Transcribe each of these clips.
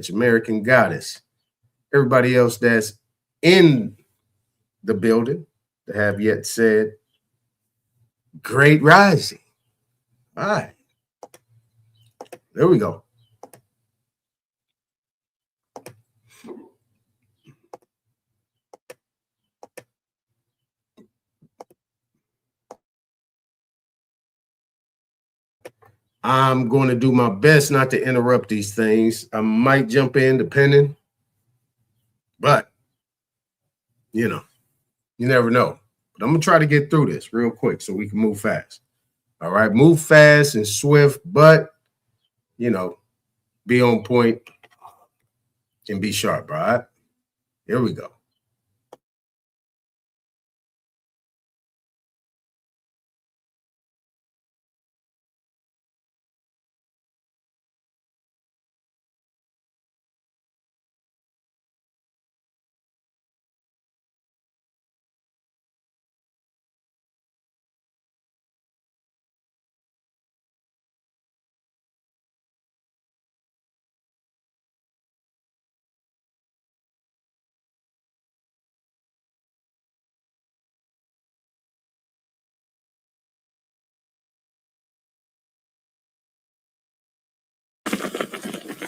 American Goddess. Everybody else that's in the building that have yet said, great rising. All right. There we go. I'm going to do my best not to interrupt these things. I might jump in depending, but you never know. But I'm going to try to get through this real quick so we can move fast. All right, move fast and swift, but, be on point and be sharp, all right? Here we go.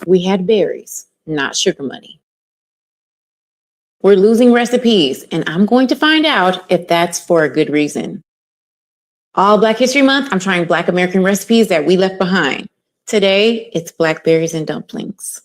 We had berries, not sugar money. We're losing recipes, and I'm going to find out if that's for a good reason. All Black History Month, I'm trying Black American recipes that we left behind. Today, it's blackberries and dumplings.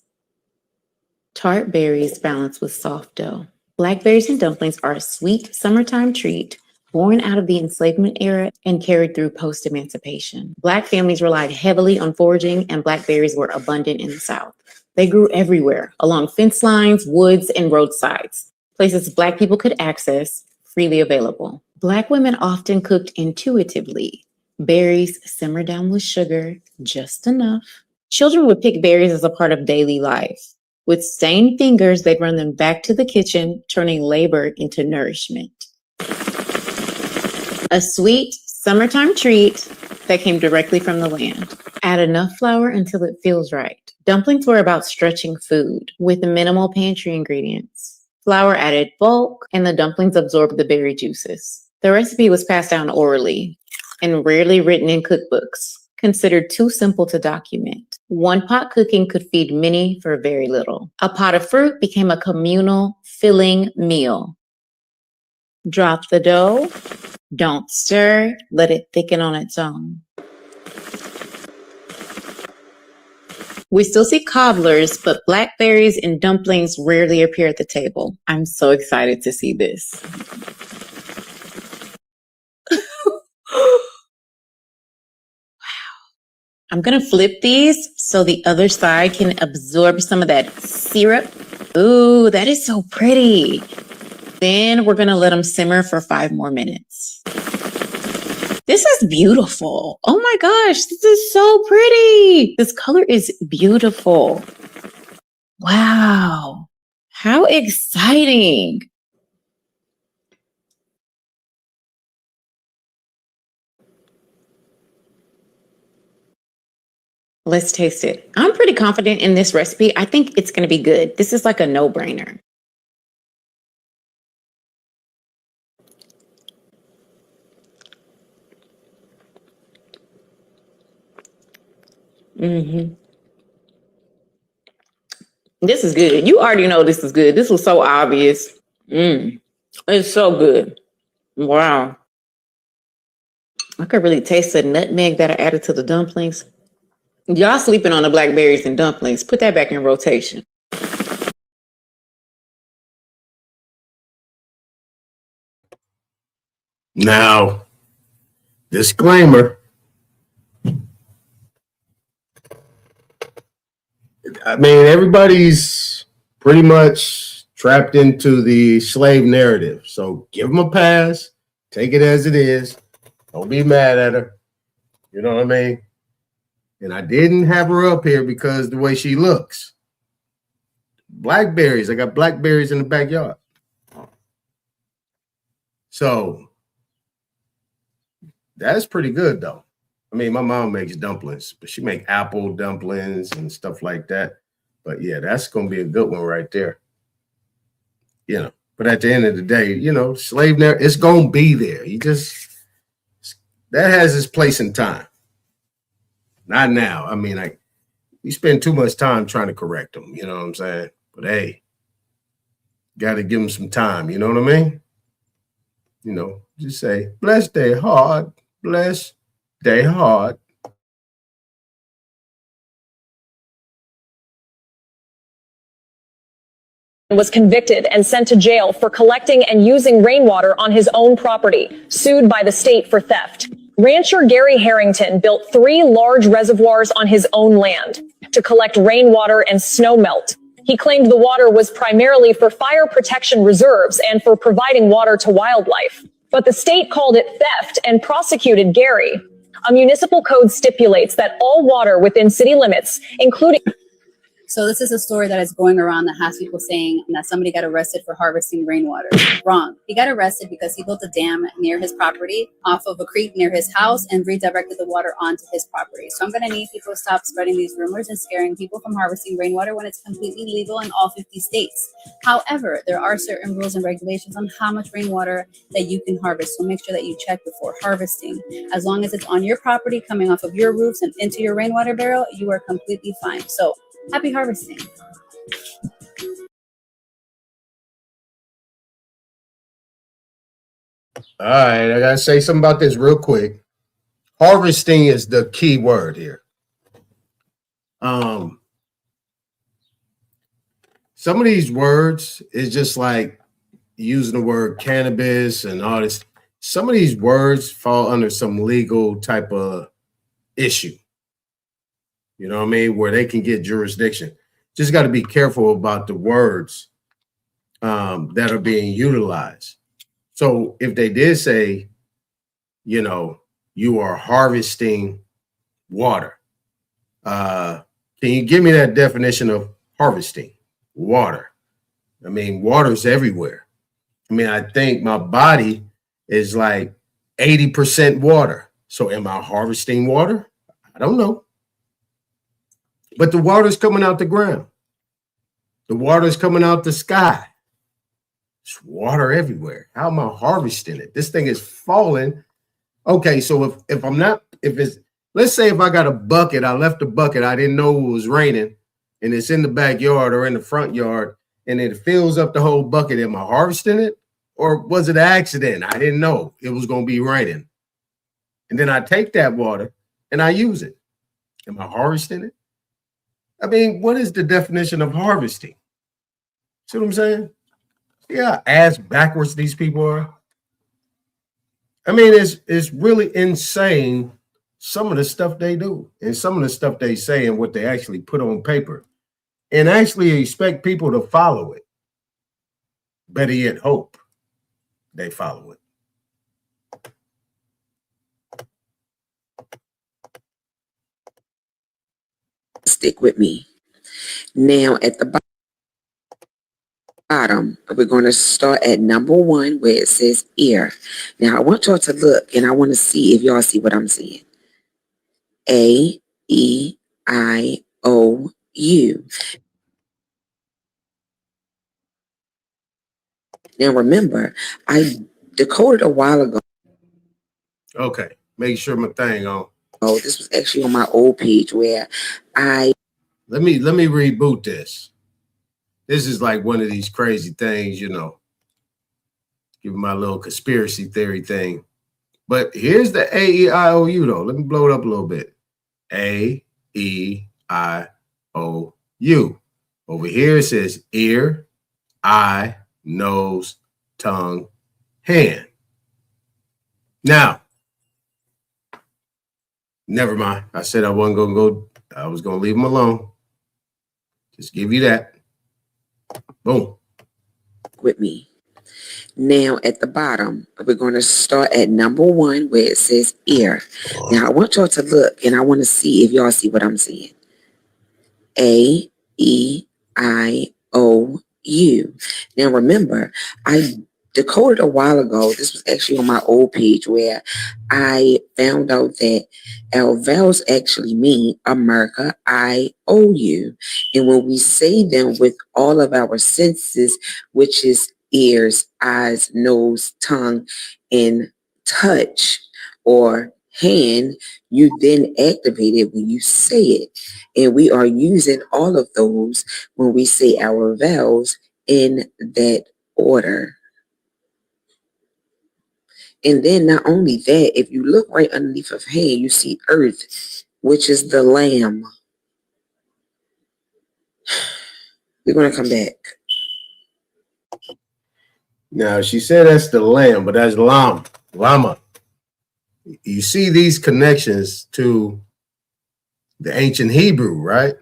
Tart berries balanced with soft dough. Blackberries and dumplings are a sweet summertime treat born out of the enslavement era and carried through post-emancipation. Black families relied heavily on foraging, and blackberries were abundant in the South. They grew everywhere, along fence lines, woods, and roadsides, places Black people could access, freely available. Black women often cooked intuitively. Berries simmered down with sugar, just enough. Children would pick berries as a part of daily life. With stained fingers, they'd run them back to the kitchen, turning labor into nourishment. A sweet summertime treat that came directly from the land. Add enough flour until it feels right. Dumplings were about stretching food with minimal pantry ingredients. Flour added bulk, and the dumplings absorbed the berry juices. The recipe was passed down orally and rarely written in cookbooks, considered too simple to document. One pot cooking could feed many for very little. A pot of fruit became a communal, filling meal. Drop the dough. Don't stir, let it thicken on its own. We still see cobblers, but blackberries and dumplings rarely appear at the table. I'm so excited to see this. Wow. I'm gonna flip these so the other side can absorb some of that syrup. Ooh, that is so pretty. Then we're gonna let them simmer for 5 more minutes. This is beautiful. Oh my gosh, this is so pretty. This color is beautiful. Wow, how exciting. Let's taste it. I'm pretty confident in this recipe. I think it's gonna be good. This is like a no-brainer. This is good. You already know this is good. This was so obvious. It's so good. Wow. I could really taste the nutmeg that I added to the dumplings. Y'all sleeping on the blackberries and dumplings. Put that back in rotation. Now, disclaimer. I mean, everybody's pretty much trapped into the slave narrative. So give them a pass. Take it as it is. Don't be mad at her. You know what I mean? And I didn't have her up here because the way she looks. Blackberries. I got blackberries in the backyard. So that's pretty good, though. I mean, my mom makes dumplings, but she makes apple dumplings and stuff like that. But yeah, that's going to be a good one right there. You know, but at the end of the day, you know, slave narrative, it's going to be there. That has its place in time. Not now. I mean, like, we spend too much time trying to correct them. You know what I'm saying? But hey, got to give them some time. You know what I mean? You know, just say, bless their heart, bless their heart. Was convicted and sent to jail for collecting and using rainwater on his own property, sued by the state for theft. Rancher Gary Harrington built 3 large reservoirs on his own land to collect rainwater and snow melt. He claimed the water was primarily for fire protection reserves and for providing water to wildlife. But the state called it theft and prosecuted Gary. A municipal code stipulates that all water within city limits, including... So this is a story that is going around that has people saying that somebody got arrested for harvesting rainwater. Wrong. He got arrested because he built a dam near his property off of a creek near his house and redirected the water onto his property. So I'm going to need people to stop spreading these rumors and scaring people from harvesting rainwater when it's completely legal in all 50 states. However, there are certain rules and regulations on how much rainwater that you can harvest. So make sure that you check before harvesting. As long as it's on your property, coming off of your roofs and into your rainwater barrel, you are completely fine. So happy harvesting. All right, I got to say something about this real quick. Harvesting is the key word here. Some of these words is just like using the word cannabis and all this. Some of these words fall under some legal type of issue. You know what I mean? Where they can get jurisdiction. Just got to be careful about the words that are being utilized. So if they did say, you know, you are harvesting water, can you give me that definition of harvesting water? I mean, water's everywhere. I mean, I think my body is like 80% water. So am I harvesting water? I don't know. But the water's coming out the ground. The water's coming out the sky. It's water everywhere. How am I harvesting it? This thing is falling. Okay, so let's say if I got a bucket, I left the bucket, I didn't know it was raining, and it's in the backyard or in the front yard, and it fills up the whole bucket. Am I harvesting it? Or was it an accident? I didn't know it was going to be raining. And then I take that water and I use it. Am I harvesting it? I mean, what is the definition of harvesting? See what I'm saying? Yeah, ass backwards these people are. I mean, it's really insane, some of the stuff they do and some of the stuff they say and what they actually put on paper and actually expect people to follow it. Better yet, hope they follow it. Stick with me. Now at the bottom, we're going to start at number 1 where it says ear. Now I want y'all to look and I want to see if y'all see what I'm seeing. A-E-I-O-U. Now remember, I decoded a while ago. Okay, make sure my thing on. Oh, this was actually on my old page where let me reboot this. This is like one of these crazy things, you know. Give my little conspiracy theory thing. But here's the A-E-I-O-U though. Let me blow it up a little bit. A-E-I-O-U. Over here it says ear, eye, nose, tongue, hand. Now, never mind. I said I wasn't going to go. I was going to leave them alone. Just give you that. Boom. With me. Now at the bottom, we're going to start at number 1 where it says ear. Now I want y'all to look and I want to see if y'all see what I'm seeing. A-E-I-O-U. Now remember, I decoded a while ago. This was actually on my old page where I found out that our vowels actually mean America, I owe you. And when we say them with all of our senses, which is ears, eyes, nose, tongue, and touch or hand, you then activate it when you say it. And we are using all of those when we say our vowels in that order. And then not only that, if you look right underneath of hand, you see earth, which is the lamb. We're going to come back. Now, she said that's the lamb, but that's llama. You see these connections to the ancient Hebrew, right?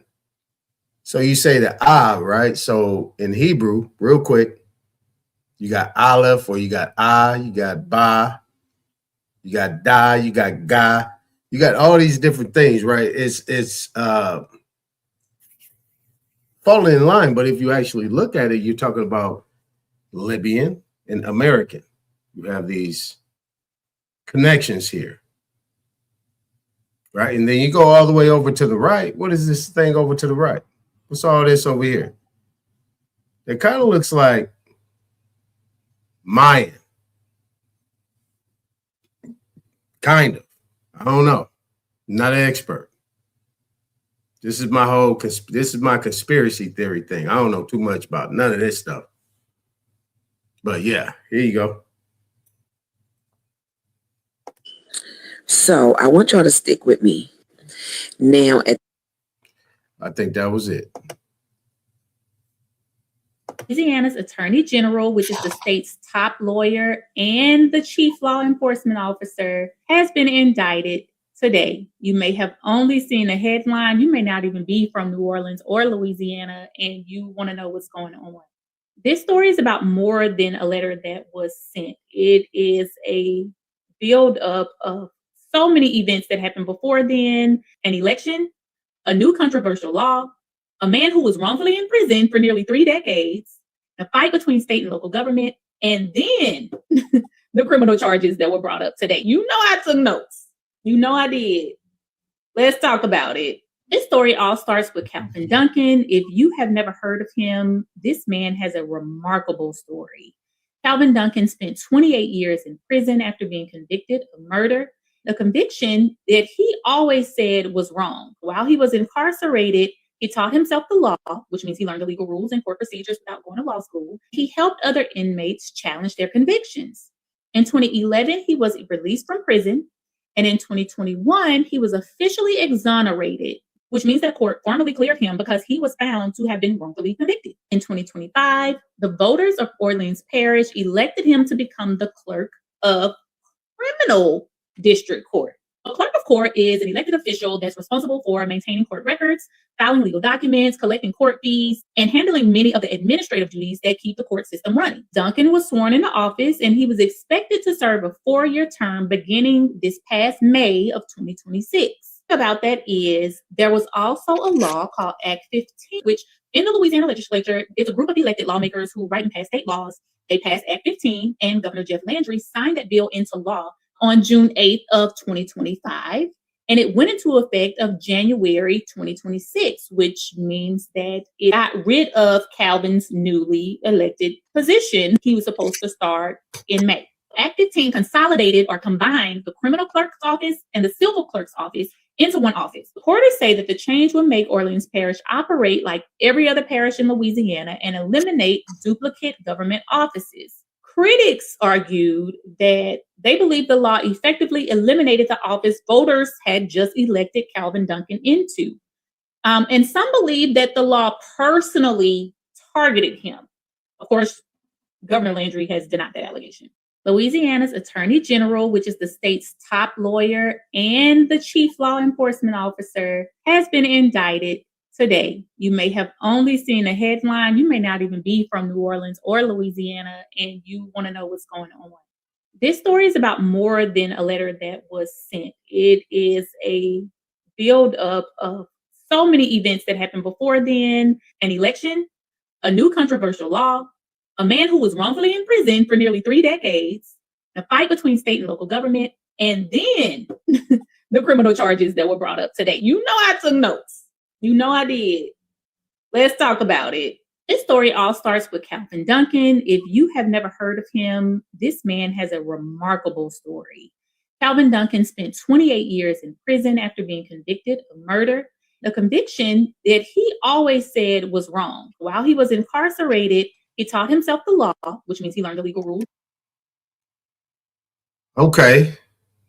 So you say the right? So in Hebrew, real quick, you got aleph, or you got you got ba, you got da, you got ga, you got all these different things, right? It's falling in line, but if you actually look at it, you're talking about Libyan and American. You have these connections here, right? And then you go all the way over to the right. What is this thing over to the right? What's all this over here? It kind of looks like Mayan. Kind of. I don't know. I'm not an expert. This is my conspiracy theory thing. I don't know too much about none of this stuff. But yeah, here you go. So I want y'all to stick with me. Now, I think that was it. Louisiana's Attorney General, which is the state's top lawyer and the chief law enforcement officer, has been indicted today. You may have only seen the headline. You may not even be from New Orleans or Louisiana, and you want to know what's going on. This story is about more than a letter that was sent. It is a build-up of so many events that happened before then: an election, a new controversial law, a man who was wrongfully in prison for nearly 3 decades, a fight between state and local government, and then the criminal charges that were brought up today. You know I took notes. You know I did. Let's talk about it. This story all starts with Calvin Duncan. If you have never heard of him, this man has a remarkable story. Calvin Duncan spent 28 years in prison after being convicted of murder, a conviction that he always said was wrong. While he was incarcerated, he taught himself the law, which means he learned the legal rules and court procedures without going to law school. He helped other inmates challenge their convictions. In 2011, he was released from prison. And in 2021, he was officially exonerated, which means that court formally cleared him because he was found to have been wrongfully convicted. In 2025, the voters of Orleans Parish elected him to become the clerk of criminal district court. A clerk of court is an elected official that's responsible for maintaining court records, filing legal documents, collecting court fees, and handling many of the administrative duties that keep the court system running. Duncan was sworn into office, and he was expected to serve a 4-year term beginning this past May of 2026. About that is there was also a law called Act 15, which in the Louisiana legislature is a group of elected lawmakers who write and pass state laws. They passed Act 15, and Governor Jeff Landry signed that bill into law on June 8th of 2025, and it went into effect of January 2026, which means that it got rid of Calvin's newly elected position. He was supposed to start in May. Act 15 consolidated or combined the criminal clerk's office and the civil clerk's office into one office. Reporters say that the change will make Orleans Parish operate like every other parish in Louisiana and eliminate duplicate government offices. Critics argued that they believe the law effectively eliminated the office voters had just elected Calvin Duncan into. And some believe that the law personally targeted him. Of course, Governor Landry has denied that allegation. Louisiana's Attorney General, which is the state's top lawyer and the chief law enforcement officer, has been indicted today. You may have only seen the headline. You may not even be from New Orleans or Louisiana, and you want to know what's going on. This story is about more than a letter that was sent. It is a build-up of so many events that happened before then: an election, a new controversial law, A man who was wrongfully in prison for nearly 3 decades, a fight between state and local government, and then the criminal charges that were brought up today. You know I took notes. You know I did. Let's talk about it. This story all starts with Calvin Duncan. If you have never heard of him, this man has a remarkable story. Calvin Duncan spent 28 years in prison after being convicted of murder, a conviction that he always said was wrong. While he was incarcerated, he taught himself the law, which means he learned the legal rules. Okay,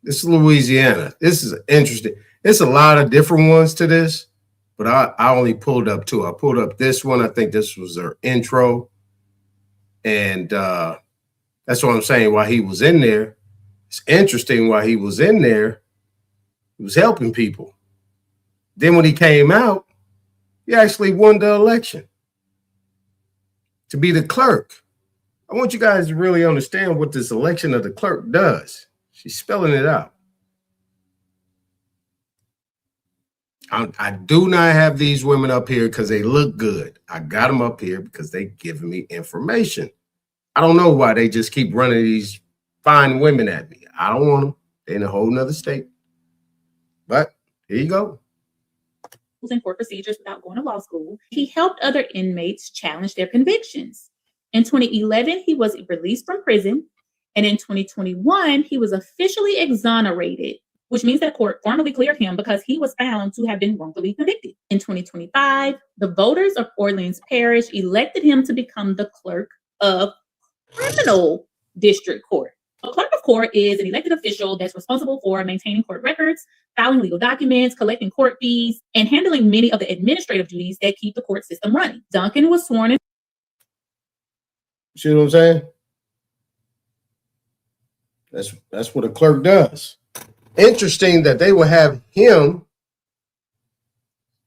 this is Louisiana. This is interesting. There's a lot of different ones to this, but I only pulled up 2. I pulled up this one. I think this was their intro. And that's what I'm saying. While he was in there, it's interesting. While he was in there, he was helping people. Then when he came out, he actually won the election to be the clerk. I want you guys to really understand what this election of the clerk does. She's spelling it out. I do not have these women up here because they look good. I got them up here because they giving me information. I don't know why they just keep running these fine women at me. I don't want them. They're in a whole nother state. But here you go. And court procedures without going to law school. He helped other inmates challenge their convictions. In 2011, he was released from prison. And in 2021, he was officially exonerated, which means that court formally cleared him because he was found to have been wrongfully convicted. In 2025, the voters of Orleans Parish elected him to become the clerk of criminal district court. A clerk of court is an elected official that's responsible for maintaining court records, filing legal documents, collecting court fees, and handling many of the administrative duties that keep the court system running. Duncan was sworn in. See what I'm saying? That's what a clerk does. Interesting that they will have him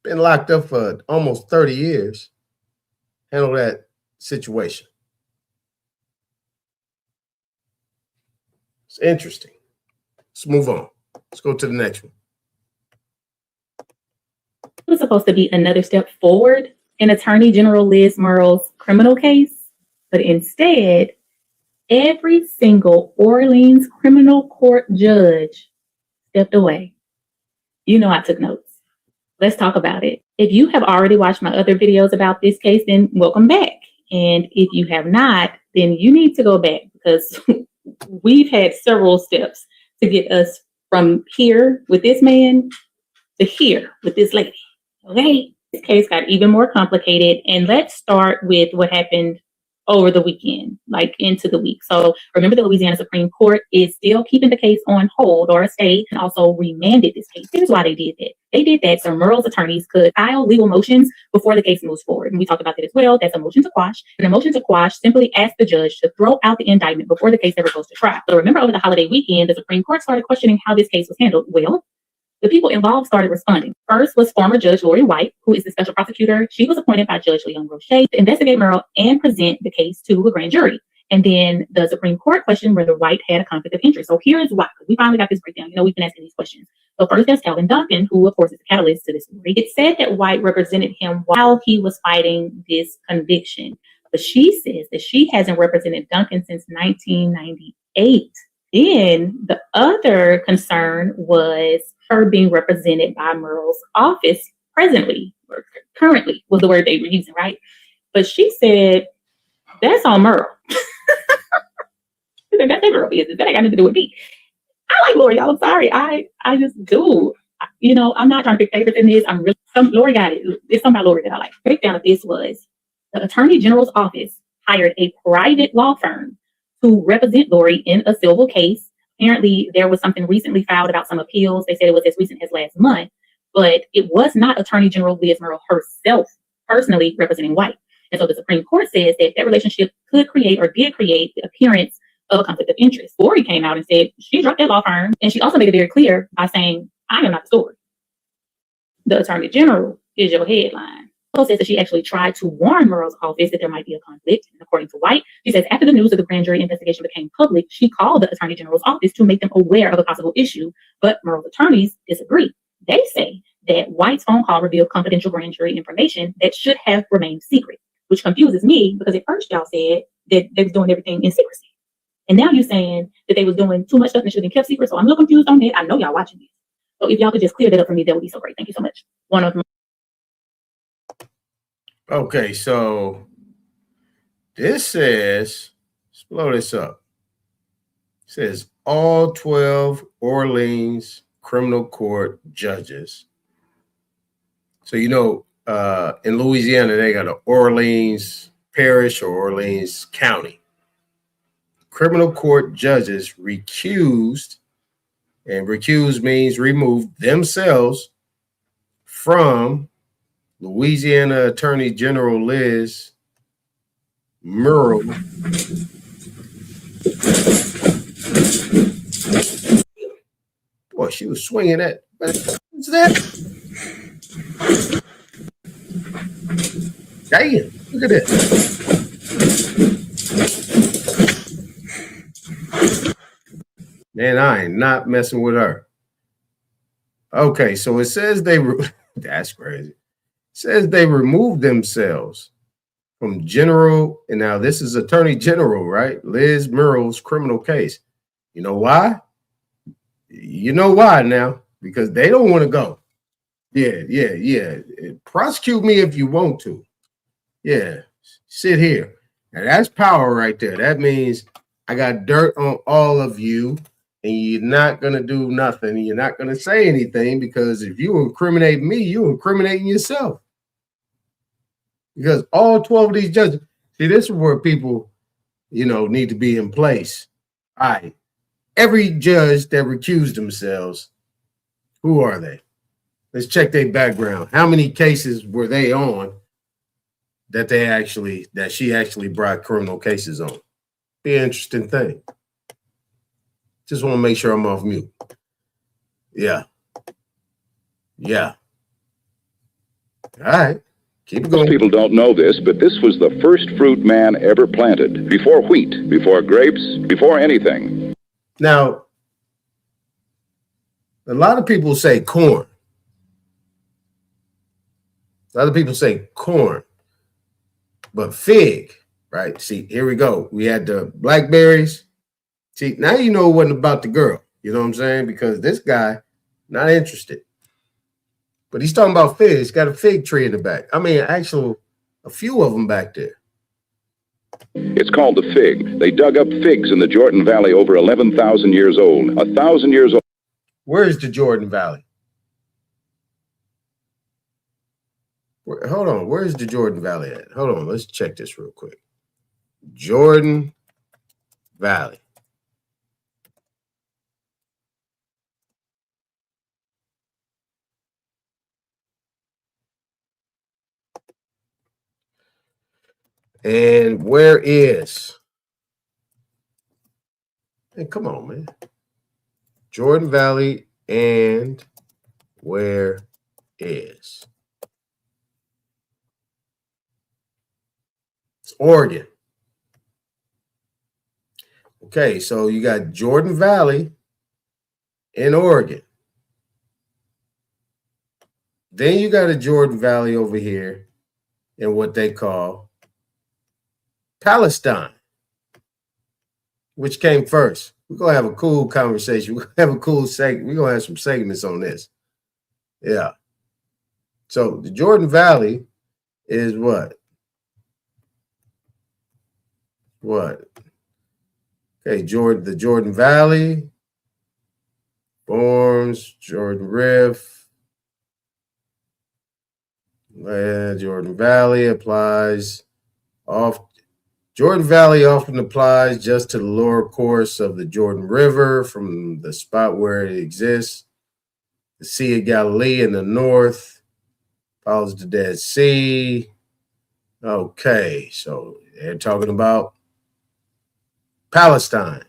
been locked up for almost 30 years, handle that situation. It's interesting. Let's move on. Let's go to the next one. It was supposed to be another step forward in Attorney General Liz Murrow's criminal case, but instead, every single Orleans criminal court judge stepped away. You know I took notes. Let's talk about it. If you have already watched my other videos about this case, then welcome back. And if you have not, then you need to go back because we've had several steps to get us from here with this man to here with this lady. Okay? This case got even more complicated. And let's start with what happened over the weekend, like into the week. So remember, the Louisiana Supreme Court is still keeping the case on hold or a stay, and also remanded this case. Here's why they did that. They did that so Murrow's attorneys could file legal motions before the case moves forward. And we talked about that as well. That's a motion to quash. And a motion to quash simply asks the judge to throw out the indictment before the case ever goes to trial. So remember, over the holiday weekend, the Supreme Court started questioning how this case was handled. Well, the people involved started responding. First was former Judge Lori White, who is the special prosecutor. She was appointed by Judge Leon Roche to investigate Murrow and present the case to a grand jury. And then the Supreme Court questioned whether White had a conflict of interest. So here is why. We finally got this breakdown. You know, we've been asking these questions. So first, there's Calvin Duncan, who, of course, is the catalyst to this story. It said that White represented him while he was fighting this conviction. But she says that she hasn't represented Duncan since 1998. Then the other concern was her being represented by Murrow's office presently, or currently was the word they were using, right? But she said, that's on Murrow. That's their girl business. That ain't got nothing to do with me. I like Lori, y'all. I'm sorry. I just do. You know, I'm not trying to pick favorites in this. Lori got it. It's something about Lori that I like. The breakdown of this was the Attorney General's office hired a private law firm to represent Lori in a civil case. Apparently, there was something recently filed about some appeals. They said it was as recent as last month, but it was not Attorney General Liz Murrow herself personally representing White. And so the Supreme Court says that that relationship could create or did create the appearance of a conflict of interest. Lori came out and said she dropped that law firm, and she also made it very clear by saying, I am not the story. The Attorney General is your headline. Also says that she actually tried to warn Murrow's office that there might be a conflict. And according to White, she says after the news of the grand jury investigation became public, she called the Attorney General's office to make them aware of a possible issue. But Murrow's attorneys disagree. They say that White's phone call revealed confidential grand jury information that should have remained secret, which confuses me because at first y'all said that they was doing everything in secrecy. And now you're saying that they was doing too much stuff and should have been kept secret. So I'm a little confused on that. I know y'all watching this. So if y'all could just clear that up for me, that would be so great. Thank you so much. Okay, so this says, let's blow this up. It says all 12 Orleans criminal court judges. So, you know, in Louisiana, they got an Orleans Parish or Orleans County. Criminal court judges recused, and recused means removed themselves from Louisiana Attorney General Liz Murrow. Boy, she was swinging that. What's that? Damn, look at this. Man, I ain't not messing with her. Okay, so it says that's crazy. It says they removed themselves from general, and now this is Attorney General, right? Liz Murrow's criminal case. You know why? You know why now? Because they don't want to go. Yeah. Prosecute me if you want to. Yeah, sit here. Now that's power right there. That means I got dirt on all of you, and you're not going to do nothing. You're not going to say anything, because if you incriminate me, you're incriminating yourself. Because all 12 of these judges, see, this is where people, you know, need to be in place. All right. Every judge that recused themselves, who are they? Let's check their background. How many cases were they on that she actually brought criminal cases on? Be an interesting thing. Just want to make sure I'm off mute. Yeah. All right. Keep it going. Most people don't know this, but this was the first fruit man ever planted. Before wheat, before grapes, before anything. Now, a lot of people say corn. A lot of people say corn, but fig, right? See, here we go. We had the blackberries. See, now you know it wasn't about the girl. You know what I'm saying? Because this guy, not interested. But he's talking about figs. He's got a fig tree in the back. I mean, actually, a few of them back there. It's called the fig. They dug up figs in the Jordan Valley over 11,000 years old. 1,000 years old. Where is the Jordan Valley? Hold on. Where is the Jordan Valley at? Hold on. Let's check this real quick. Jordan Valley. And where is? Hey, come on, man. Jordan Valley and where is? It's Oregon. Okay, so you got Jordan Valley in Oregon. Then you got a Jordan Valley over here in what they call Palestine. Which came first? We're going to have a cool conversation. We're going to have a cool segment. We're going to have some segments on this. Yeah. So the Jordan Valley is what? Okay, the Jordan Valley forms Jordan Rift. Jordan Valley applies off. Jordan Valley often applies just to the lower course of the Jordan River from the spot where it exists. The Sea of Galilee in the north follows the Dead Sea. Okay, so they're talking about Palestine.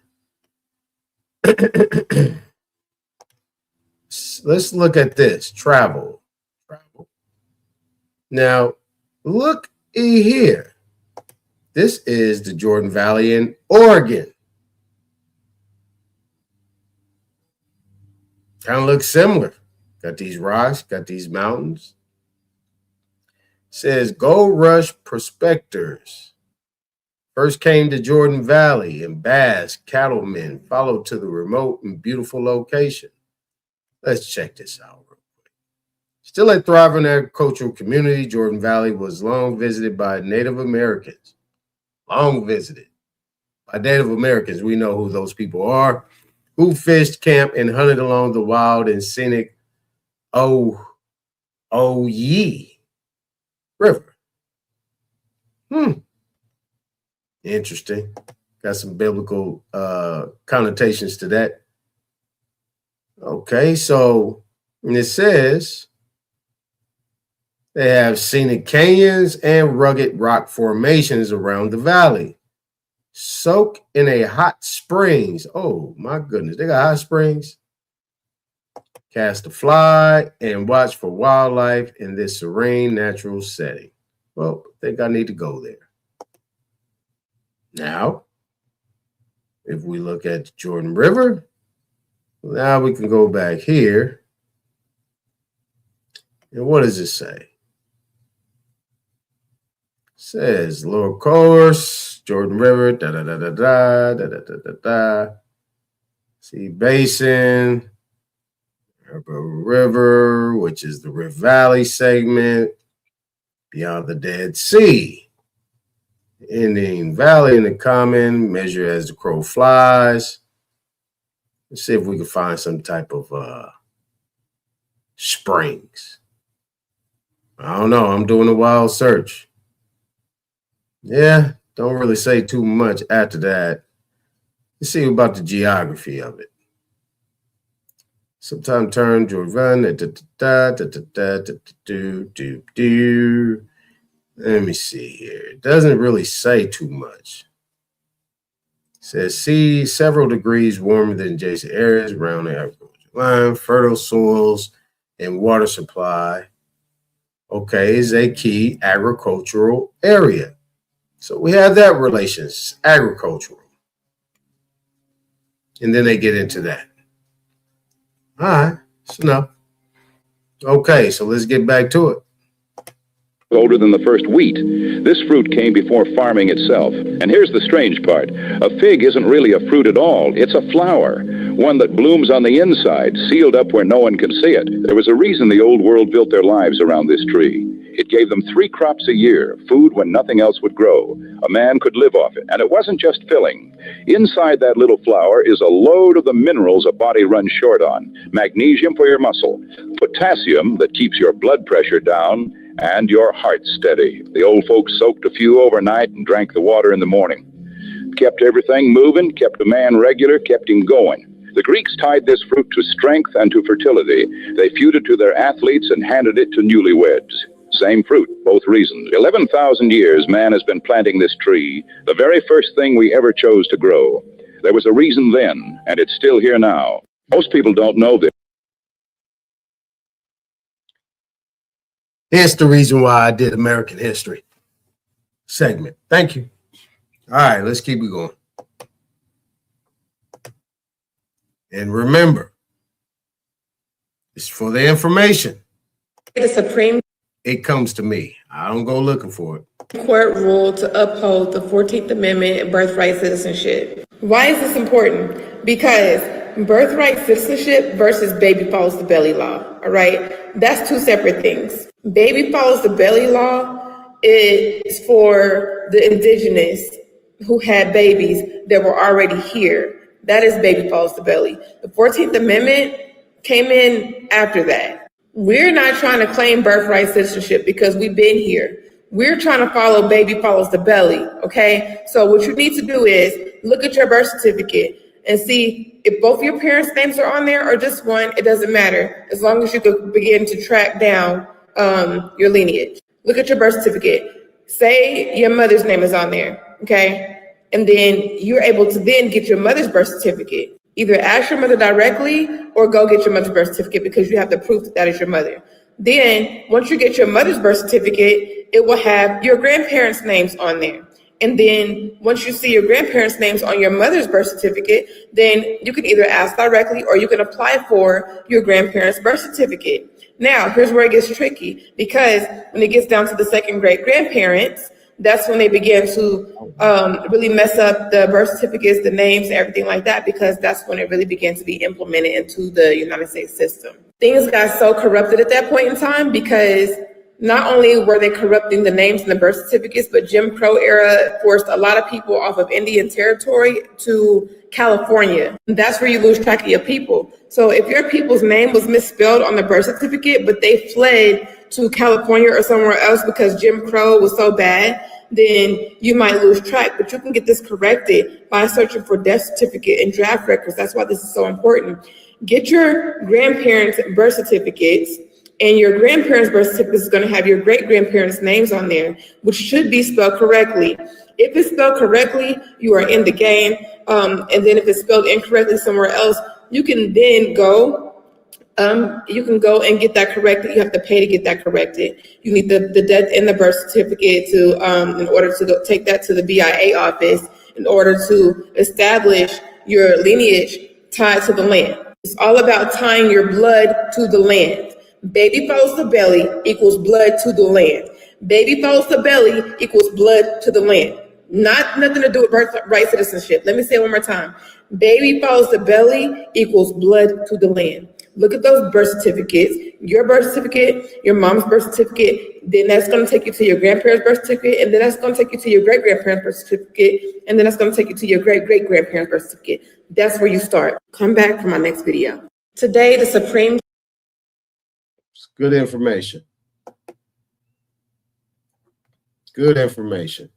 Let's look at this. Travel. Now, look here. This is the Jordan Valley in Oregon. Kind of looks similar. Got these rocks, got these mountains. It says Gold Rush prospectors First came to Jordan Valley and Basque cattlemen followed to the remote and beautiful location. Let's check this out real quick. Still a thriving agricultural community, Jordan Valley was long visited by Native Americans. Long visited by Native Americans. We know who those people are, who fished, camped, and hunted along the wild and scenic Aton-Yah River. Interesting. Got some biblical connotations to that. Okay, so it says they have scenic canyons and rugged rock formations around the valley. Soak in a hot springs. Oh my goodness, they got hot springs. Cast a fly and watch for wildlife in this serene natural setting. Well, I think I need to go there. Now, if we look at the Jordan River, now we can go back here. And what does it say? It says lower course, Jordan River, Sea Basin, River, which is the Rift Valley segment, beyond the Dead Sea. Indian Valley in the common, measure as the crow flies. Let's see if we can find some type of springs. I don't know. I'm doing a wild search. Yeah, don't really say too much after that. Let's see about the geography of it. Sometime turn, Jordan. Let me see here. It doesn't really say too much. It says, see, several degrees warmer than adjacent areas around the agricultural line, fertile soils, and water supply. Okay, is a key agricultural area. So we have that relations, agricultural. And then they get into that. All right, that's enough. Okay, so let's get back to it. Older than the first wheat. This fruit came before farming itself. And here's the strange part. A fig isn't really a fruit at all. It's a flower, one that blooms on the inside, sealed up where no one can see it. There was a reason the old world built their lives around this tree. It gave them 3 crops a year, food when nothing else would grow. A man could live off it. And it wasn't just filling. Inside that little flower is a load of the minerals a body runs short on. Magnesium for your muscle, potassium that keeps your blood pressure down, and your heart steady. The old folks soaked a few overnight and drank the water in the morning. Kept everything moving, kept a man regular, kept him going. The Greeks tied this fruit to strength and to fertility. They fed it to their athletes and handed it to newlyweds. Same fruit, both reasons. 11,000 years man has been planting this tree, the very first thing we ever chose to grow. There was a reason then, and it's still here now. Most people don't know this. Here's the reason why I did American history segment. Thank you. All right, let's keep it going. And remember, it's for the information. The Supreme It comes to me. I don't go looking for it. Court ruled to uphold the 14th Amendment and birthright citizenship. Why is this important? Because birthright citizenship versus baby follows the belly law, all right? That's 2 separate things. Baby follows the belly law is for the indigenous who had babies that were already here. That is baby follows the belly. The 14th Amendment came in after that. We're not trying to claim birthright citizenship because we've been here. We're trying to follow baby follows the belly, okay? So what you need to do is look at your birth certificate and see if both your parents' names are on there or just one. It doesn't matter as long as you can begin to track down your lineage. Look at your birth certificate. Say your mother's name is on there, okay? And then you're able to then get your mother's birth certificate. Either ask your mother directly or go get your mother's birth certificate because you have the proof that that is your mother. Then once you get your mother's birth certificate, it will have your grandparents' names on there. And then once you see your grandparents' names on your mother's birth certificate, then you can either ask directly or you can apply for your grandparents' birth certificate. Now, here's where it gets tricky because when it gets down to the second great grandparents, that's when they begin to really mess up the birth certificates, the names, everything like that, because that's when it really began to be implemented into the United States system. Things got so corrupted at that point in time because not only were they corrupting the names and the birth certificates, but Jim Crow era forced a lot of people off of Indian territory to California. And that's where you lose track of your people. So if your people's name was misspelled on the birth certificate, but they fled to California or somewhere else because Jim Crow was so bad, then you might lose track. But you can get this corrected by searching for death certificate and draft records. That's why this is so important. Get your grandparents' birth certificates, and your grandparents' birth certificate is going to have your great-grandparents' names on there, which should be spelled correctly. If it's spelled correctly, you are in the game. And then if it's spelled incorrectly somewhere else, you can then go and get that corrected. You have to pay to get that corrected. You need the death and the birth certificate in order to take that to the BIA office in order to establish your lineage tied to the land. It's all about tying your blood to the land. Baby falls to belly equals blood to the land. Baby falls to belly equals blood to the land. Nothing to do with birthright citizenship. Let me say it one more time. Baby falls to belly equals blood to the land. Look at those birth certificates. Your birth certificate, your mom's birth certificate, then that's going to take you to your grandparents' birth certificate, and then that's going to take you to your great-grandparents' birth certificate, and then that's going to take you to your great-great-grandparents' birth certificate. That's where you start. Come back for my next video. Today, the Supreme... It's good information. Good information.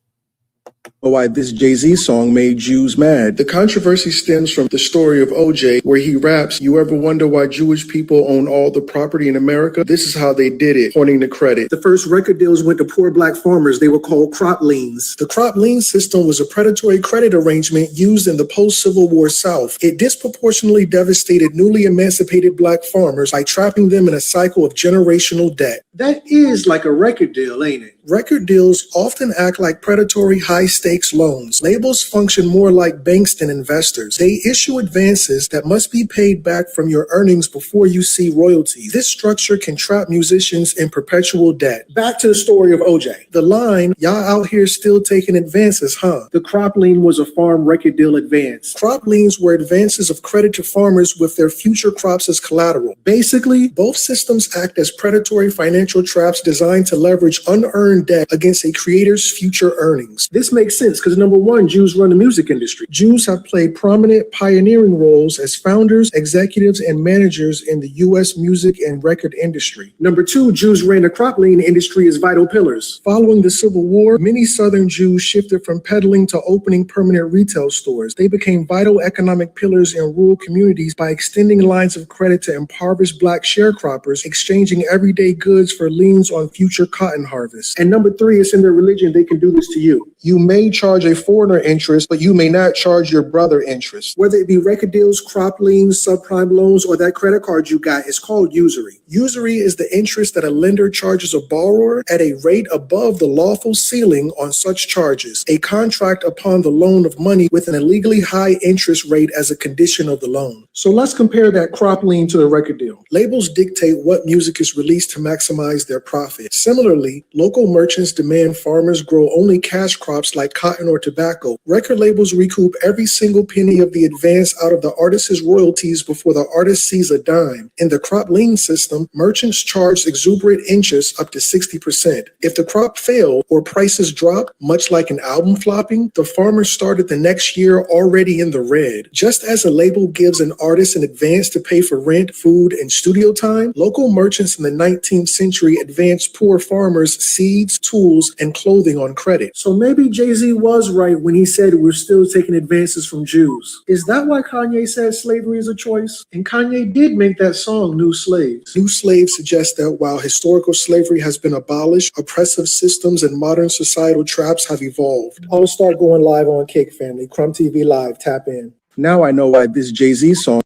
Why this Jay-Z song made Jews mad. The controversy stems from the story of OJ, where he raps, "You ever wonder why Jewish people own all the property in America? This is how they did it," pointing to credit. The first record deals went to poor black farmers. They were called crop liens. The crop lien system was a predatory credit arrangement used in the post-Civil War South. It disproportionately devastated newly emancipated black farmers by trapping them in a cycle of generational debt. That is like a record deal, ain't it? Record deals often act like predatory high-stakes loans. Labels function more like banks than investors. They issue advances that must be paid back from your earnings before you see royalties. This structure can trap musicians in perpetual debt. Back to the story of OJ. The line, "Y'all out here still taking advances, huh?" The crop lien was a farm record deal advance. Crop liens were advances of credit to farmers with their future crops as collateral. Basically, both systems act as predatory financial traps designed to leverage unearned debt against a creator's future earnings. This makes sense because, number one, Jews run the music industry. Jews have played prominent pioneering roles as founders, executives, and managers in the U.S. music and record industry. Number two, Jews ran the crop lien industry as vital pillars. Following the Civil War, many Southern Jews shifted from peddling to opening permanent retail stores. They became vital economic pillars in rural communities by extending lines of credit to impoverished black sharecroppers, exchanging everyday goods for liens on future cotton harvests. And number three, it's in their religion they can do this to you. You may charge a foreigner interest, but you may not charge your brother interest. Whether it be record deals, crop liens, subprime loans, or that credit card you got, it's called usury. Usury is the interest that a lender charges a borrower at a rate above the lawful ceiling on such charges, a contract upon the loan of money with an illegally high interest rate as a condition of the loan. So let's compare that crop lien to a record deal. Labels dictate what music is released to maximize their profit. Similarly, local merchants demand farmers grow only cash crops like cotton or tobacco. Record labels recoup every single penny of the advance out of the artist's royalties before the artist sees a dime. In the crop lien system, merchants charge exuberant interest up to 60%. If the crop failed or prices drop, much like an album flopping, the farmer started the next year already in the red. Just as a label gives an artist an advance to pay for rent, food, and studio time, local merchants in the 19th century advanced poor farmers seeds, tools, and clothing on credit. So maybe Jay-Z was right when he said we're still taking advances from Jews. Is that why Kanye said slavery is a choice? And Kanye did make that song, New Slaves. New Slaves suggests that while historical slavery has been abolished, oppressive systems and modern societal traps have evolved. I'll start going live on Cake Family. Crumb TV Live, tap in. Now I know why this Jay-Z song.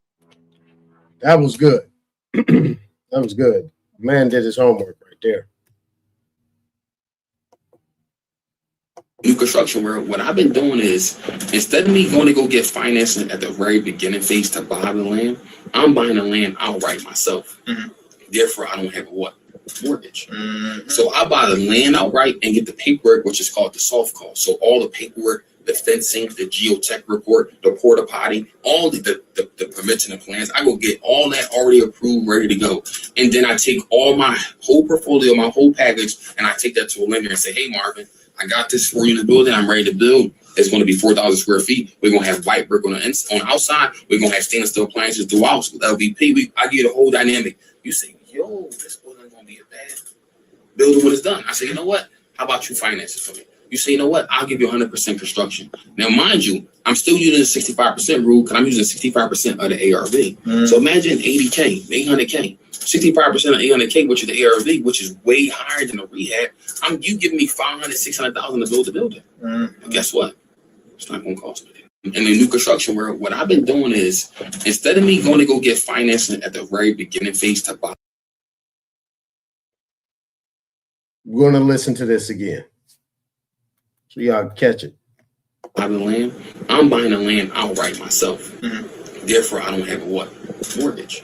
That was good. That was good. Man did his homework right there. New construction world, what I've been doing is, instead of me going to go get financing at the very beginning phase to buy the land, I'm buying the land outright myself. Therefore, I don't have a what? mortgage. So I buy the land outright and get the paperwork, which is called the soft cost. So all the paperwork, the fencing, the geotech report, the porta potty, all the permits and the plans. I go get all that already approved, ready to go. And then I take all my whole portfolio, my whole package, and I take that to a lender and say, hey, Marvin, I got this 4-unit building. I'm ready to build. It's going to be 4,000 square feet. We're going to have white brick on the outside. We're going to have stainless steel appliances throughout. LVP. I give you the whole dynamic. You say, yo, this wasn't going to be a bad building when it's done. I say, you know what? How about you finance it for me? You say, you know what? I'll give you 100% construction. Now, mind you, I'm still using the 65% rule because I'm using 65% of the ARV. So imagine 80K, 800K. 65% of 800K, which is the ARV, which is way higher than the rehab. You give me 500, 600,000 to build the building. But guess what? It's not going to cost me that. In the new construction world, what I've been doing is, instead of me going to go get financing at the very beginning phase to buy. We're going to listen to this again, so y'all catch it. Buying the land, I'm buying the land outright myself. Therefore, I don't have a mortgage.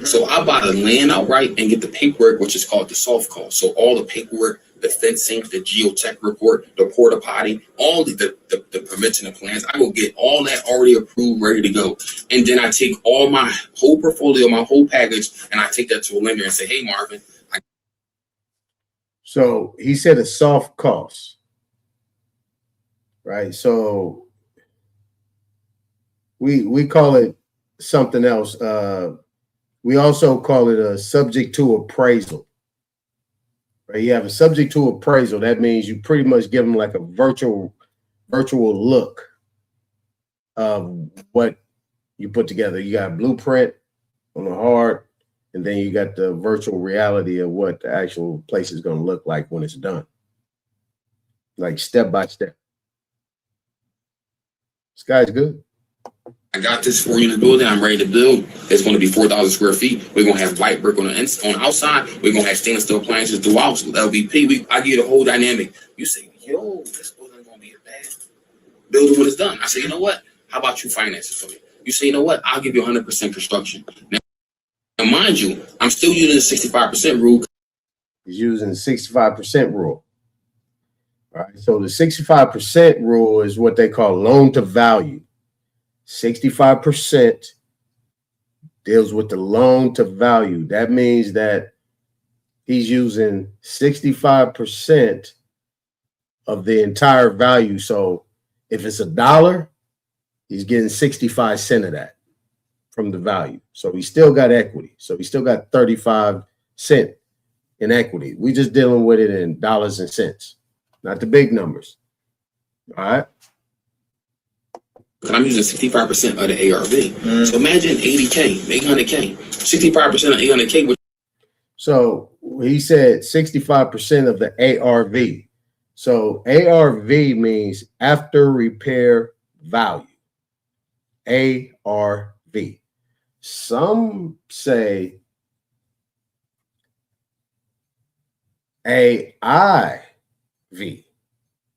So I buy the land outright and get the paperwork, which is called the soft cost. So all the paperwork, the fencing, the geotech report, the porta potty, all the permits and the plans. I go get all that already approved, ready to go. And then I take all my whole portfolio, my whole package, and I take that to a lender and say, hey, Marvin. So he said a soft cost, right? So we call it something else. We also call it a subject to appraisal. Right? You have a subject to appraisal. That means you pretty much give them like a virtual look of what you put together. You got a blueprint on the hard, and then you got the virtual reality of what the actual place is going to look like when it's done. Like step by step. This guy's good. I got this 4-unit building. I'm ready to build. It's going to be 4,000 square feet. We're going to have white brick on the outside. We're going to have stainless steel appliances throughout. LVP. I give you the whole dynamic. You say, yo, this wasn't going to be a bad building when it's done. I say, you know what? How about you finance it for me? You say, you know what? I'll give you 100% construction. Now, mind you, I'm still using the 65% rule. He's using the 65% rule. All right. So the 65% rule is what they call loan to value. 65% deals with the loan to value. That means that he's using 65% of the entire value. So if it's $1, he's getting 65 cents of that from the value. So he still got equity. So he still got 35 cents in equity. We just dealing with it in dollars and cents, not the big numbers. All right. I'm using 65% of the ARV. So imagine 80K, 800K, 65% of 800K. So he said 65% of the ARV. So ARV means after repair value. ARV. Some say AIV.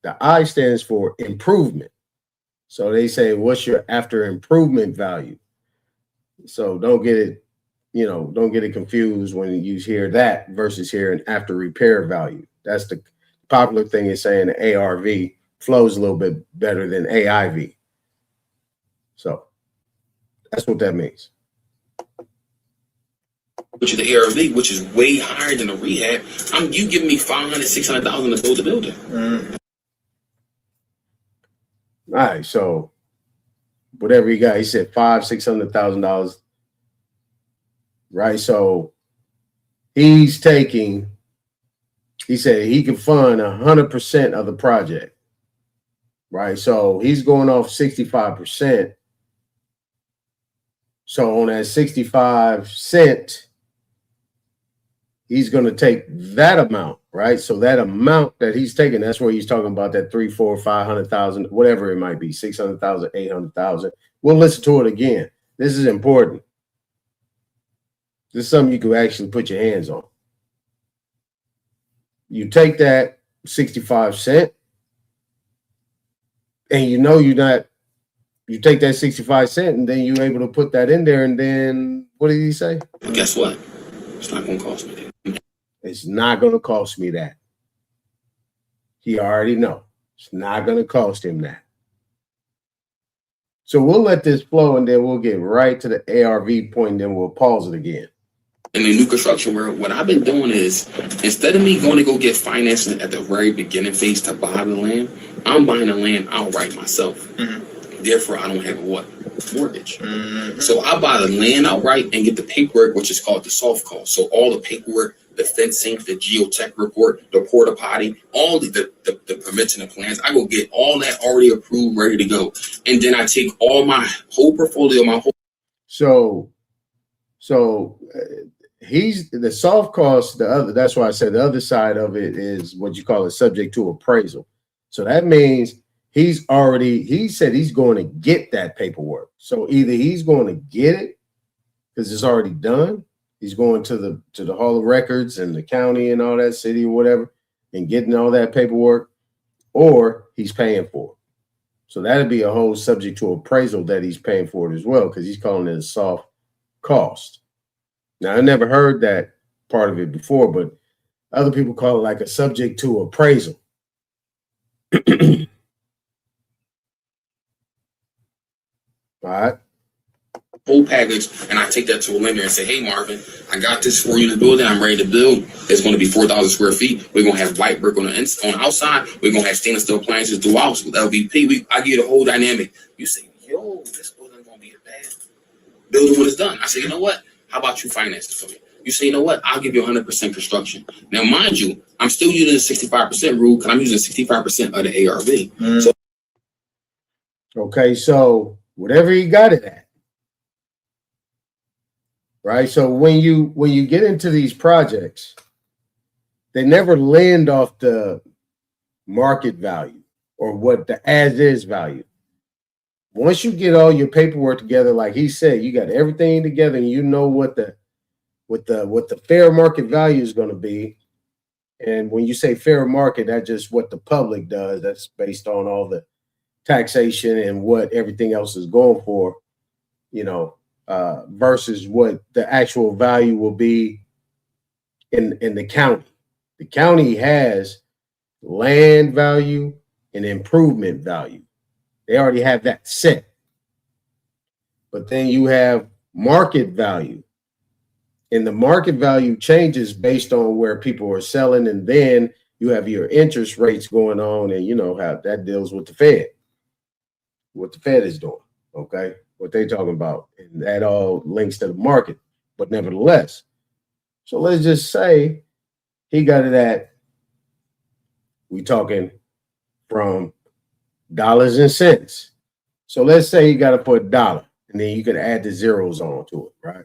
The I stands for improvement. So they say, what's your after improvement value? So don't get it confused when you hear that versus hearing after repair value. That's the popular thing is saying the ARV flows a little bit better than AIV. So that's what that means. Which is the ARV, which is way higher than the rehab. You giving me 500, 600,000 to build the building. All right, so whatever he got, he said $500,000-$600,000, right? So he said he can fund 100% of the project, right? So he's going off 65%. So on that 65 cent, he's going to take that amount, right? So that amount that he's taking, that's where he's talking about that 300,000, 400,000, 500,000, whatever it might be, 600,000, 800,000. We'll listen to it again. This is important. This is something you can actually put your hands on. You take that 65 cent, and you take that 65 cent, and then you're able to put that in there, and then what did he say? But guess what? It's not going to cost me that. It's not going to cost me that. He already know. It's not going to cost him that. So we'll let this flow, and then we'll get right to the ARV point, and then we'll pause it again. In the new construction world, what I've been doing is, instead of me going to go get financing at the very beginning phase to buy the land, I'm buying the land outright myself. Mm-hmm. Therefore, I don't have a what? Mortgage. Mm-hmm. So I buy the land outright and get the paperwork, which is called the soft cost. So all the paperwork, the fencing, the geotech report, the porta potty, all the permits and the plans, I go get all that already approved, ready to go. And then I take all my whole portfolio, my whole. So he's the soft cost, the other, that's why I said the other side of it is what you call it subject to appraisal. So that means he said he's going to get that paperwork. So either he's going to get it because it's already done. He's going to the Hall of Records and the county and all that, city or whatever, and getting all that paperwork, or he's paying for it. So that'd be a whole subject to appraisal that he's paying for it as well, because he's calling it a soft cost. Now, I never heard that part of it before, but other people call it like a subject to appraisal. All right. Whole package, and I take that to a lender and say, hey, Marvin, I got this 4-unit building. I'm ready to build. It's going to be 4,000 square feet. We're going to have white brick on the outside. We're going to have stainless steel appliances throughout with LVP. I give you the whole dynamic. You say, yo, this building going to be a bad building when it's done. I say, you know what? How about you finance it for me? You say, you know what? I'll give you 100% construction. Now, mind you, I'm still using the 65% rule because I'm using 65% of the ARV. Mm-hmm. So, okay, so whatever he got it at. Right. So when you get into these projects, they never lend off the market value or what the as is value. Once you get all your paperwork together, like he said, you got everything together and you know what the fair market value is going to be. And when you say fair market, that's just what the public does. That's based on all the taxation and what everything else is going for, versus what the actual value will be in the county. The county has land value and improvement value. They already have that set. But then you have market value. And the market value changes based on where people are selling. And then you have your interest rates going on, and you know how that deals with the Fed. What the Fed is doing, okay? What they talking about, and that all links to the market. But nevertheless, so let's just say he got it at, we talking from dollars and cents. So let's say you got to put $1, and then you can add the zeros on to it, right?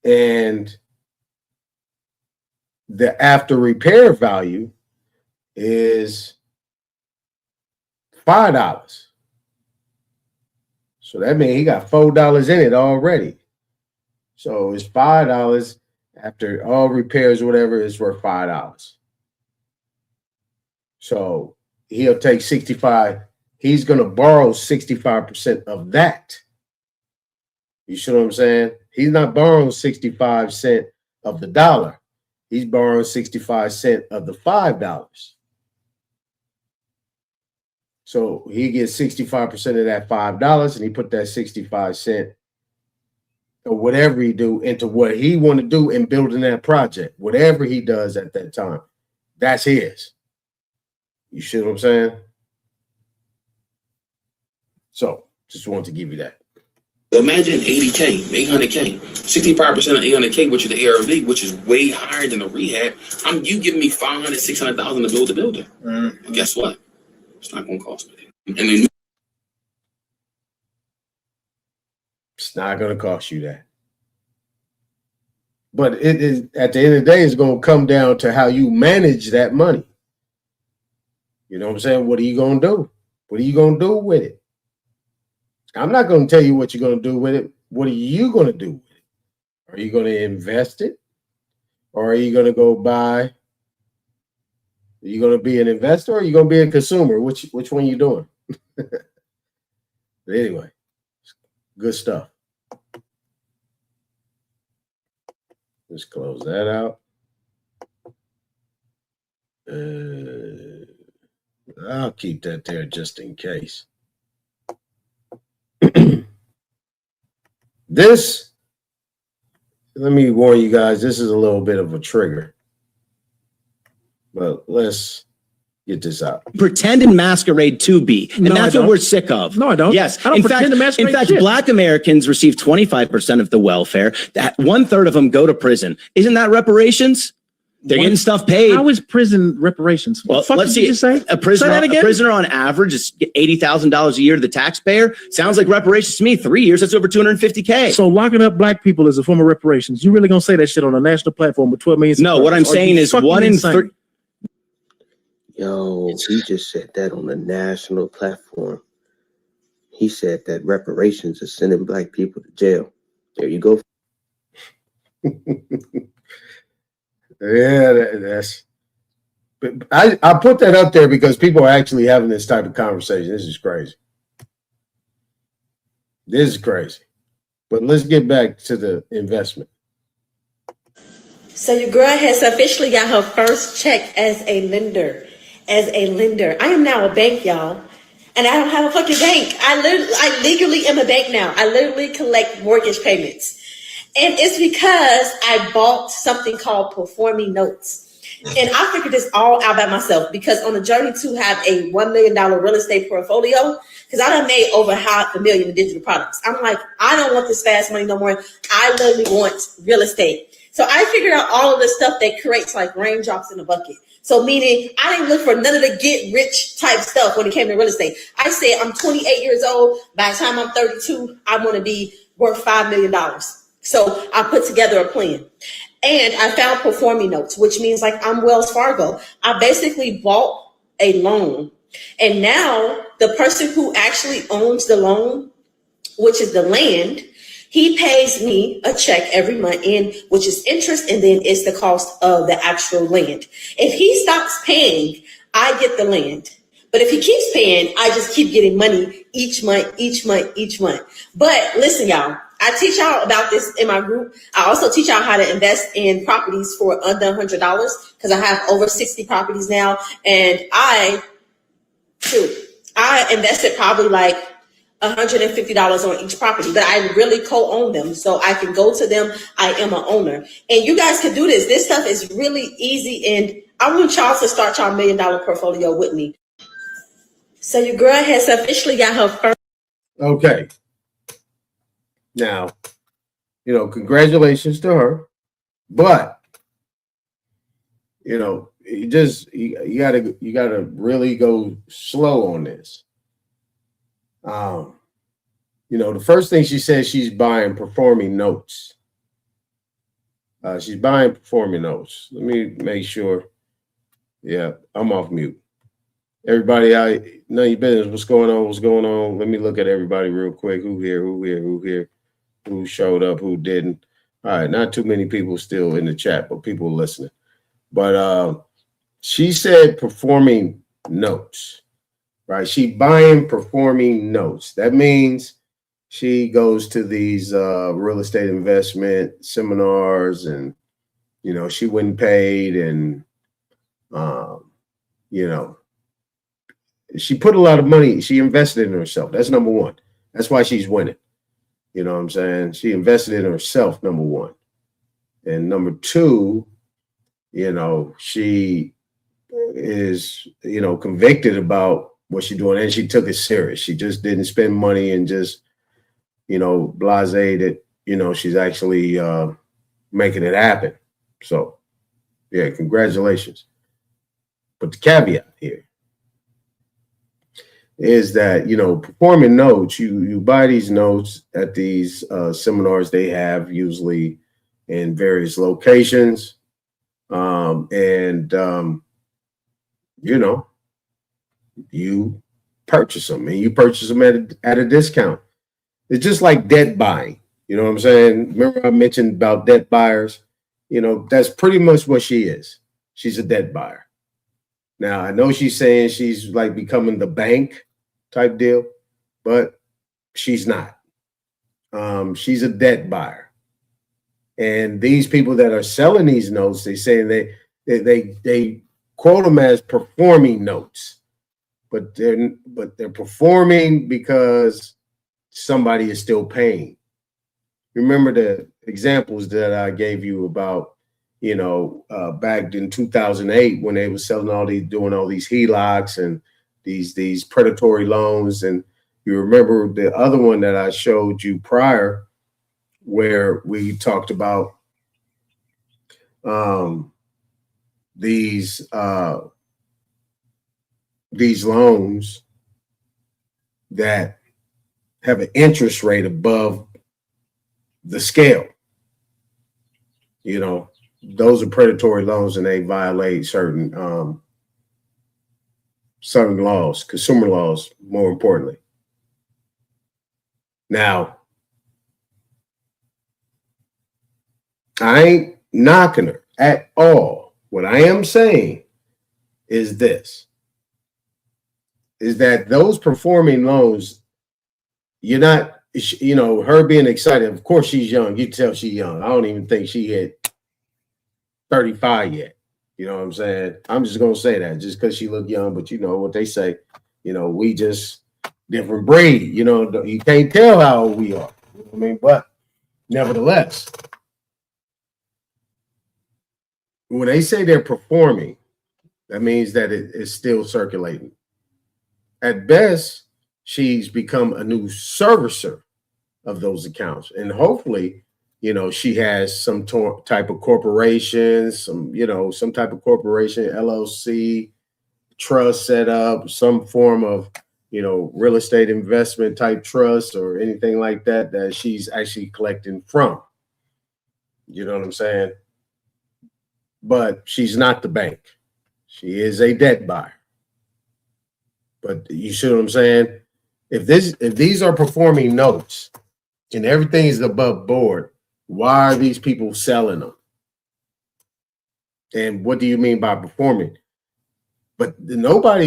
And the after repair value is $5. So that means he got $4 in it already. So it's $5 after all repairs, whatever, is worth $5. So he'll take 65. He's going to borrow 65% of that. You see what I'm saying? He's not borrowing 65 cents of the dollar. He's borrowing 65 cents of the $5. So he gets 65% of that $5, and he put that 65 cents or whatever he do into what he want to do in building that project. Whatever he does at that time, that's his. You see what I'm saying? So just wanted to give you that. Imagine 80K, 800K, 65% of 800K, which is the ARV, which is way higher than the rehab. You giving me 500, 600,000 to build the building. Mm-hmm. But guess what? It's not going to cost me. And then it's not going to cost you that. But it is, at the end of the day, it's going to come down to how you manage that money. You know what I'm saying? What are you going to do? What are you going to do with it? I'm not going to tell you what you're going to do with it. What are you going to do with it? Are you going to invest it? Or are you going to go buy? Are you going to be an investor, or are you going to be a consumer? Which one are you doing? But anyway, good stuff. Let's close that out. I'll keep that there just in case. This, let me warn you guys, this is a little bit of a trigger. But let's get this out. Pretend and masquerade to be. And that's what we're sick of. No, I don't. Yes. I don't pretend to masquerade. In fact, shit. Black Americans receive 25% of the welfare. That 1/3 of them go to prison. Isn't that reparations? They're getting stuff paid. How is prison reparations? Well, What the fuck let's did you see. just say? A prisoner on average is $80,000 a year to the taxpayer. Sounds like reparations to me. 3 years, that's over $250K. So locking up black people is a form of reparations. You really gonna say that shit on a national platform with 12 million? No, what I'm saying is 1 in 3. Yo, he just said that on a national platform. He said that reparations are sending black people to jail. There you go. Yeah, that's. But I put that up there because people are actually having this type of conversation. This is crazy. This is crazy. But let's get back to the investment. So your girl has officially got her first check as a lender. I am now a bank, y'all. And I don't have a fucking bank. I legally am a bank now. I literally collect mortgage payments. And it's because I bought something called performing notes. And I figured this all out by myself because on the journey to have a $1 million real estate portfolio, because I done made over $500,000 in digital products. I'm like, I don't want this fast money no more. I literally want real estate. So I figured out all of the stuff that creates like raindrops in a bucket. So meaning I didn't look for none of the get rich type stuff when it came to real estate. I said, I'm 28 years old. By the time I'm 32, I want to be worth $5 million. So I put together a plan and I found performing notes, which means like I'm Wells Fargo. I basically bought a loan and now the person who actually owns the loan, which is the land, he pays me a check every month in, which is interest, and then it's the cost of the actual land. If he stops paying, I get the land. But if he keeps paying, I just keep getting money each month. But listen, y'all, I teach y'all about this in my group. I also teach y'all how to invest in properties for under $100 because I have over 60 properties now. And I invested probably like $150 on each property, but I really co-own them. So I can go to them. I am an owner. And you guys can do this. This stuff is really easy. And I want y'all to start your $1 million portfolio with me. So your girl has officially got her first. Okay. Now, congratulations to her, but you gotta really go slow on this. The first thing she says, she's buying performing notes. She's buying performing notes. Let me make sure. Yeah, I'm off mute. Everybody, I know your business. What's going on? Let me look at everybody real quick. Who here? Who showed up? Who didn't? All right, not too many people still in the chat, but people listening. But she said performing notes, right? She buying performing notes. That means she goes to these real estate investment seminars and, she wasn't paid and, she put a lot of money. She invested in herself. That's number one. That's why she's winning. You know what I'm saying? She invested in herself, number one. And number two, she is, convicted about what she's doing. And she took it serious. She just didn't spend money and just, blasé that, she's actually making it happen. So, yeah, congratulations. But the caveat here is that, performing notes, you buy these notes at these seminars they have usually in various locations. You purchase them and you purchase them at a discount. It's just like debt buying. You know what I'm saying? Remember I mentioned about debt buyers? That's pretty much what she is. She's a debt buyer. Now, I know she's saying she's like becoming the bank type deal, but she's not. She's a debt buyer. And these people that are selling these notes, they say they quote them as performing notes, but they're performing because somebody is still paying. Remember the examples that I gave you about, back in 2008 when they were selling doing all these HELOCs and these predatory loans. And you remember the other one that I showed you prior, where we talked about these loans that have an interest rate above the scale. Those are predatory loans, and they violate certain laws, consumer laws, more importantly. Now, I ain't knocking her at all. What I am saying is this, is that those performing loans, you're not, her being excited. Of course, she's young. You can tell she's young. I don't even think she hit 35 yet. You know what I'm saying? I'm just going to say that just because she looked young, but you know what they say, we just different breed. You can't tell how old we are. You know what I mean? But nevertheless, when they say they're performing, that means that it is still circulating. At best, she's become a new servicer of those accounts. And hopefully, she has some type of corporation, some type of corporation, LLC, trust set up, some form of, real estate investment type trust or anything like that she's actually collecting from. You know what I'm saying? But she's not the bank. She is a debt buyer. But you see what I'm saying? If these are performing notes and everything is above board, why are these people selling them? And what do you mean by performing? But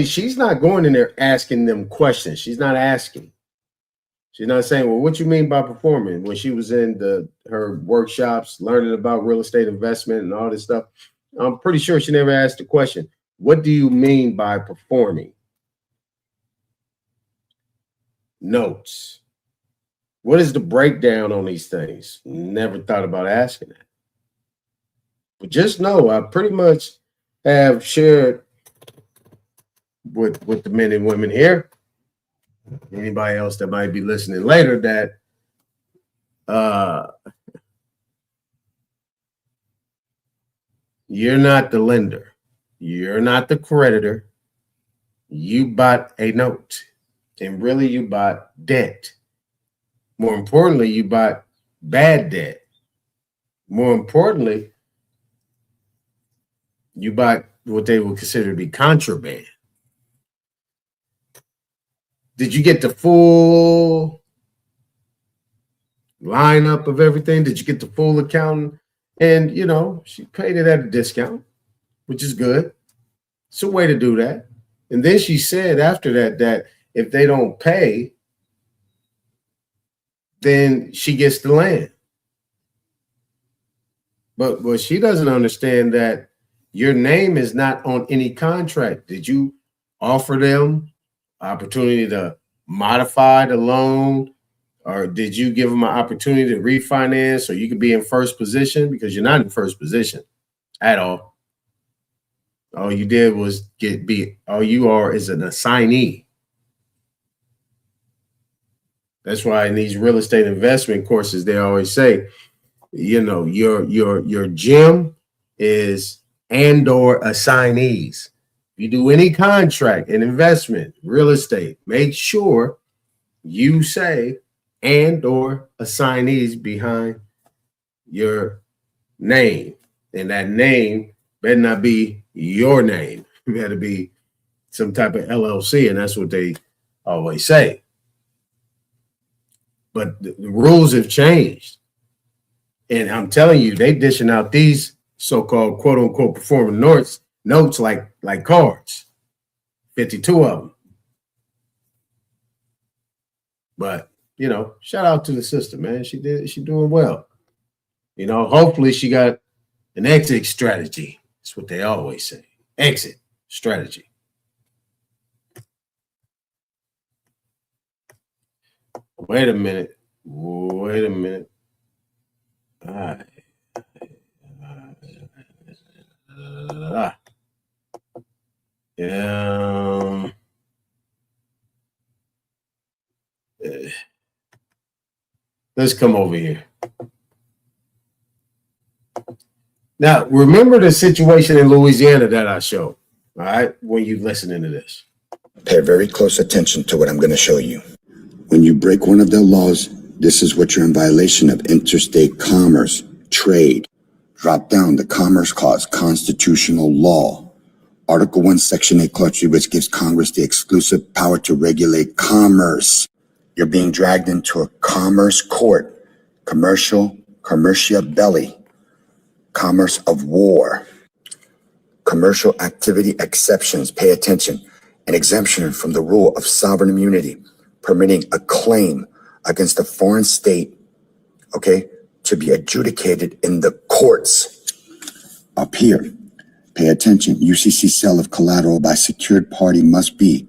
she's not going in there asking them questions. She's not asking. She's not saying, well, what you mean by performing? When she was in her workshops, learning about real estate investment and all this stuff, I'm pretty sure she never asked the question, what do you mean by performing? Notes. What is the breakdown on these things? Never thought about asking that. But just know I pretty much have shared with the men and women here, anybody else that might be listening later, that you're not the lender. You're not the creditor. You bought a note. And really, you bought debt. More importantly, you bought bad debt. More importantly, you bought what they would consider to be contraband. Did you get the full lineup of everything? Did you get the full accounting? And, she paid it at a discount, which is good. It's a way to do that. And then she said after that if they don't pay, then she gets the land. But what she doesn't understand that your name is not on any contract. Did you offer them opportunity to modify the loan? Or did you give them an opportunity to refinance so you could be in first position? Because you're not in first position at all. All you did was all you are is an assignee. That's why in these real estate investment courses, they always say, your gem is and/or assignees. If you do any contract and investment, real estate, make sure you say and/or assignees behind your name. And that name better not be your name. It better be some type of LLC, and that's what they always say. But the rules have changed. And I'm telling you, they dishing out these so-called quote unquote performing notes like cards. 52 of them. But, shout out to the sister, man. She doing well. You know, hopefully she got an exit strategy. That's what they always say. Exit strategy. Wait a minute. Wait a minute. All right. Let's come over here. Now, remember the situation in Louisiana that I showed, all right, when you're listening to this. Pay very close attention to what I'm going to show you. When you break one of their laws, this is what you're in violation of: interstate commerce, trade. Drop down the Commerce Clause, constitutional law. Article 1, Section 8, Clause 3, which gives Congress the exclusive power to regulate commerce. You're being dragged into a commerce court, commercia belli, commerce of war, commercial activity exceptions. Pay attention. An exemption from the rule of sovereign immunity, permitting a claim against a foreign state, okay, to be adjudicated in the courts. Up here, pay attention. UCC sale of collateral by secured party must be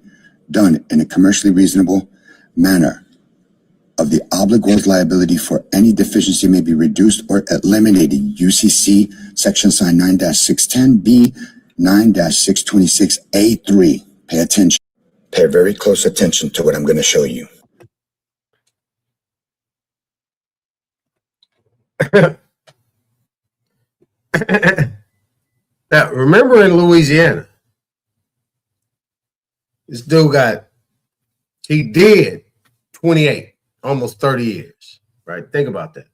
done in a commercially reasonable manner. Of the obligor's liability for any deficiency may be reduced or eliminated. UCC section sign 9-610B, 9-626A3. Pay attention. Pay very close attention to what I'm going to show you. Now, remember in Louisiana, this dude he did 28, almost 30 years, right? Think about that.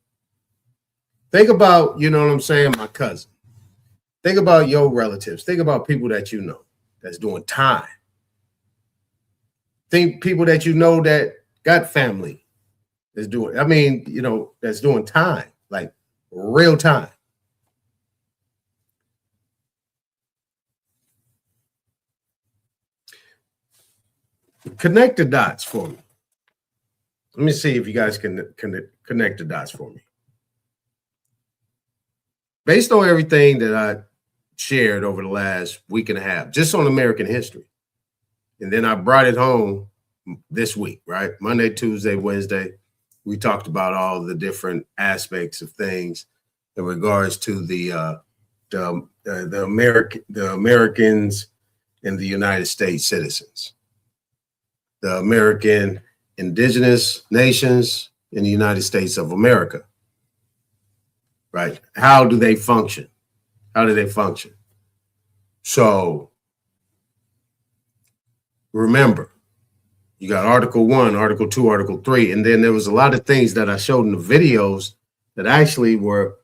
Think about, you know what I'm saying, my cousin. Think about your relatives. Think about people that you know that's doing time. Think people that you know that got family that's doing, that's doing time, like real time. Connect the dots for me. Let me see if you guys can connect the dots for me. Based on everything that I shared over the last week and a half, just on American history, and then I brought it home this week, right? Monday, Tuesday, Wednesday, we talked about all the different aspects of things in regards to the Americans and the United States citizens, the American indigenous nations in the United States of America, right? How do they function? How do they function? So remember, you got Article 1, Article 2, Article 3, and then there was a lot of things that I showed in the videos that actually were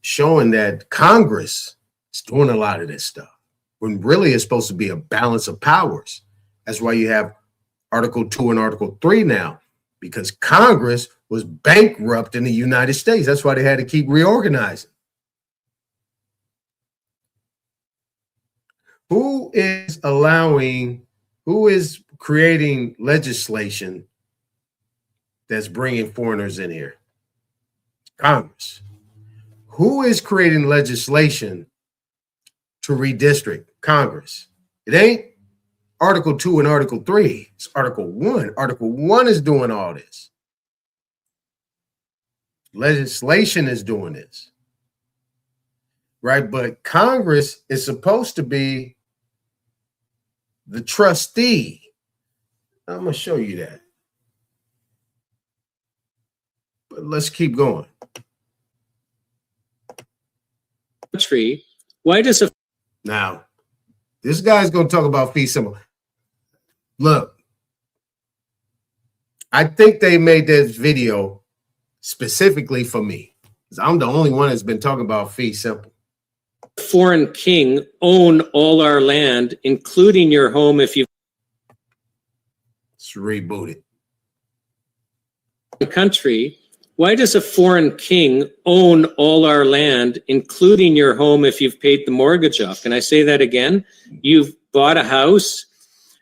showing that Congress is doing a lot of this stuff, when really it's supposed to be a balance of powers. That's why you have Article 2 and Article 3 now, because Congress was bankrupt in the United States. That's why they had to keep reorganizing. Who is creating legislation that's bringing foreigners in here? Congress. Who is creating legislation to redistrict? Congress. It ain't Article 2 and Article 3. It's Article 1. Article 1 is doing all this. Legislation is doing this. Right? But Congress is supposed to be the trustee. I'm going to show you that. But let's keep going. Country, why does a now this guy's going to talk about fee simple. Look, I think they made this video specifically for me, because I'm the only one that's been talking about fee simple. foreign king own all our land, including your home if you Let's reboot it. country? Why does a foreign king own all our land, including your home if you've paid the mortgage off? Can I say that again? You've bought a house,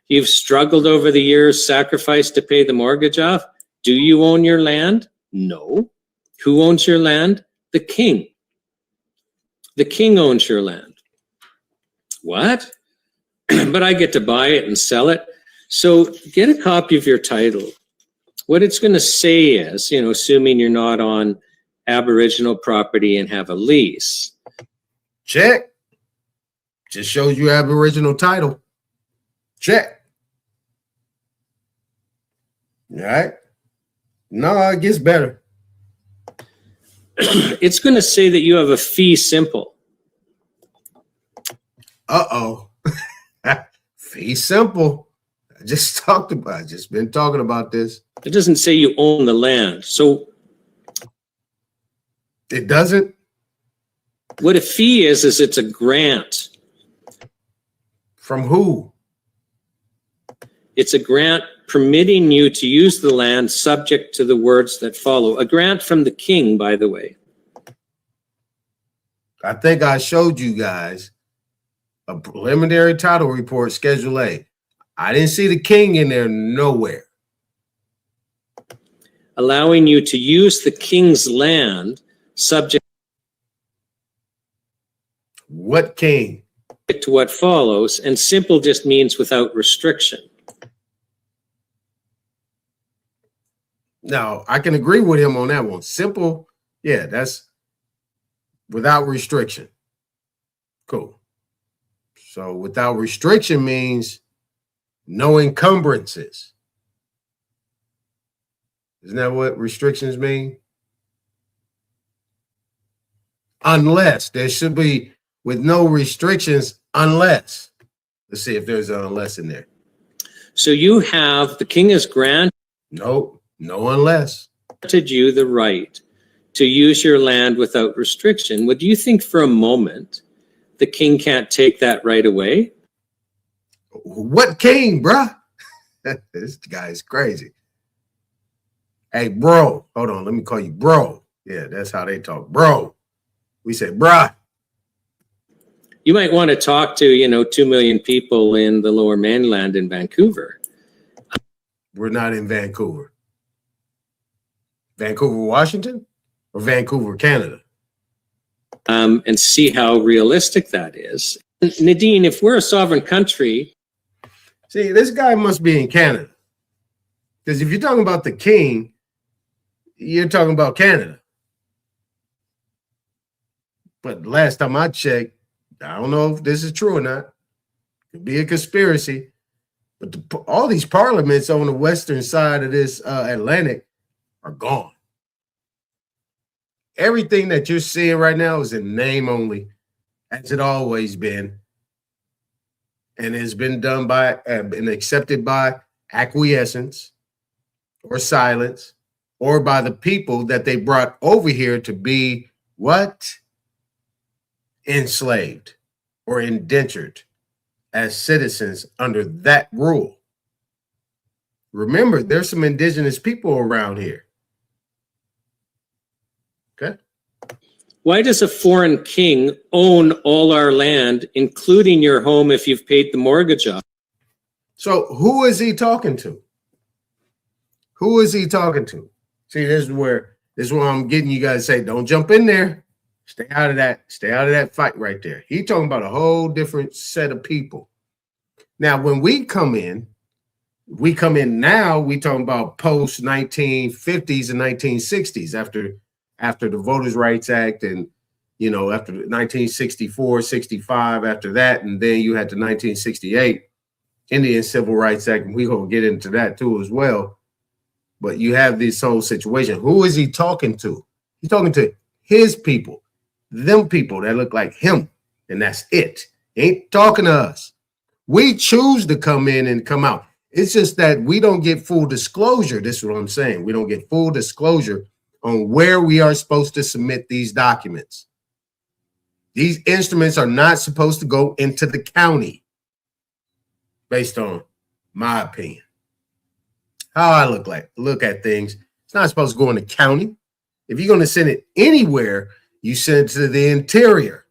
you've struggled over the years, sacrificed to pay the mortgage off. Do you own your land? No. Who owns your land? The king. The king owns your land. What? But I get to buy it and sell it. So get a copy of your title. What it's going to say is, assuming you're not on Aboriginal property and have a lease. Check. Just shows you Aboriginal title. Check. All right. No, it gets better. It's going to say that you have a fee simple. Uh-oh. Fee simple. I just been talking about this. It doesn't say you own the land. So it doesn't? What a fee is it's a grant. From who? It's a grant permitting you to use the land subject to the words that follow. A grant from the king, by the way. I think I showed you guys a preliminary title report, Schedule A. I didn't see the king in there nowhere. Allowing you to use the king's land subject. What king? To what follows, and simple just means without restriction. Now, I can agree with him on that one. Simple, yeah, that's without restriction. Cool. So without restriction means no encumbrances. Isn't that what restrictions mean? Unless, there should be with no restrictions unless. Let's see if there's an unless in there. So you have, the king has granted. Nope, no unless. Granted you the right to use your land without restriction. Would you think for a moment the king can't take that right away? What king, bruh? This guy is crazy. Hey, bro. Hold on, let me call you bro. Yeah, that's how they talk. Bro. We say, bruh. You might want to talk to, 2 million people in the Lower Mainland in Vancouver. We're not in Vancouver. Vancouver, Washington, or Vancouver, Canada? And see how realistic that is. Nadine, if we're a sovereign country. See, this guy must be in Canada. Because if you're talking about the king, you're talking about Canada. But last time I checked, I don't know if this is true or not. Could be a conspiracy. But all these parliaments on the western side of this Atlantic are gone. Everything that you're seeing right now is in name only, as it always been. And it's been done by and accepted by acquiescence or silence or by the people that they brought over here to be what? Enslaved or indentured as citizens under that rule. Remember, there's some indigenous people around here. Okay. Why does a foreign king own all our land, including your home if you've paid the mortgage off? So who is he talking to? Who is he talking to? See, this is where I'm getting you guys to say, don't jump in there. Stay out of that. Stay out of that fight right there. He's talking about a whole different set of people. Now, when we come in now, we talking about post 1950s and 1960s after the Voters' Rights Act and, after 1964, 65, after that. And then you had the 1968 Indian Civil Rights Act. And we're going to get into that too as well. But you have this whole situation. Who is he talking to? He's talking to his people. Them people that look like him, and that's it. He ain't talking to us. We choose to come in and come out. It's just that we don't get full disclosure. This is what I'm saying. We don't get full disclosure on where we are supposed to submit these documents. These instruments are not supposed to go into the county, based on my opinion. How I look at things. It's not supposed to go in the county. If you're going to send it anywhere, you send it to the interior.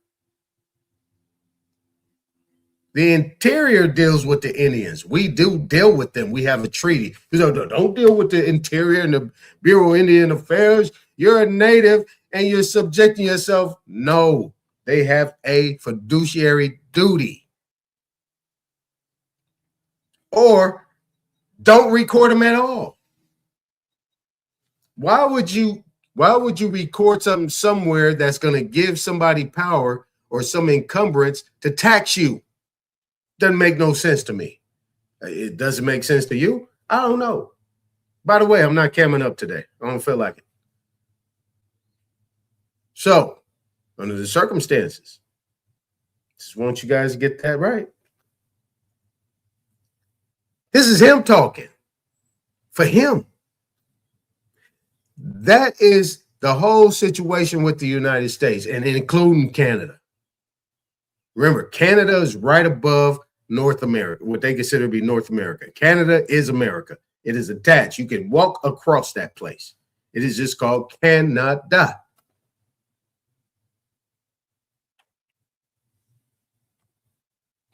The interior deals with the Indians. We do deal with them. We have a treaty. So don't deal with the interior and the Bureau of Indian Affairs. You're a native and you're subjecting yourself. No, They have a fiduciary duty. Or don't record them at all. Why would you record something somewhere that's going to give somebody power or some encumbrance to tax you? Doesn't make no sense to me. It doesn't make sense to you? I don't know. By the way, I'm not camming up today. I don't feel like it. So, under the circumstances, just want you guys to get that right. This is him talking for him. That is the whole situation with the United States and including Canada. Remember, Canada is right above North America, what they consider to be North America. Canada is America. It is attached. You can walk across that place. It is just called Canada.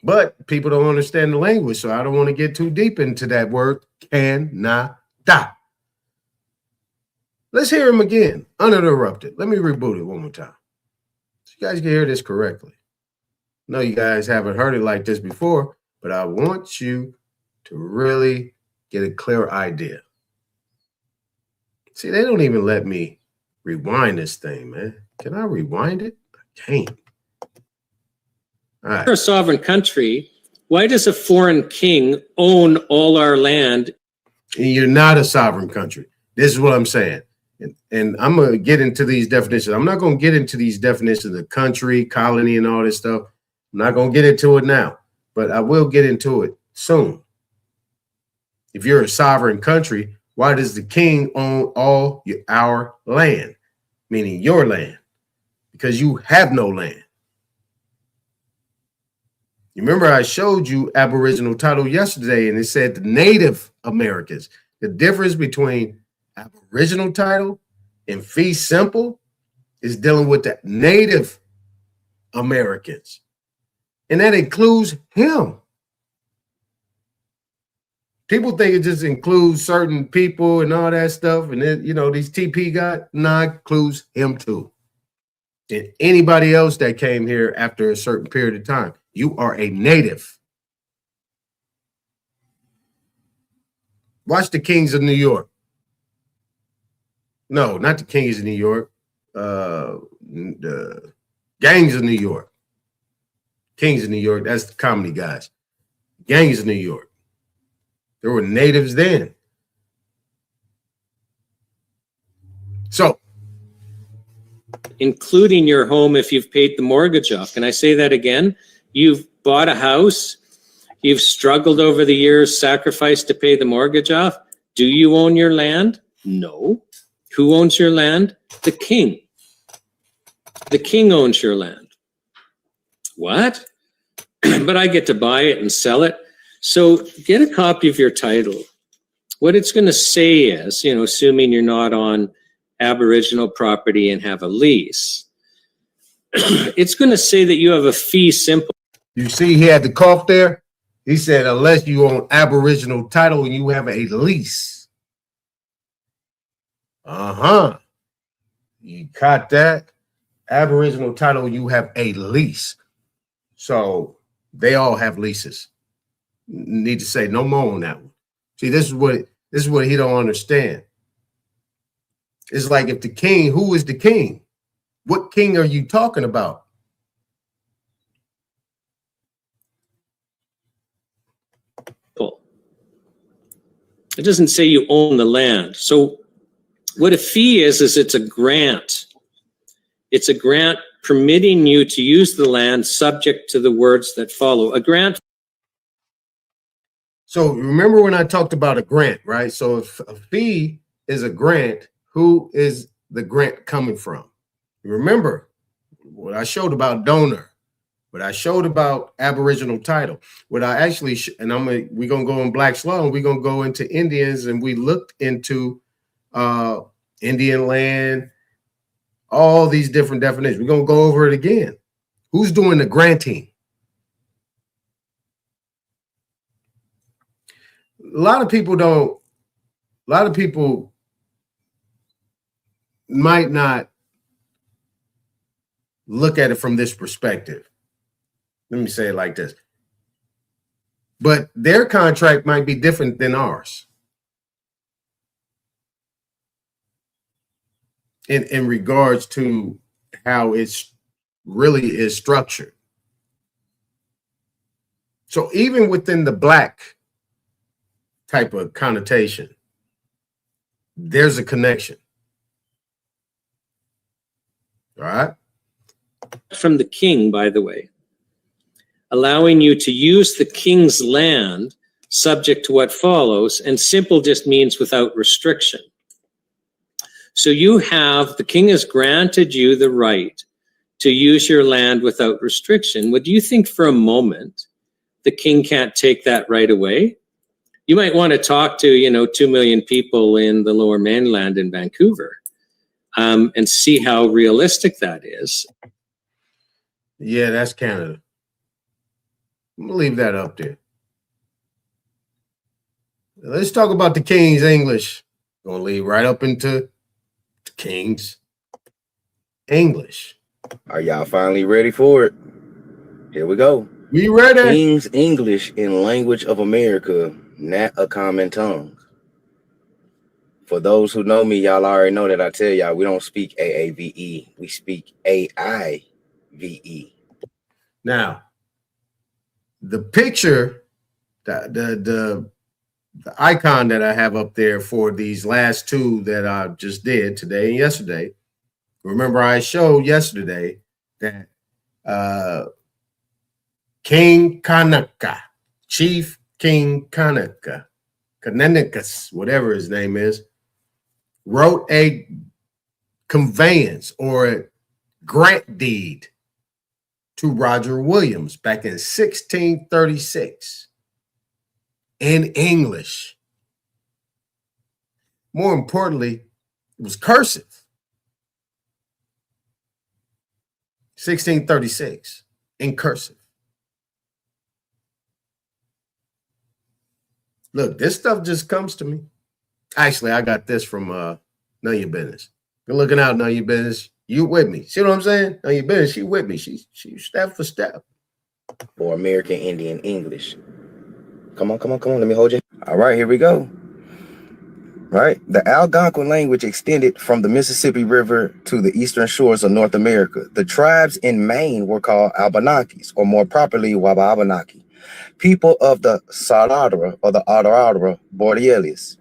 But people don't understand the language, so I don't want to get too deep into that word, Canada. Let's hear him again, uninterrupted. Let me reboot it one more time so you guys can hear this correctly. I know you guys haven't heard it like this before, but I want you to really get a clear idea. See, they don't even let me rewind this thing, man. Can I rewind it? I can't. All right. We're a sovereign country. Why does a foreign king own all our land? And you're not a sovereign country. This is what I'm saying. And I'm going to get into these definitions. I'm not going to get into these definitions of country, colony, and all this stuff. I'm not going to get into it now, but I will get into it soon. If you're a sovereign country, why does the king own all our land? Meaning your land. Because you have no land. You remember I showed you Aboriginal title yesterday, and it said the Native Americans. The difference between Aboriginal title and fee simple is dealing with the Native Americans. And that includes him. People think it just includes certain people and all that stuff. And then, you know, these TP guys, nah, includes him too. And anybody else that came here after a certain period of time. You are a native. Watch the Kings of New York. No, not the Kings of New York. The Gangs of New York. Kings of New York, that's the comedy guys. Gangs of New York. There were natives then. So, including your home if you've paid the mortgage off. Can I say that again? You've bought a house, you've struggled over the years, sacrificed to pay the mortgage off. Do you own your land? No. Who owns your land? The king. The king owns your land. What? But I get to buy it and sell it. So get a copy of your title. What it's going to say is, you know, assuming you're not on Aboriginal property and have a lease, it's going to say that you have a fee simple. You see, he had the cough there. He said, unless you own Aboriginal title and you have a lease. You caught that? Aboriginal title, you have a lease. So they all have leases. Need to say no more on that one. See, this is what he don't understand. It's like if the king, who is the king? What king are you talking about? It doesn't say you own the land. So what a fee is it's a grant. It's a grant permitting you to use the land subject to the words that follow. A grant. So remember when I talked about a grant, right? So if a fee is a grant, who is the grant coming from? Remember what I showed about donor, what I showed about Aboriginal title, what I actually, we're going to go in Black's Law and we're going to go into Indians, and we looked into Indian land, all these different definitions. We're going to go over it again. Who's doing the granting? A lot of people might not look at it from this perspective. Let me say it like this. But their contract might be different than ours in regards to how it's really is structured. So even within the black type of connotation, there's a connection. All right. From the king, by the way, allowing you to use the king's land subject to what follows, and simple just means without restriction. So the king has granted you the right to use your land without restriction. Would you think for a moment the king can't take that right away? You might want to talk to, 2 million people in the Lower Mainland in Vancouver and see how realistic that is. Yeah, that's Canada. I'm gonna leave that up there. Let's talk about the King's English. Gonna lead right up into the King's English. Are y'all finally ready for it? Here we go. We ready? King's English in language of America, not a common tongue. For those who know me, y'all already know that I tell y'all we don't speak AAVE. We speak AIVE. Now, the picture, the icon that I have up there for these last two that I just did today and yesterday. Remember, I showed yesterday that King Kanaka, Chief King Kanaka, Kanenikas, whatever his name is, wrote a conveyance or a grant deed to Roger Williams back in 1636 in English. More importantly, it was cursive. 1636 in cursive. Look, this stuff just comes to me. Actually, I got this from None Your Business. You're looking out, None Your Business. You with me. See what I'm saying? None Your Business, she with me. She step for step. Or American Indian English. Come on. Let me hold you. All right, here we go. Right. The Algonquin language extended from the Mississippi River to the eastern shores of North America. The tribes in Maine were called Abenakis, or more properly, Wabanaki, people of the Saradra or the Aradra Borealis.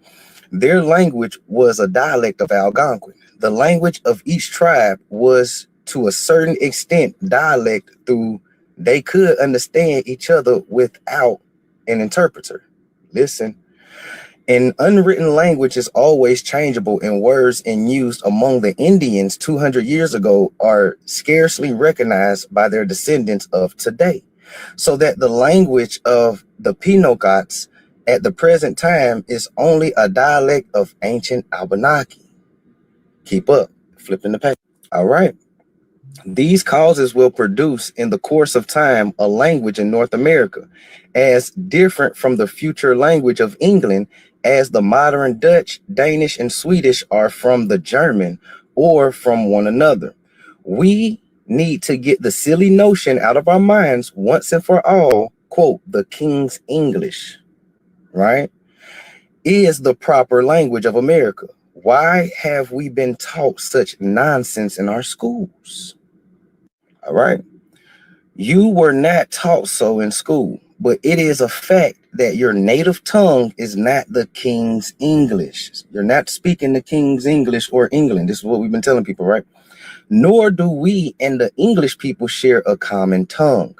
Their language was a dialect of Algonquin. The language of each tribe was, to a certain extent, dialect through they could understand each other without an interpreter. Listen. An unwritten language is always changeable, and words in use among the Indians 200 years ago are scarcely recognized by their descendants of today. So that the language of the Pinocots at the present time is only a dialect of ancient Abenaki. Keep up, flipping the page. All right. These causes will produce in the course of time a language in North America as different from the future language of England as the modern Dutch, Danish, and Swedish are from the German or from one another. We need to get the silly notion out of our minds once and for all, quote, the King's English, right, is the proper language of America. Why have we been taught such nonsense in our schools? All right. You were not taught so in school, but it is a fact that your native tongue is not the King's English. You're not speaking the King's English or England. This is what we've been telling people, right? Nor do we and the English people share a common tongue.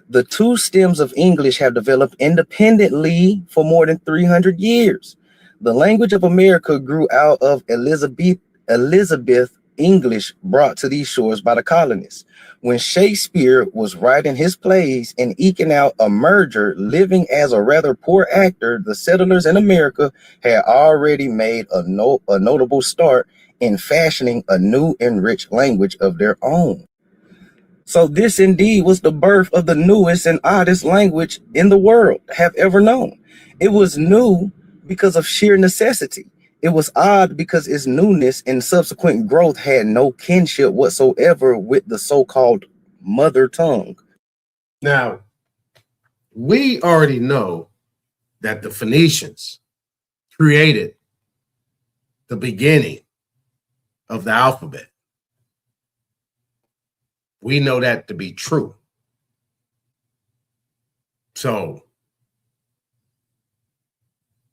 The two stems of English have developed independently for more than 300 years. The language of America grew out of Elizabeth English brought to these shores by the colonists. When Shakespeare was writing his plays and eking out a merger, living as a rather poor actor, the settlers in America had already made a notable start in fashioning a new and rich language of their own. So this indeed was the birth of the newest and oddest language in the world have ever known. It was new because of sheer necessity. It was odd because its newness and subsequent growth had no kinship whatsoever with the so-called mother tongue. Now, we already know that the Phoenicians created the beginning of the alphabet. We know that to be true. So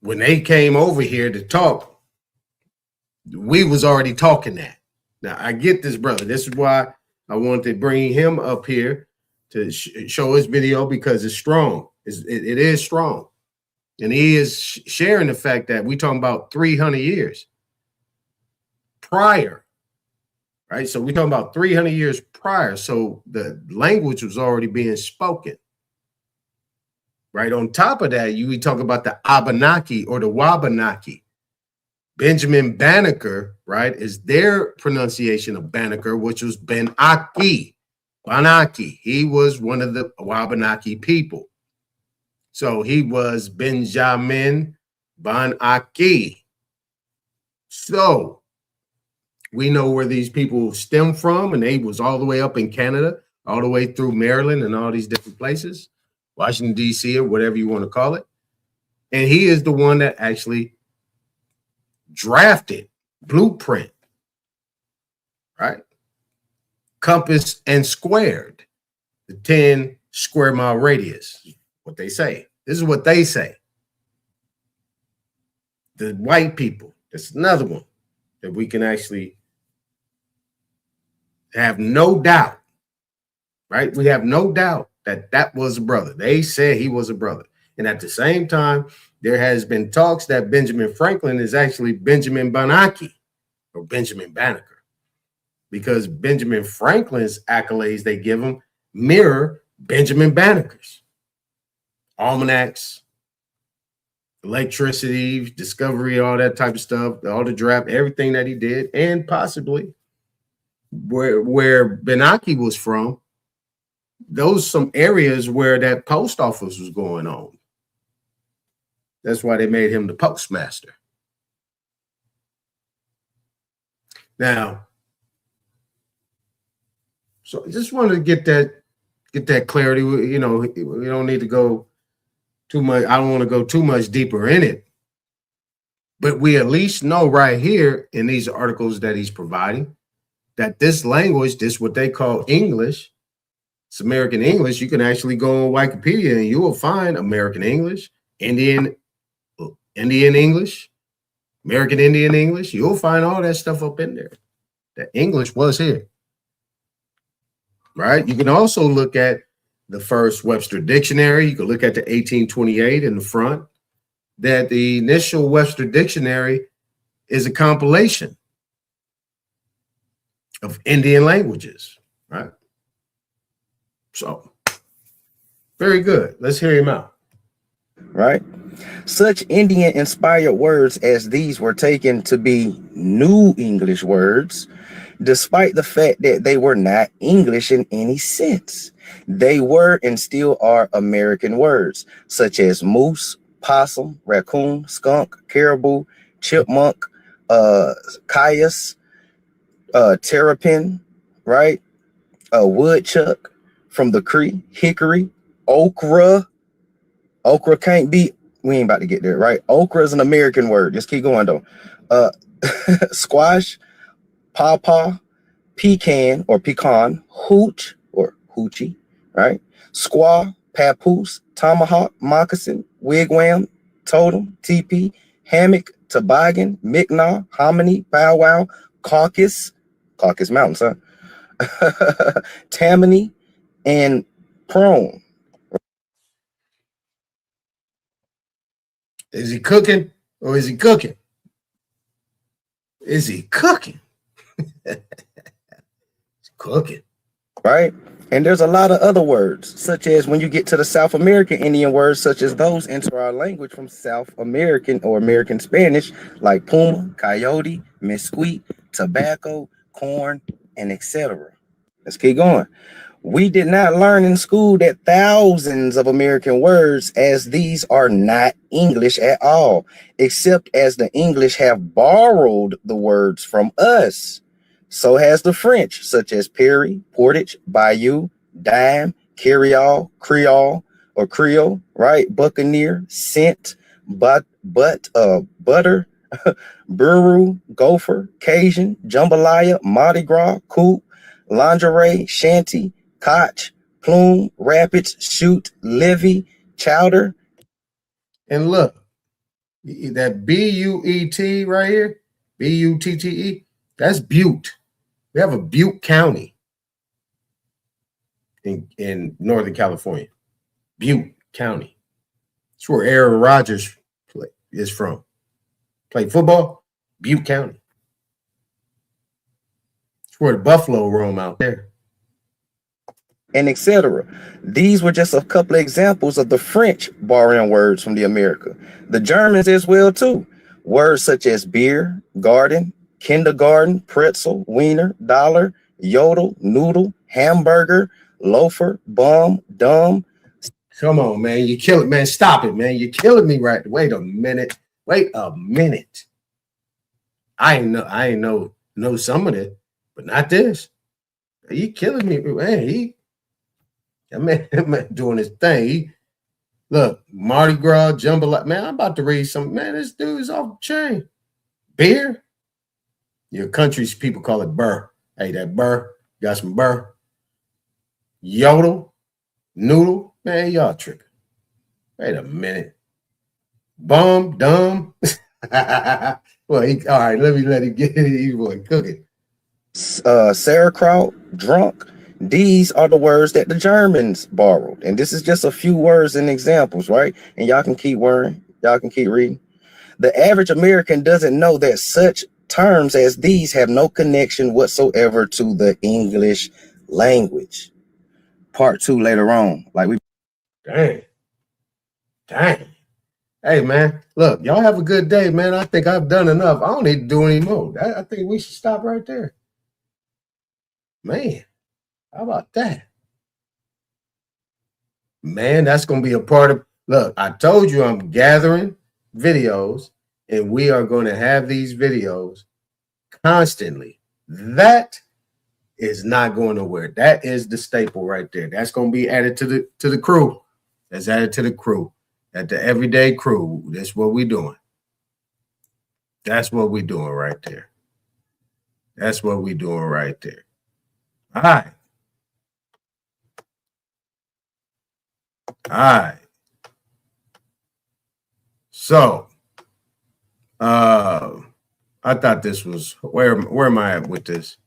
when they came over here to talk, we was already talking that. Now, I get this, brother. This is why I wanted to bring him up here to show his video, because it's strong. It is strong. And he is sharing the fact that we talking about 300 years prior, right? So we talking about 300 years prior. So the language was already being spoken. Right on top of that, we talk about the Abenaki or the Wabanaki. Benjamin Banneker, right, is their pronunciation of Banneker, which was Ben-Aki. Banaki. He was one of the Wabanaki people. So he was Benjamin Banaki. So we know where these people stem from, and they was all the way up in Canada, all the way through Maryland and all these different places. Washington, D.C., or whatever you want to call it. And he is the one that actually drafted blueprint, right? Compass and squared the 10 square mile radius, what they say. This is what they say. The white people, that's another one that we can actually have no doubt, right? We have no doubt that was a brother. They said he was a brother. And at the same time, there has been talks that Benjamin Franklin is actually Benjamin Banaki or Benjamin Banneker, because Benjamin Franklin's accolades they give him mirror Benjamin Banneker's. Almanacs, electricity, discovery, all that type of stuff, all the draft, everything that he did, and possibly where Benaki was from, those some areas where that post office was going on. That's why they made him the postmaster. Now, so I just wanted to get that clarity. You know, we don't need to go too much. I don't want to go too much deeper in it, but we at least know right here in these articles that he's providing that this language, this what they call English, it's American English. You can actually go on Wikipedia and you will find American English, Indian English, American Indian English. You'll find all that stuff up in there. That English was here, right? You can also look at the first Webster Dictionary. You can look at the 1828 in the front, that the initial Webster Dictionary is a compilation of Indian languages, right? So, very good. Let's hear him out. Right? Such Indian-inspired words as these were taken to be New English words, despite the fact that they were not English in any sense. They were and still are American words, such as moose, possum, raccoon, skunk, caribou, chipmunk, cayuse, terrapin, right? Woodchuck from the Cree, hickory, okra. Okra can't be, we ain't about to get there, right? Okra is an American word. Just keep going though. Squash, pawpaw, pecan or pecan, hooch or hoochie, right? Squaw, papoose, tomahawk, moccasin, wigwam, totem, teepee, hammock, toboggan, micknaw, hominy, powwow, caucus mountains, huh? Tammany, and prone. Is he cooking or is he cooking? Is he cooking? He's cooking. Right? And there's a lot of other words, such as when you get to the South American Indian words, such as those enter our language from South American or American Spanish, like puma, coyote, mesquite, tobacco, corn, and etc. Let's keep going. We did not learn in school that thousands of American words, as these are not English at all, except as the English have borrowed the words from us. So has the French, such as Perry, Portage, Bayou, Dime, Carryall, Creole, or Creole, right? Buccaneer, Scent, Butter, Buru, Gopher, Cajun, Jambalaya, Mardi Gras, Coupe, Lingerie, Shanty, Koch, Plume, Rapids, Shoot, Levy, Chowder. And look, that B-U-E-T right here, B-U-T-T-E, that's Butte. We have a Butte County in Northern California. Butte County. It's where Aaron Rodgers is from. Played football, Butte County. It's where the buffalo roam out there. And etc. These were just a couple of examples of the French borrowing words from the America. The Germans as well too. Words such as beer, garden, kindergarten, pretzel, wiener, dollar, yodel, noodle, hamburger, loafer, bum, dumb. Come on, man. You kill it, man. Stop it, man. You're killing me right. Wait a minute. Wait a minute. I ain't know some of it, but not this. You killing me, man. That man doing his thing. Look, Mardi Gras, Jambalaya. Man, I'm about to read some. Man, this dude is off the chain. Beer? Your country's people call it burr. Hey, that burr. Got some burr. Yodel. Noodle. Man, y'all tripping. Wait a minute. Bum, dumb. Well, all right, let him get it. He boy cooking. Sauerkraut, drunk. These are the words that the Germans borrowed. And this is just a few words and examples, right? And y'all can keep worrying. Y'all can keep reading. The average American doesn't know that such terms as these have no connection whatsoever to the English language. Part 2 later on. Dang. Hey, man, look, y'all have a good day, man. I think I've done enough. I don't need to do any more. I think we should stop right there. Man, how about that? Man, that's going to be a part of, look, I told you I'm gathering videos, and we are going to have these videos constantly. That is not going nowhere. That is the staple right there. That's going to be added to the crew. That's added to the crew. At the everyday crew. That's what we're doing. That's what we're doing right there. That's what we're doing right there. All right. All right. So, I thought this was, where am I at with this?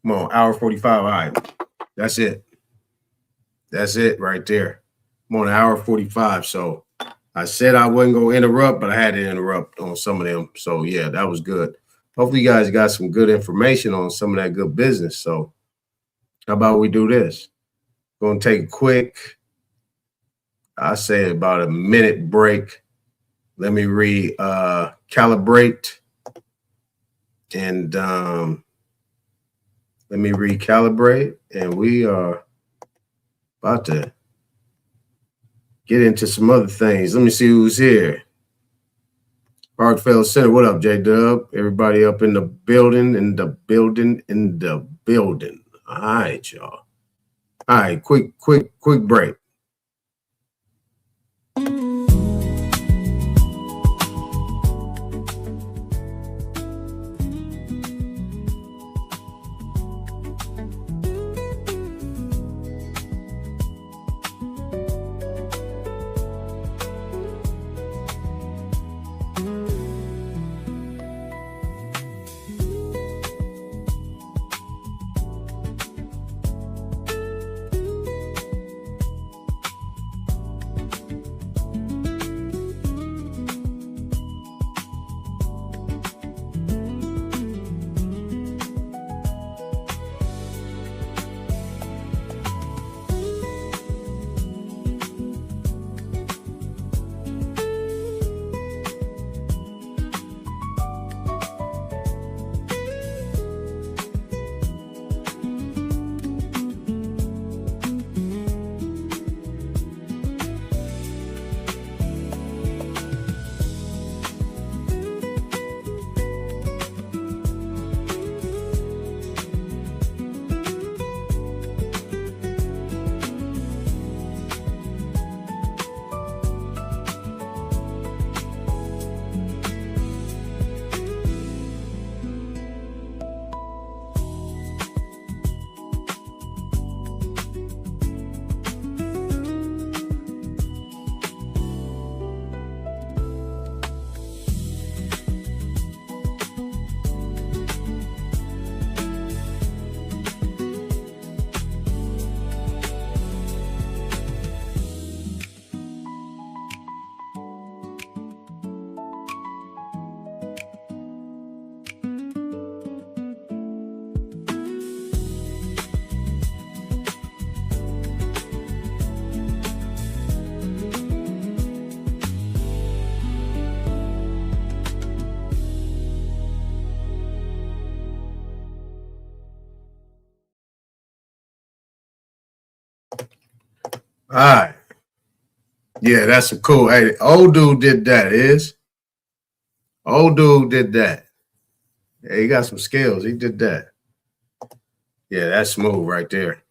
Come on, hour 45. All right. That's it. That's it right there. I'm on an hour 45. So I said I wasn't going to interrupt, but I had to interrupt on some of them. So yeah, that was good. Hopefully you guys got some good information on some of that good business. So how about we do this? Going to take a quick, I say about a minute break. Let me recalibrate and let me recalibrate, and we are about to get into some other things. Let me see who's here. Heartfelt Center, what up, J-Dub? Everybody up in the building, All right, y'all. All right, quick break. All right. Yeah, that's some cool. Hey, old dude did that, Old dude did that. Yeah, he got some skills. He did that. Yeah, that's smooth right there.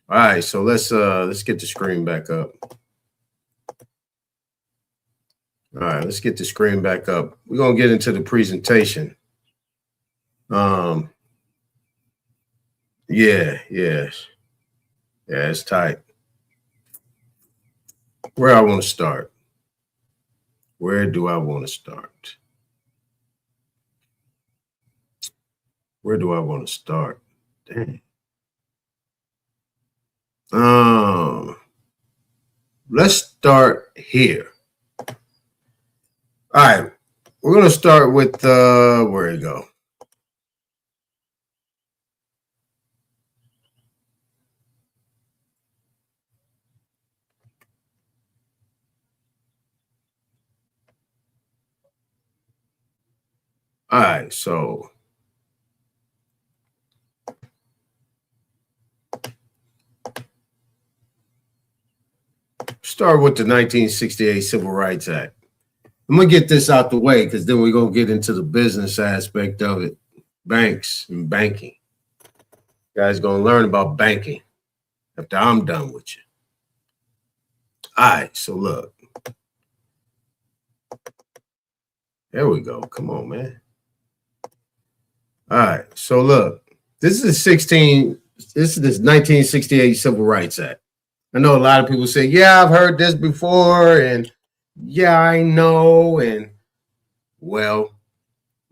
All right, so let's get the screen back up. All right, let's get the screen back up. We're gonna get into the presentation. Yeah, it's tight. Where I want to start? Where do I want to start? Where do I want to start? Dang. Let's start here. All right, we're gonna start with where you go. All right, so start with the 1968 Civil Rights Act. I'm gonna get this out the way because then we're gonna get into the business aspect of it, banks and banking. You guys gonna learn about banking after I'm done with you. All right, so look. There we go. Come on, man. All right, so look. This is this 1968 Civil Rights Act. I know a lot of people say, yeah, I've heard this before, and yeah, I know, and well,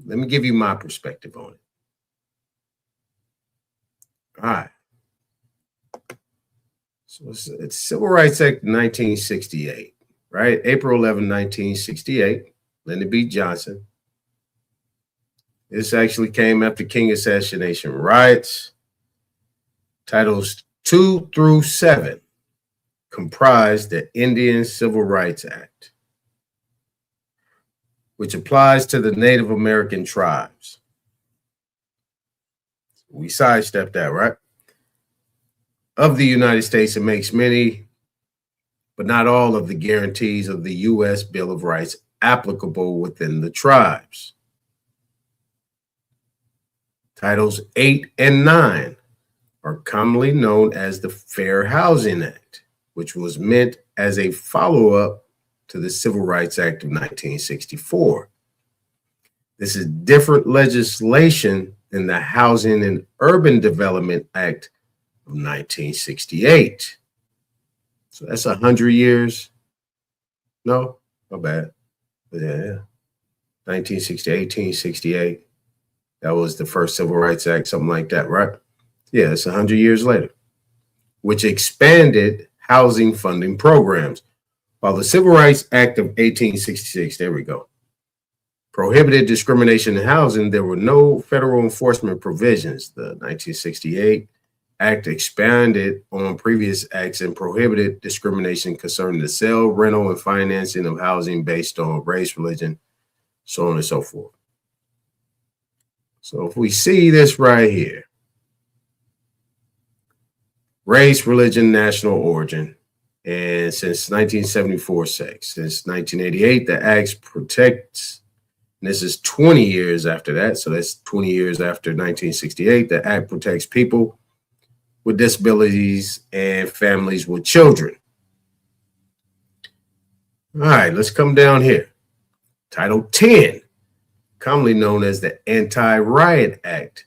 let me give you my perspective on it. All right. So it's Civil Rights Act 1968, right? April 11, 1968, Lyndon B. Johnson. This actually came after King assassination riots. Titles 2 through 7 comprise the Indian Civil Rights Act, which applies to the Native American tribes. We sidestepped that, right? Of the United States, it makes many, but not all of the guarantees of the U.S. Bill of Rights applicable within the tribes. Titles 8 and 9 are commonly known as the Fair Housing Act, which was meant as a follow-up to the Civil Rights Act of 1964. This is different legislation than the Housing and Urban Development Act of 1968. So that's 100 years. No, my bad. But yeah. 1968, 1868. That was the first Civil Rights Act, something like that, right? Yeah, it's 100 years later, which expanded housing funding programs. While the Civil Rights Act of 1866, there we go, prohibited discrimination in housing, there were no federal enforcement provisions. The 1968 Act expanded on previous acts and prohibited discrimination concerning the sale, rental, and financing of housing based on race, religion, so on and so forth. So if we see this right here, race, religion, national origin, and since 1974, sex. Since 1988, the Act protects, and this is 20 years after that, so that's 20 years after 1968, the Act protects people with disabilities and families with children. All right, let's come down here. Title 10, commonly known as the Anti-Riot Act,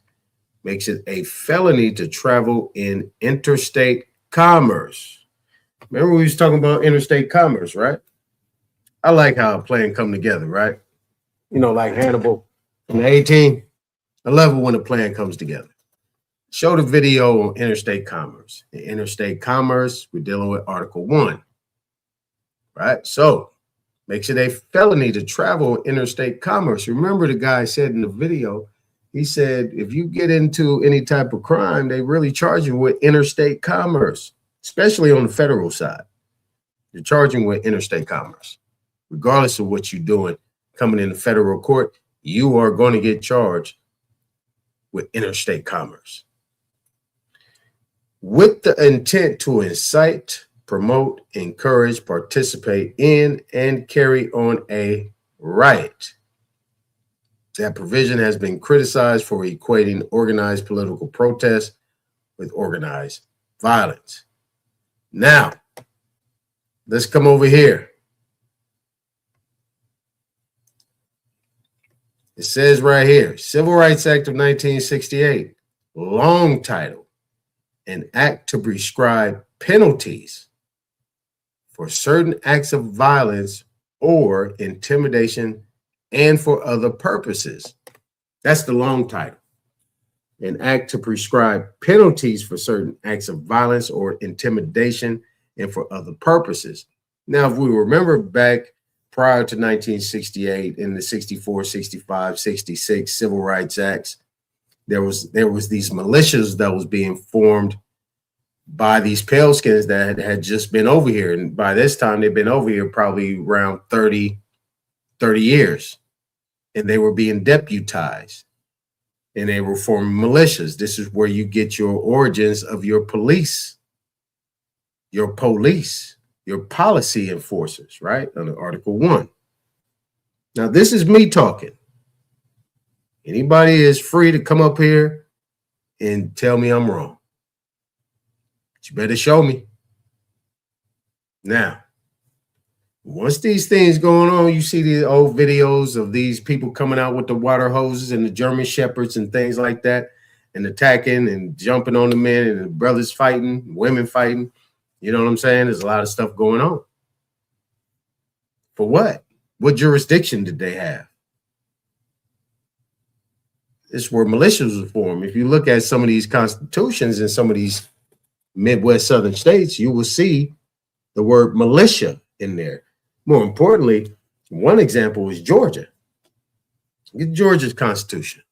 makes it a felony to travel in interstate commerce. Remember we was talking about interstate commerce, right? I like how a plan come together, right? You know, like Hannibal in the 18. I love it when a plan comes together. Show the video on interstate commerce. In interstate commerce, we're dealing with Article 1, right? So makes it a felony to travel in interstate commerce. Remember the guy said in the video, he said, if you get into any type of crime, they really charge you with interstate commerce, especially on the federal side. You're charging with interstate commerce. Regardless of what you're doing, coming into federal court, you are going to get charged with interstate commerce. With the intent to incite promote, encourage, participate in, and carry on a riot. That provision has been criticized for equating organized political protest with organized violence. Now, let's come over here. It says right here, Civil Rights Act of 1968, long title, an act to prescribe penalties for certain acts of violence or intimidation and for other purposes. That's the long title. An act to prescribe penalties for certain acts of violence or intimidation and for other purposes. Now, if we remember back prior to 1968 in the 64, 65, 66 Civil Rights Acts, there was these militias that was being formed by these paleskins that had just been over here. And by this time, they've been over here probably around 30 years. And they were being deputized. And they were forming militias. This is where you get your origins of your police, your policy enforcers, right? Under Article 1. Now, this is me talking. Anybody is free to come up here and tell me I'm wrong. But you better show me. Now, once these things going on, you see the old videos of these people coming out with the water hoses and the German shepherds and things like that, and attacking and jumping on the men, and the brothers fighting, women fighting. You know what I'm saying? There's a lot of stuff going on. For what? What jurisdiction did they have? This is where militias were formed. If you look at some of these constitutions in some of these Midwest Southern states, you will see the word militia in there. More importantly, one example is Georgia. Get Georgia's constitution.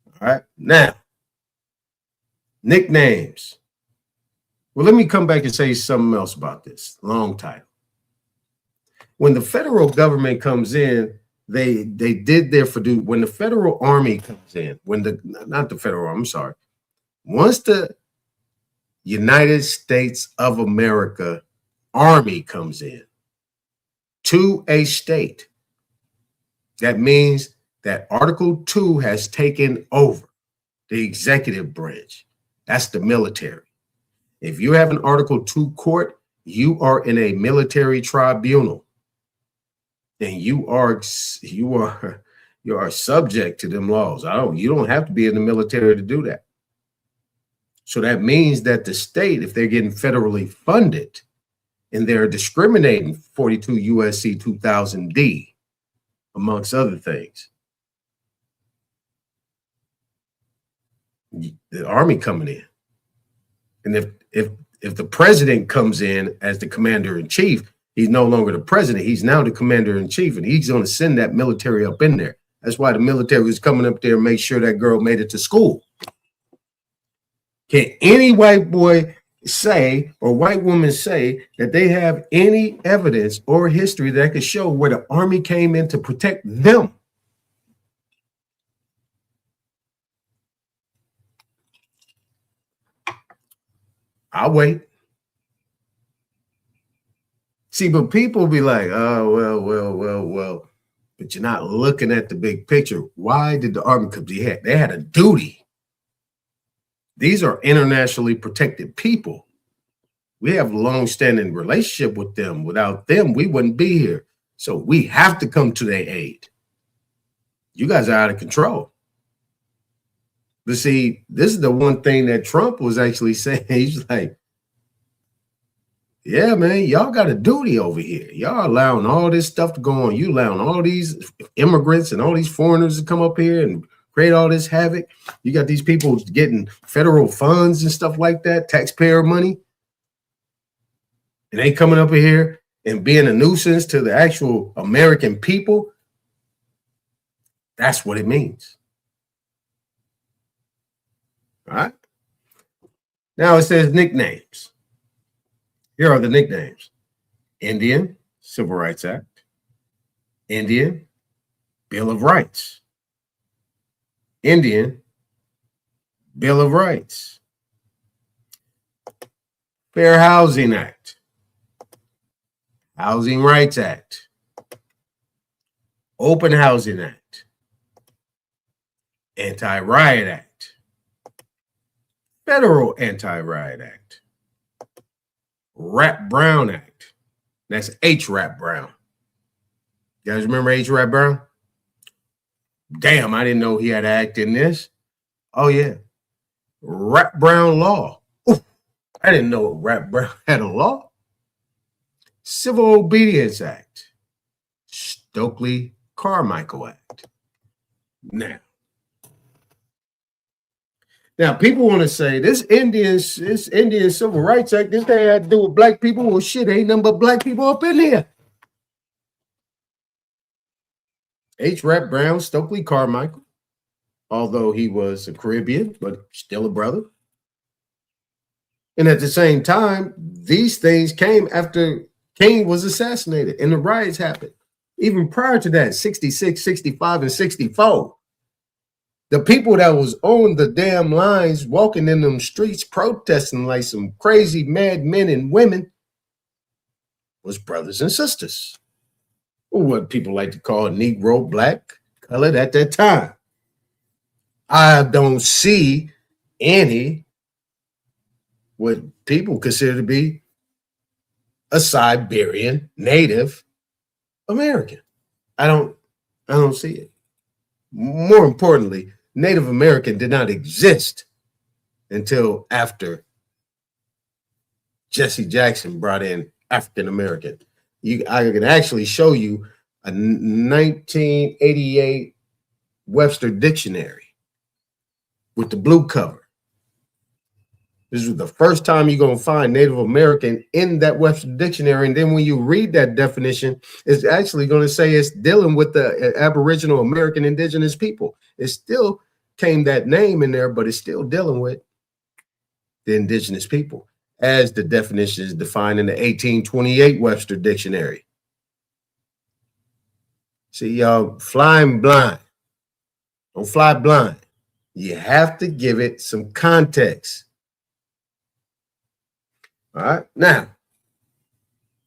All right. Now, nicknames. Well, let me come back and say something else about this long title. When the federal government comes in, they did their when the federal army comes in, not the federal army, I'm sorry. Once the United States of America Army comes in to a state, that means that Article 2 has taken over the executive branch. That's the military. If you have an Article 2 court, you are in a military tribunal, and you are subject to them laws. You don't have to be in the military to do that. So that means that the state, if they're getting federally funded and they're discriminating 42 USC 2000D, amongst other things, the Army coming in. And if the president comes in as the commander-in-chief, he's no longer the president. He's now the commander-in-chief, and he's going to send that military up in there. That's why the military is coming up there and make sure that girl made it to school. Can any white boy say or white woman say that they have any evidence or history that could show where the Army came in to protect them? I'll wait. See, but people be like, oh, well, but you're not looking at the big picture. Why did the Army come? They had a duty. These are internationally protected people. We have a long-standing relationship with them. Without them, we wouldn't be here. So we have to come to their aid. You guys are out of control. But see, this is the one thing that Trump was actually saying. He's like, yeah, man, y'all got a duty over here. Y'all allowing all this stuff to go on. You allowing all these immigrants and all these foreigners to come up here and create all this havoc. You got these people getting federal funds and stuff like that, taxpayer money. And they coming up here and being a nuisance to the actual American people. That's what it means. All right. Now it says nicknames. Here are the nicknames. Indian, Civil Rights Act. Indian, Bill of Rights. Indian, Bill of Rights. Fair Housing Act, Housing Rights Act, Open Housing Act, Anti-Riot Act, Federal Anti-Riot Act, Rap Brown Act. That's H. Rap Brown. You guys remember H. Rap Brown? Damn, I didn't know he had an act in this. Oh, yeah. Rap Brown Law. Ooh, I didn't know Rap Brown had a law. Civil Obedience Act. Stokely Carmichael Act. Now, people want to say this Indian Civil Rights Act, this thing had to do with black people. Well, shit, ain't nothing but black people up in here. H. Rap Brown, Stokely Carmichael, although he was a Caribbean, but still a brother. And at the same time, these things came after King was assassinated and the riots happened. Even prior to that, 66, 65, and 64. The people that was on the damn lines, walking in them streets, protesting like some crazy mad men and women was brothers and sisters. Or what people like to call Negro, black, colored at that time. I don't see any what people consider to be a Siberian Native American. I don't see it. More importantly, Native American did not exist until after Jesse Jackson brought in African American. I can actually show you a 1988 Webster Dictionary with the blue cover. This is the first time you're going to find Native American in that Webster Dictionary. And then when you read that definition, it's actually going to say it's dealing with the Aboriginal American indigenous people. It still came that name in there, but it's still dealing with the indigenous people as the definition is defined in the 1828 Webster Dictionary. See, y'all flying blind. Don't fly blind. You have to give it some context. All right. Now,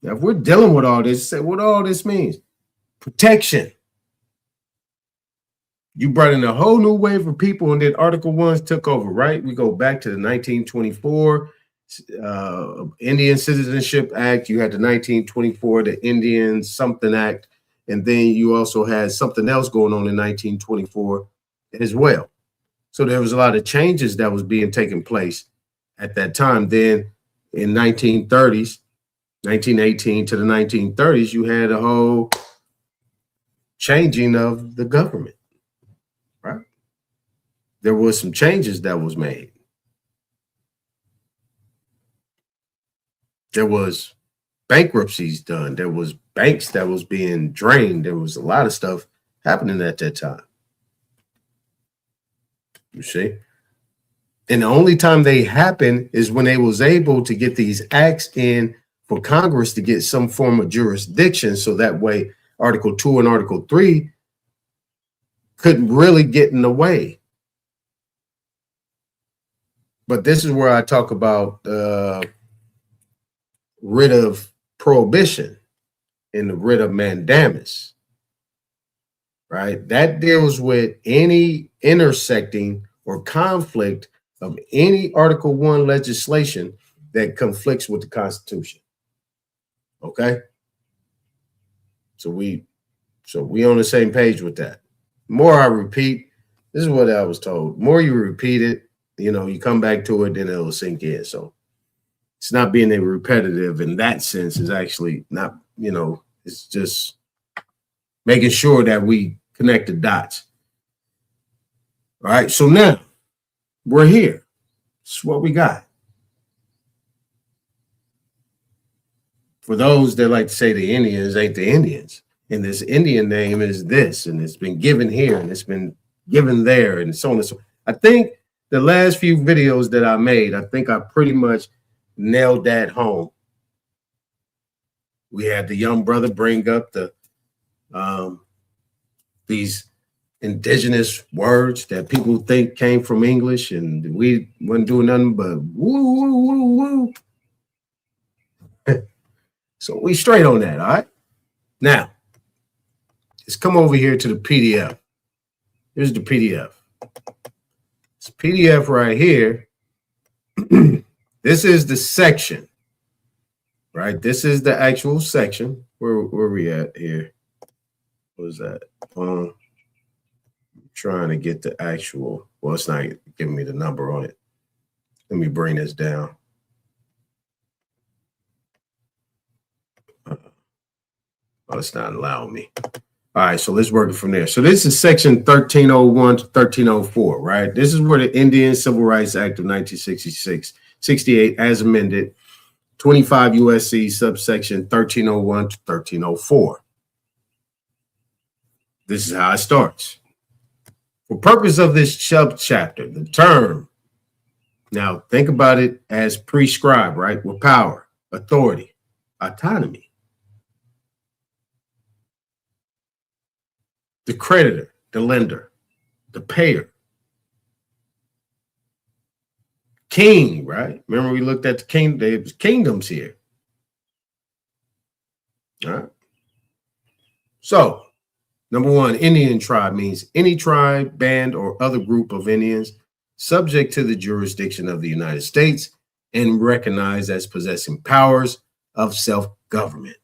if we're dealing with all this, say what all this means. Protection. You brought in a whole new wave of people, and then Article 1 took over, right? We go back to the 1924 Indian Citizenship Act. You had the 1924, the Indian something Act, and then you also had something else going on in 1924 as well. So there was a lot of changes that was being taken place at that time. Then in 1930s, 1918 to the 1930s, you had a whole changing of the government, right? There was some changes that was made. There was bankruptcies done. There was banks that was being drained. There was a lot of stuff happening at that time. You see? And the only time they happen is when they was able to get these acts in for Congress to get some form of jurisdiction. So that way Article 2 and Article 3 couldn't really get in the way. But this is where I talk about writ of prohibition and the writ of mandamus, right? That deals with any intersecting or conflict of any Article 1 legislation that conflicts with the Constitution. Okay? So we on the same page with that. The more I repeat, this is what I was told. The more you repeat it, you come back to it, then it'll sink in. So it's not being repetitive in that sense. Is actually not, it's just making sure that we connect the dots. All right. So now we're here. This is what we got. For those that like to say the Indians ain't the Indians, and this Indian name is this, and it's been given here, and it's been given there, and so on and so on. I think the last few videos that I made, I think I pretty much nailed that home. We had the young brother bring up these indigenous words that people think came from English, and we wasn't doing nothing but woo, woo, woo, woo. So we straight on that, all right? Now, let's come over here to the PDF. Here's the PDF. This PDF right here. This is the section, right? This is the actual section. Where we at here? What is that? Trying to get the actual, well, it's not giving me the number on it. Let me bring this down. Oh, it's not allowing me. All right, so let's work it from there. So this is section 1301 to 1304, right? This is where the Indian Civil Rights Act of 1968, as amended, 25 USC subsection 1301 to 1304. This is how it starts. For purpose of this chapter, the term, now think about it as prescribed, right? With power, authority, autonomy. The creditor, the lender, the payer. King, right? Remember we looked at the king, there's kingdoms here. All right. So, number one, Indian tribe means any tribe, band, or other group of Indians subject to the jurisdiction of the United States and recognized as possessing powers of self-government.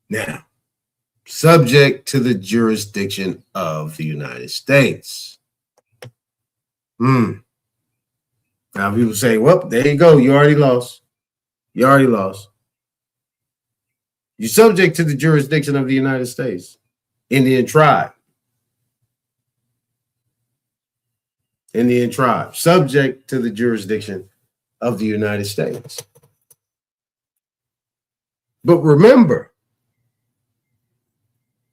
Now, subject to the jurisdiction of the United States. Now people say, well, there you go. You already lost. You already lost. You're subject to the jurisdiction of the United States. Indian tribe. Indian tribe. Subject to the jurisdiction of the United States. But remember,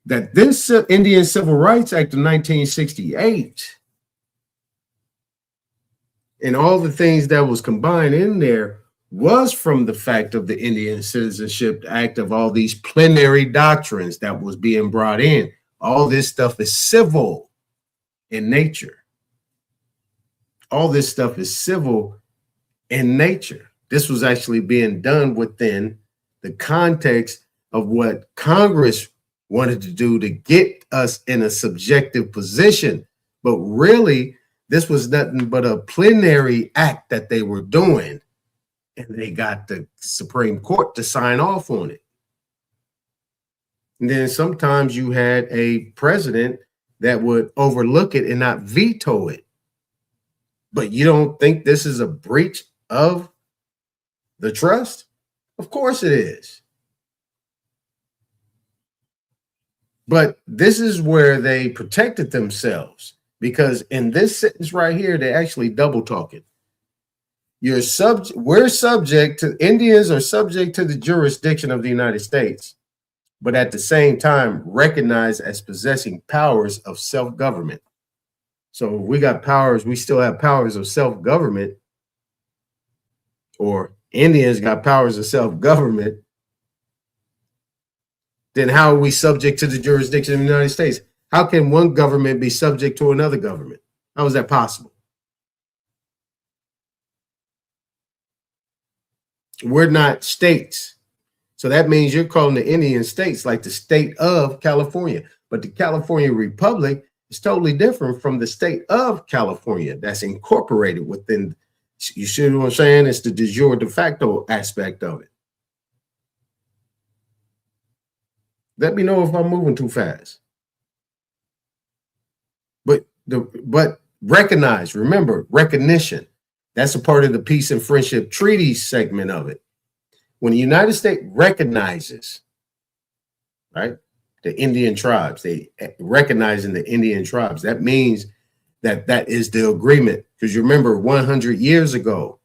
that this Indian Civil Rights Act of 1968 and all the things that was combined in there was from the fact of the Indian Citizenship Act, of all these plenary doctrines that was being brought in. All this stuff is civil in nature. All this stuff is civil in nature. This was actually being done within the context of what Congress wanted to do to get us in a subjective position. But really, this was nothing but a plenary act that they were doing. And they got the Supreme Court to sign off on it. And then sometimes you had a president that would overlook it and not veto it. But you don't think this is a breach of the trust? Of course it is. But this is where they protected themselves, because in this sentence right here, they're actually double talking. We're subject to, Indians are subject to the jurisdiction of the United States, but at the same time recognized as possessing powers of self-government. So if we got powers, we still have powers of self-government, or Indians got powers of self-government, then how are we subject to the jurisdiction of the United States? How can one government be subject to another government? How is that possible? We're not states. So that means you're calling the Indian states like the state of California. But the California Republic is totally different from the state of California that's incorporated within. You see what I'm saying? It's the de jure de facto aspect of it. Let me know if I'm moving too fast. But recognize, remember, recognition. That's a part of the peace and friendship treaty segment of it. When the United States recognizes, right, the Indian tribes, they recognizing the Indian tribes, that means that that is the agreement. Because you remember 100 years ago,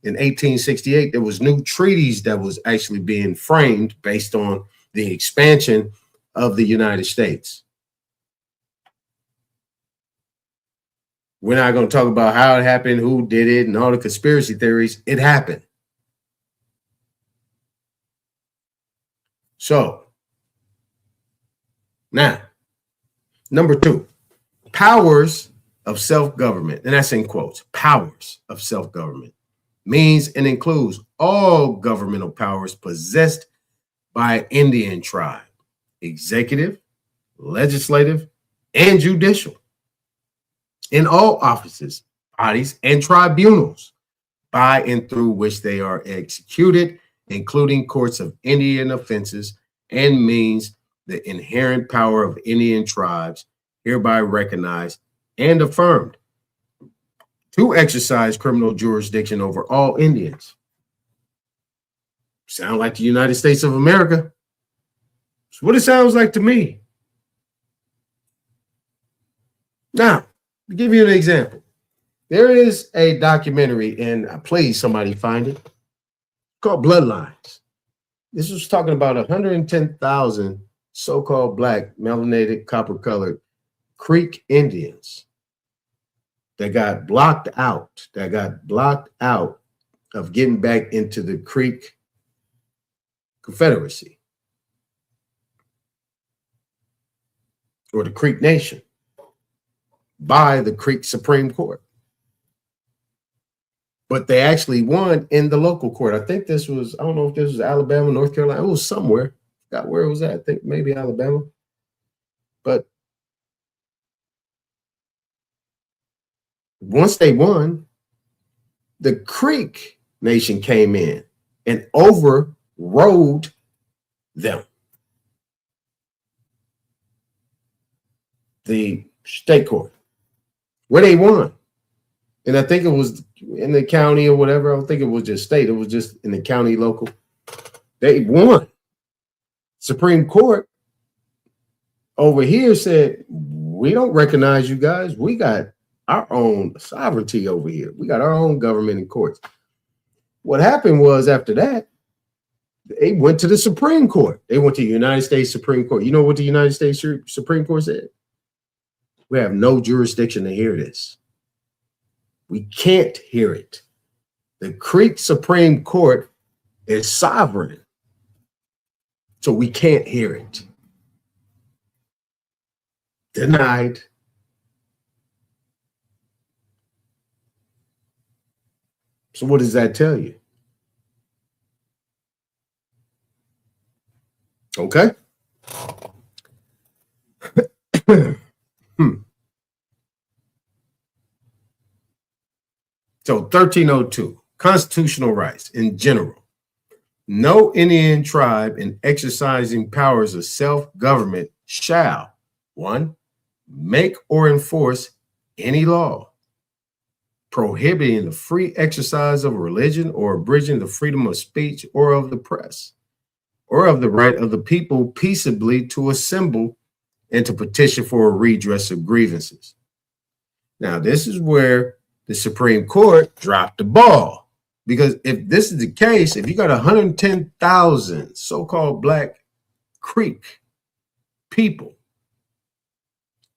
in 1868, there was new treaties that was actually being framed based on the expansion of the United States. We're not going to talk about how it happened, who did it, and all the conspiracy theories. It happened. So, now, number two, powers of self-government. And that's in quotes, powers of self-government. means and includes all governmental powers possessed by an Indian tribe, executive, legislative, and judicial, in all offices, bodies, and tribunals by and through which they are executed, including courts of Indian offenses, and means the inherent power of Indian tribes hereby recognized and affirmed to exercise criminal jurisdiction over all Indians. Sound like the United States of America? It's what it sounds like to me. Now, to give you an example, there is a documentary, and please somebody find it, called Bloodlines. This was talking about 110,000 so-called black, melanated, copper-colored Creek Indians that got blocked out of getting back into the Creek Confederacy or the Creek Nation by the Creek Supreme Court. But they actually won in the local court. I think this was, I don't know if this was Alabama, North Carolina. It was somewhere. Got where it was at. I think maybe Alabama. But once they won, the Creek Nation came in and overrode them. The state court, where they won. And I think it was in the county or whatever. I don't think it was just state. It was just in the county local. They won. Supreme Court over here said, we don't recognize you guys. We got our own sovereignty over here. We got our own government and courts. What happened was after that, they went to the Supreme Court. They went to the United States Supreme Court. You know what the United States Supreme Court said? We have no jurisdiction to hear this. We can't hear it. The Creek Supreme Court is sovereign, so we can't hear it. Denied. So what does that tell you? Okay. So 1302, constitutional rights in general. No Indian tribe in exercising powers of self-government shall, 1, make or enforce any law prohibiting the free exercise of religion or abridging the freedom of speech or of the press, or of the right of the people peaceably to assemble and to petition for a redress of grievances. Now, this is where the Supreme Court dropped the ball, because if this is the case, if you got 110,000 so-called Black Creek people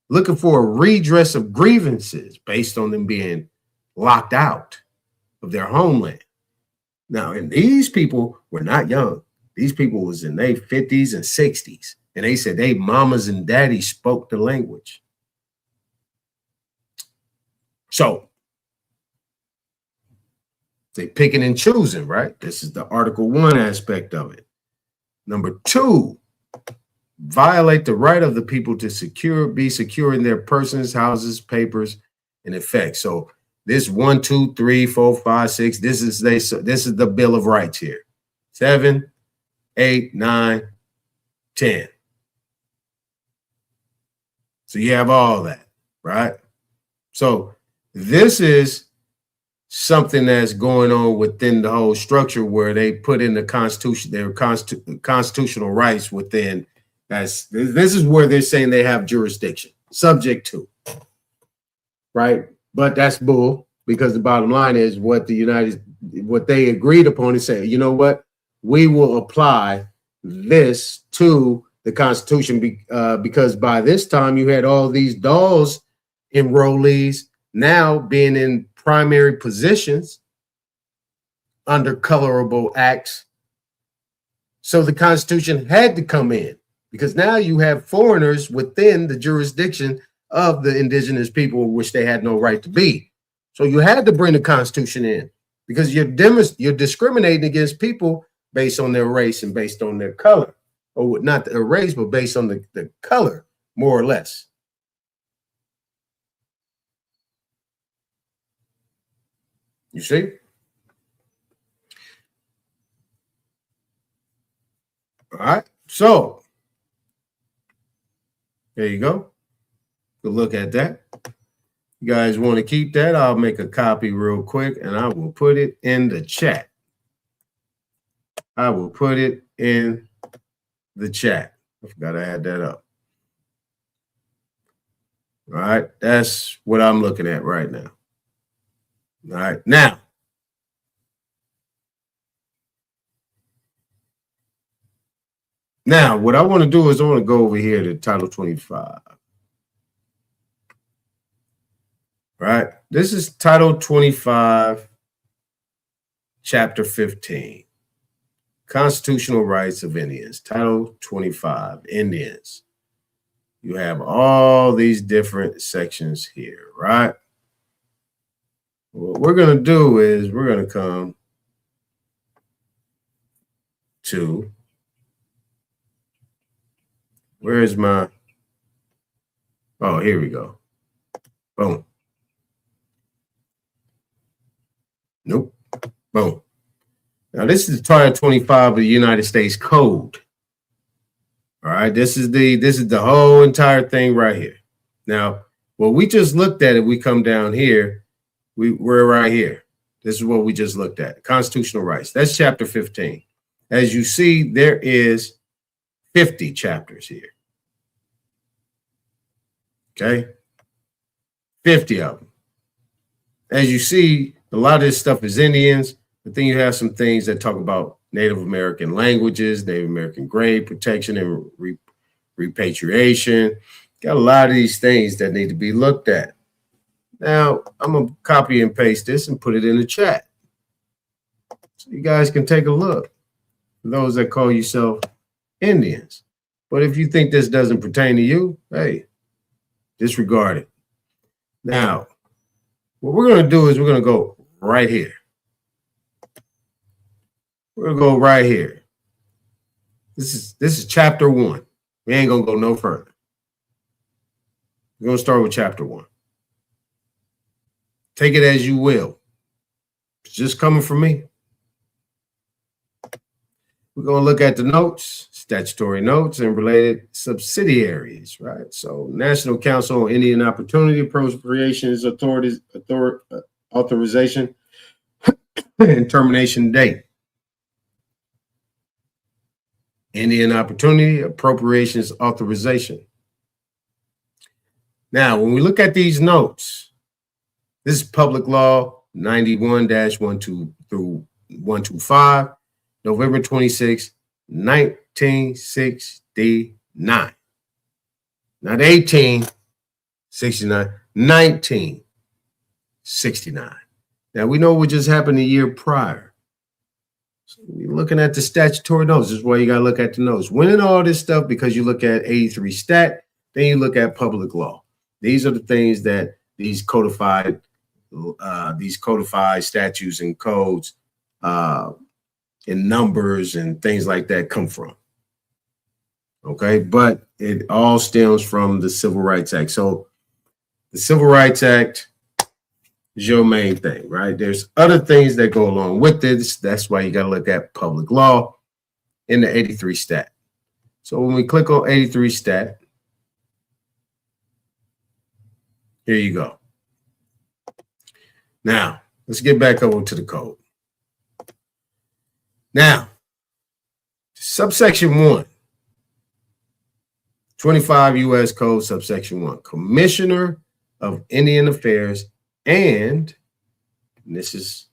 looking for a redress of grievances based on them being locked out of their homeland. Now, and these people were not young. These people was in their 50s and 60s, and they said they mamas and daddies spoke the language. So they picking and choosing, right? This is the Article 1 aspect of it. Number 2, violate the right of the people to be secure in their persons, houses, papers, and effects. So this 1, 2, 3, 4, 5, 6, this is the Bill of Rights here. 7, 8, 9, 10. So you have all that, right? So this is something that's going on within the whole structure where they put in the Constitution, their constitutional rights within. This is where they're saying they have jurisdiction, subject to, right? But that's bull, because the bottom line is what they agreed upon and say, you know what, we will apply this to the Constitution because by this time you had all these Dawes enrollees now being in primary positions under colorable acts. So the Constitution had to come in, because now you have foreigners within the jurisdiction of the indigenous people, which they had no right to be. So you had to bring the Constitution in because you're discriminating against people based on their race and based on their color, or not their race, but based on the color, more or less. You see? All right. So there you go. Good look at that. You guys want to keep that? I'll make a copy real quick and I will put it in the chat. I will put it in the chat. I forgot I had that up. All right. That's what I'm looking at right now. All right. Now, what I want to do is I want to go over here to Title 25. Right? This is Title 25, Chapter 15, Constitutional Rights of Indians. Title 25, Indians. You have all these different sections here, right? What we're going to do is we're going to come to, where is my, oh, here we go. Boom. Nope. Boom. Now this is Title 25 of the United States Code. All right. This is the whole entire thing right here. Now, what we just looked at, if we come down here, we're right here. This is what we just looked at. Constitutional rights. That's chapter 15. As you see, there is 50 chapters here. Okay. 50 of them. As you see, a lot of this stuff is Indians, but then you have some things that talk about Native American languages, Native American grave protection and repatriation. Got a lot of these things that need to be looked at. Now, I'm going to copy and paste this and put it in the chat so you guys can take a look. For those that call yourself Indians. But if you think this doesn't pertain to you, hey, disregard it. Now, what we're going to do is we're going to go right here. We're going to go right here. This is chapter 1. We ain't going to go no further. We're going to start with chapter 1. Take it as you will. It's just coming from me. We're going to look at the notes, statutory notes, and related subsidiaries, right? So National Council on Indian Opportunity Appropriations Authorization and termination date. Indian Opportunity Appropriations Authorization. Now, when we look at these notes, this is Public Law 91-12 through 125, November 26, 1969. Not 1869, 1969. Now, we know what just happened a year prior. So you're looking at the statutory notes. This is why you got to look at the notes. When in all this stuff, because you look at 83 stat, then you look at public law. These are the things that these codified statutes and codes and numbers and things like that come from. Okay, but it all stems from the Civil Rights Act. So the Civil Rights Act is your main thing, right? There's other things that go along with this. That's why you got to look at public law in the 83 stat. So when we click on 83 stat, here you go. Now, let's get back over to the code. Now, subsection 1, 25 U.S. Code, subsection 1, Commissioner of Indian Affairs and this is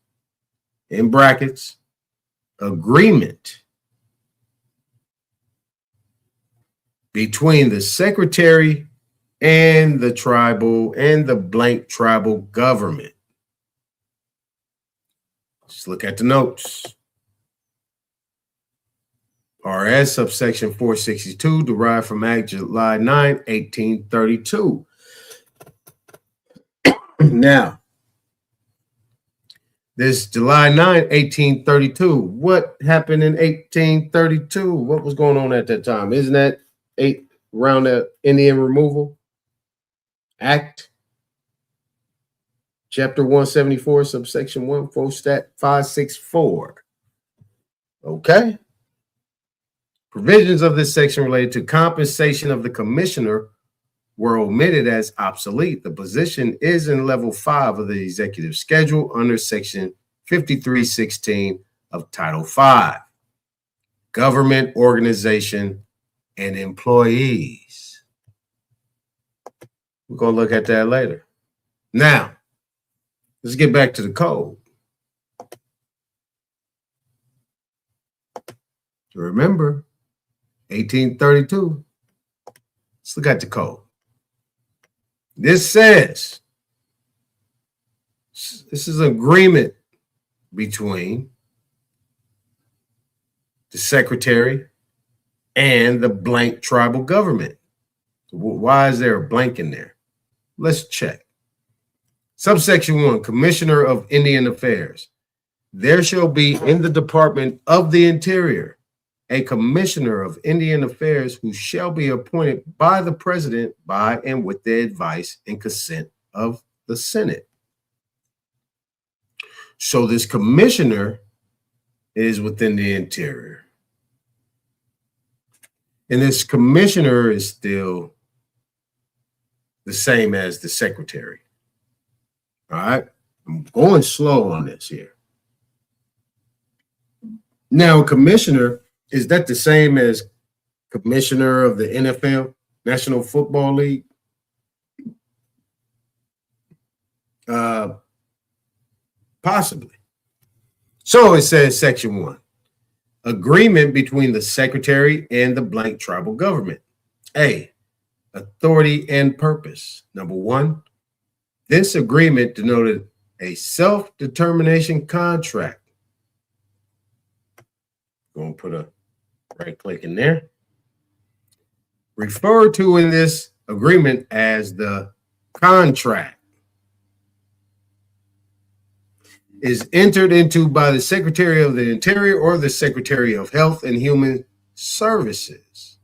in brackets, agreement between the Secretary and the tribal and the blank tribal government. Just look at the notes. RS subsection 462 derived from Act July 9, 1832. Now, This July 9, 1832. What happened in 1832? What was going on at that time? Isn't that around the Indian Removal Act? Chapter 174, subsection 1, stat 564. Okay. Provisions of this section related to compensation of the commissioner were omitted as obsolete. The position is in level 5 of the executive schedule under section 5316 of Title 5. Government organization and employees. We're going to look at that later. Now, let's get back to the code. Remember, 1832. Let's look at the code. This says, this is an agreement between the secretary and the blank tribal government. Why is there a blank in there? Let's check. Subsection 1, Commissioner of Indian Affairs. There shall be in the Department of the Interior a Commissioner of Indian Affairs who shall be appointed by the President by and with the advice and consent of the Senate. So this commissioner is within the Interior. And this commissioner is still the same as the secretary. All right, I'm going slow on this here. Now, commissioner, is that the same as commissioner of the NFL, National Football League? Possibly. So it says section 1, agreement between the secretary and the blank tribal government. A, authority and purpose. Number 1, this agreement denoted a self-determination contract. Going to put a right click in there. Referred to in this agreement as the contract. Is entered into by the Secretary of the Interior or the Secretary of Health and Human Services.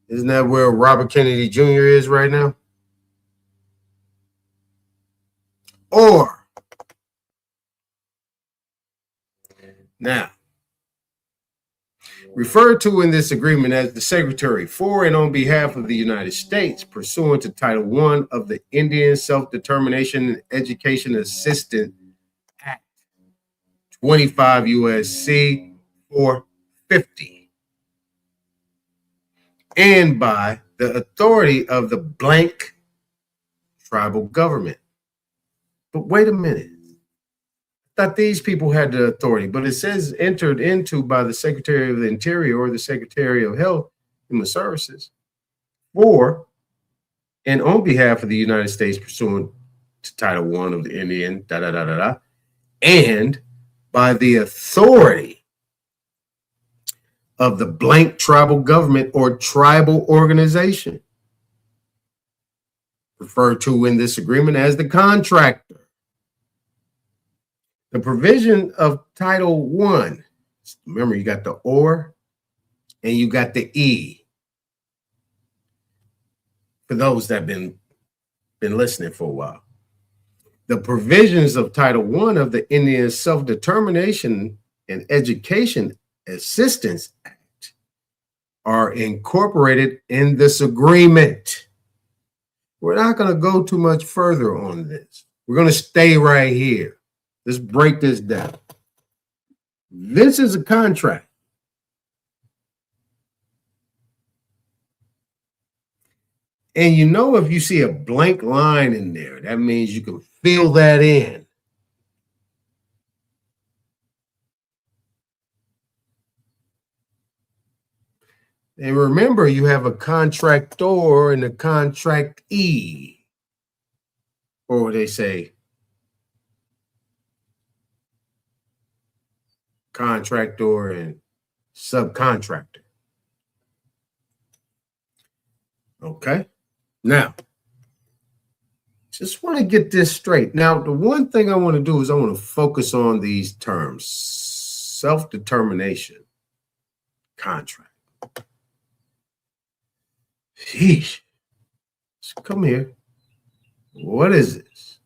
Isn't that where Robert Kennedy Jr. is right now? Or, now, referred to in this agreement as the Secretary for and on behalf of the United States, pursuant to Title I of the Indian Self-Determination and Education Assistance Act, 25 U.S.C. 450, and by the authority of the blank tribal government. But wait a minute. I thought these people had the authority, but it says entered into by the Secretary of the Interior or the Secretary of Health and Human Services for and on behalf of the United States pursuant to Title I of the Indian, and by the authority of the blank tribal government or tribal organization, referred to in this agreement as the contractor. The provision of Title I, remember you got the or and you got the E. For those that have been listening for a while. The provisions of Title I of the Indian Self-Determination and Education Assistance Act are incorporated in this agreement. We're not going to go too much further on this. We're going to stay right here. Let's break this down. This is a contract. And you know, if you see a blank line in there, that means you can fill that in. And remember, you have a contractor and a contractee, or they say contractor and subcontractor. Okay. Now, Just want to get this straight. Now, the one thing I want to do is I want to focus on these terms. Self-determination contract. Sheesh. So come here. What is this?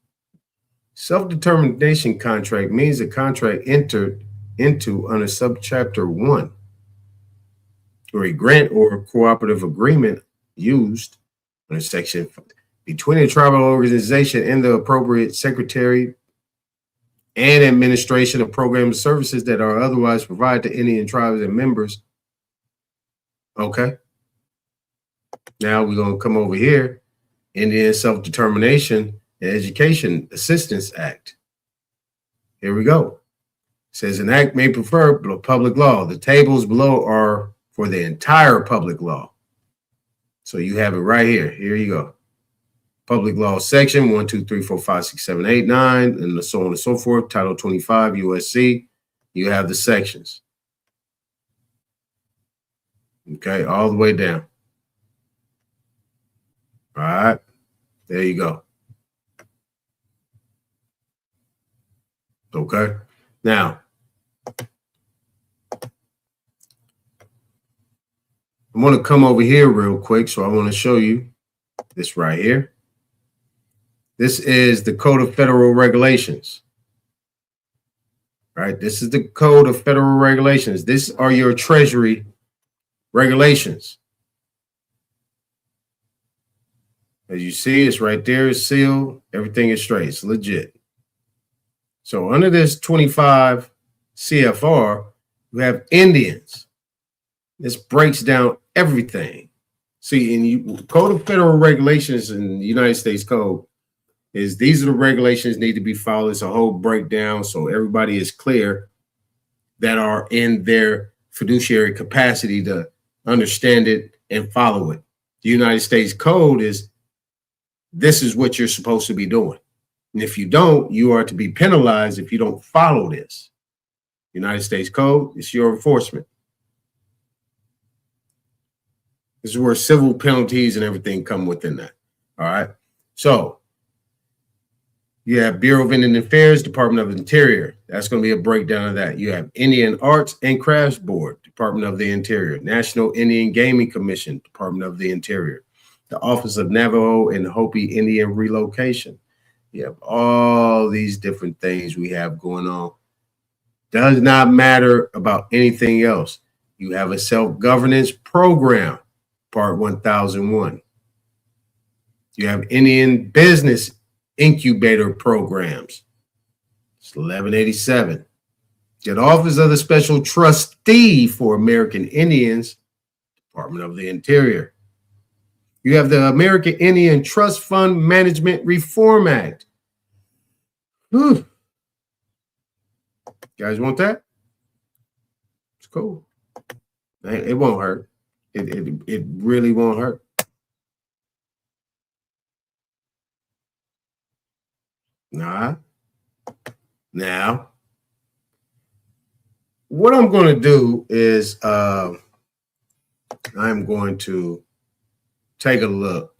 Self-determination contract means a contract entered into under subchapter 1, or a grant or cooperative agreement used under section between a tribal organization and the appropriate secretary and administration of programs and services that are otherwise provided to Indian tribes and members. Okay. Now we're going to come over here. Indian Self-Determination and Education Assistance Act. Here we go. It says an act may prefer public law. The tables below are for the entire public law. So you have it right here. Here you go. Public law section 1, 2, 3, 4, 5, 6, 7, 8, 9, and so on and so forth. Title 25 USC. You have the sections. Okay, all the way down. All right, there you go. Okay, now I want to come over here real quick. So I want to show you this right here. This is the Code of Federal Regulations. Right, this is the Code of Federal Regulations. These are your Treasury regulations. As you see, it's right there, it's sealed. Everything is straight. It's legit. So under this 25 CFR, you have Indians. This breaks down everything. See, in Code of Federal Regulations in the United States Code is these are the regulations need to be followed. It's a whole breakdown so everybody is clear that are in their fiduciary capacity to understand it and follow it. The United States Code is this is what you're supposed to be doing. And if you don't, you are to be penalized if you don't follow this. United States Code, it's your enforcement. This is where civil penalties and everything come within that. All right. So you have Bureau of Indian Affairs, Department of Interior. That's going to be a breakdown of that. You have Indian Arts and Crafts Board, Department of the Interior. National Indian Gaming Commission, Department of the Interior. The Office of Navajo and Hopi Indian Relocation. You have all these different things we have going on. Does not matter about anything else. You have a self-governance program, Part 1001. You have Indian business incubator programs. It's 1187. You have the Office of the Special Trustee for American Indians, Department of the Interior. You have the American Indian Trust Fund Management Reform Act. Whew. You guys want that? It's cool. It won't hurt. It really won't hurt. Nah. Now, what I'm going to do is I'm going to take a look.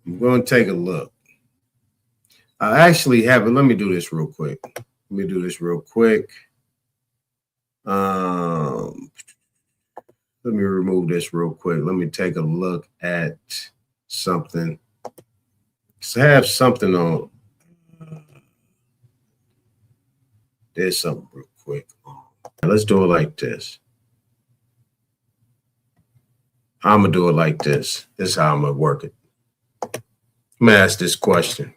I'm going to take a look. I actually have it. Let me do this real quick. Let me remove this real quick. Let me take a look at something. So I have something on. There's something real quick. Let's do it like this. I'm going to do it like this. This is how I'm going to work it. I'm going to ask this question.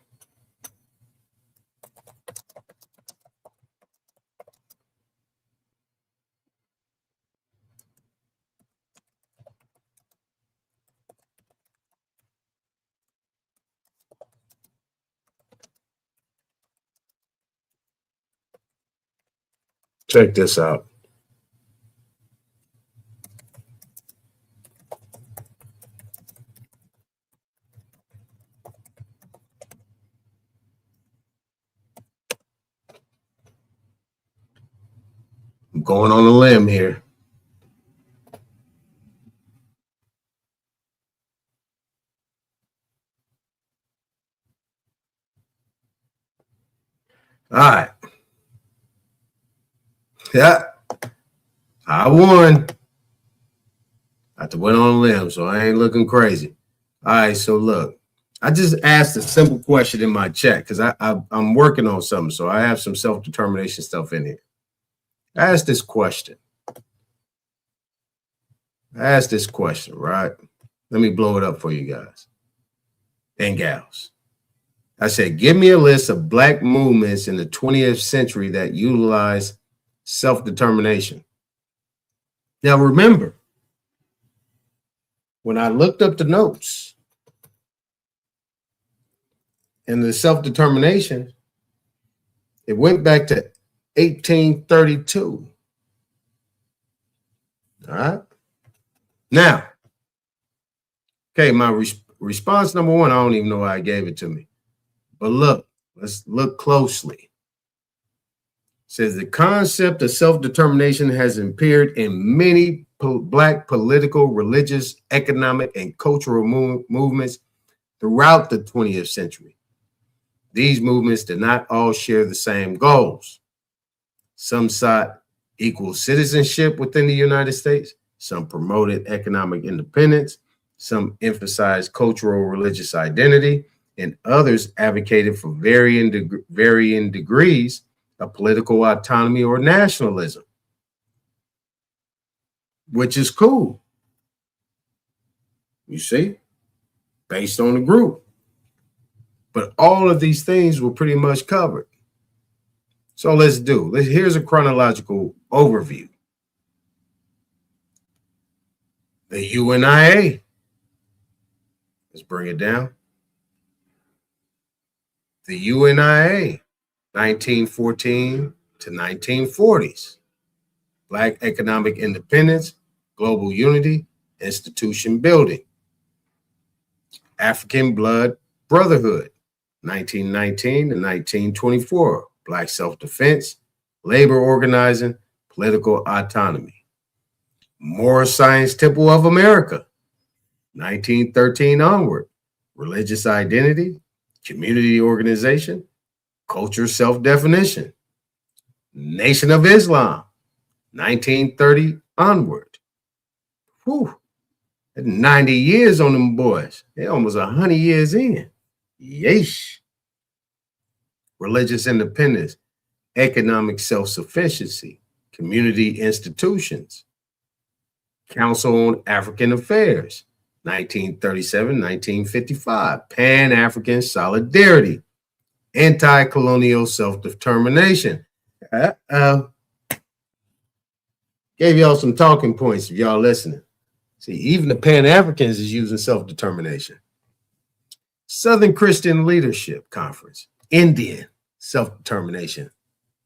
Check this out. I'm going on a limb here. All right. Yeah. I won. I have to went on a limb, so I ain't looking crazy. All right, so look, I just asked a simple question in my chat because I'm working on something, so I have some self-determination stuff in here. I asked this question, right? Let me blow it up for you guys and gals. I said, give me a list of Black movements in the 20th century that utilize self-determination. Now, remember, when I looked up the notes and the self-determination, it went back to 1832. All right. Now, okay, my response number one, I don't even know why I gave it to me. But look, let's look closely. It says the concept of self-determination has appeared in many Black political, religious, economic, and cultural movements throughout the 20th century. These movements did not all share the same goals. Some sought equal citizenship within the United States. Some promoted economic independence. Some emphasized cultural religious identity. And others advocated for varying degrees of political autonomy or nationalism, which is cool. You see, based on the group. But all of these things were pretty much covered. So here's a chronological overview. The UNIA. Let's bring it down. The UNIA, 1914 to 1940s. Black economic independence, global unity, institution building. African Blood Brotherhood, 1919 to 1924. Black self-defense, labor organizing, political autonomy. Moorish Science Temple of America, 1913 onward. Religious identity, community organization, culture self-definition. Nation of Islam, 1930 onward. Whew. 90 years on them boys. They're almost 100 years in. Yeesh. Religious independence, economic self-sufficiency, community institutions. Council on African Affairs, 1937-1955. Pan-African solidarity, anti-colonial self-determination. Gave y'all some talking points if y'all listening. See, even the Pan-Africans is using self-determination. Southern Christian Leadership Conference, Indian self-determination,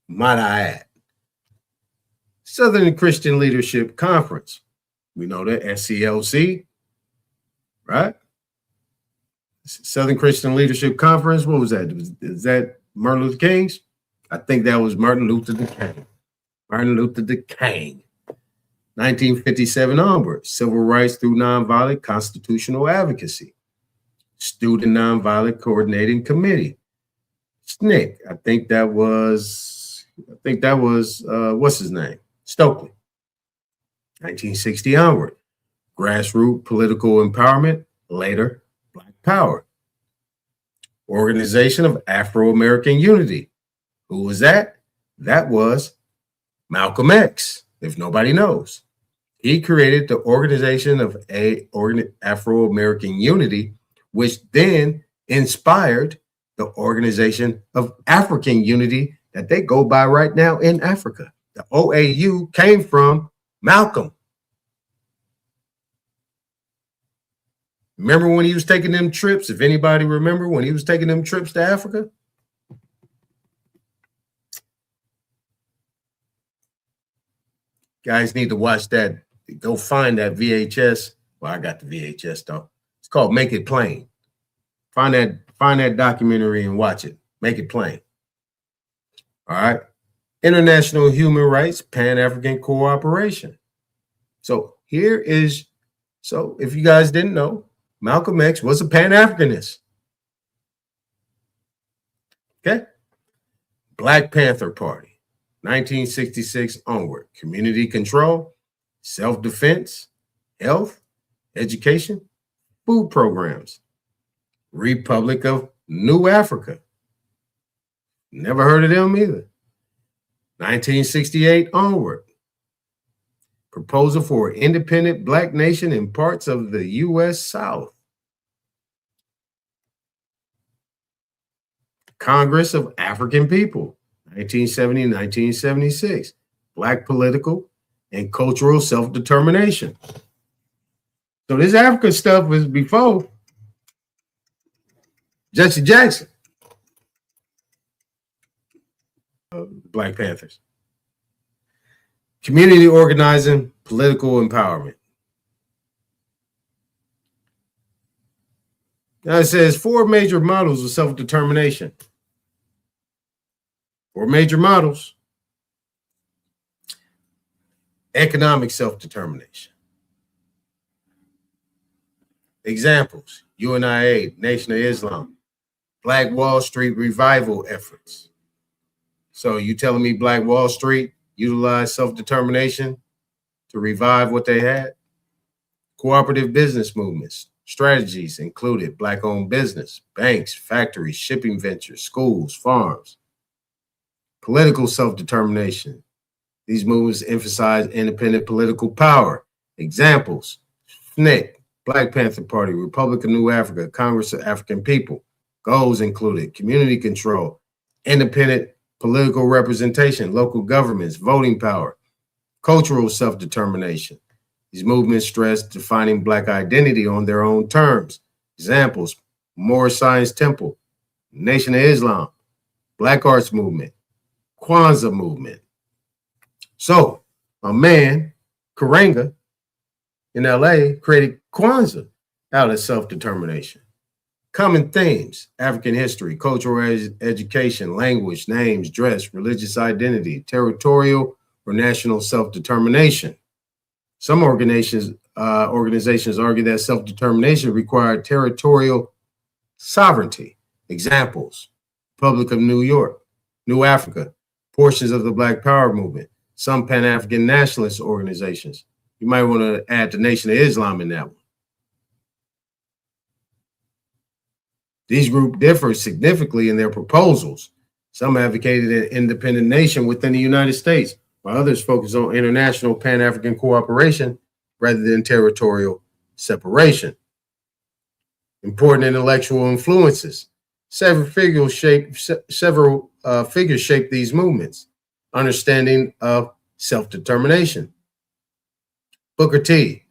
might I add. Southern Christian Leadership Conference, we know that, SCLC, right? Southern Christian Leadership Conference, what was that? Is that Martin Luther King's? I think that was Martin Luther the King. Martin Luther the King. 1957 onward, Civil Rights Through Nonviolent Constitutional Advocacy. Student Nonviolent Coordinating Committee. SNCC, I think that was, what's his name? Stokely. 1960 onward, Grassroots Political Empowerment, later Black Power. Organization of Afro-American Unity. Who was that? That was Malcolm X, if nobody knows. He created the Organization of Afro-American Unity, which then inspired the Organization of African Unity that they go by right now in Africa. The OAU came from Malcolm. Remember when he was taking them trips? If anybody remember when he was taking them trips to Africa? Guys need to watch that. Go find that VHS. Well, I got the VHS though. It's called Make It Plain. Find that documentary and watch it. Make it plain. All right. International Human Rights, Pan-African Cooperation. So if you guys didn't know, Malcolm X was a Pan-Africanist. Okay. Black Panther Party, 1966 onward. Community control, self-defense, health, education, food programs. Republic of New Africa. Never heard of them either. 1968 onward. Proposal for an independent black nation in parts of the U.S. South. Congress of African People, 1970-1976. Black political and cultural self-determination. So this African stuff was before Jesse Jackson. Black Panthers. Community organizing, political empowerment. Now it says 4 major models of self-determination. 4 major models. Economic self-determination. Examples: UNIA, Nation of Islam, Black Wall Street revival efforts. So you telling me Black Wall Street utilized self-determination to revive what they had? Cooperative business movements. Strategies included Black-owned business, banks, factories, shipping ventures, schools, farms. Political self-determination. These movements emphasize independent political power. Examples: FNIC, Black Panther Party, Republic of New Africa, Congress of African People. Goals included community control, independent political representation, local governments, voting power, cultural self-determination. These movements stress defining Black identity on their own terms. Examples: Moorish Science Temple, Nation of Islam, Black Arts Movement, Kwanzaa Movement. So a man, Karenga, in LA, created Kwanzaa out of self-determination. Common themes: African history, cultural education, language, names, dress, religious identity, territorial or national self-determination. Some organizations argue that self-determination required territorial sovereignty. Examples: Republic of New York, New Africa, portions of the Black Power movement, some Pan-African nationalist organizations. You might want to add the Nation of Islam in that one. These groups differ significantly in their proposals. Some advocated an independent nation within the United States, while others focus on international Pan-African cooperation rather than territorial separation. Important intellectual influences. Several figures shape these movements. Understanding of self-determination. Booker T,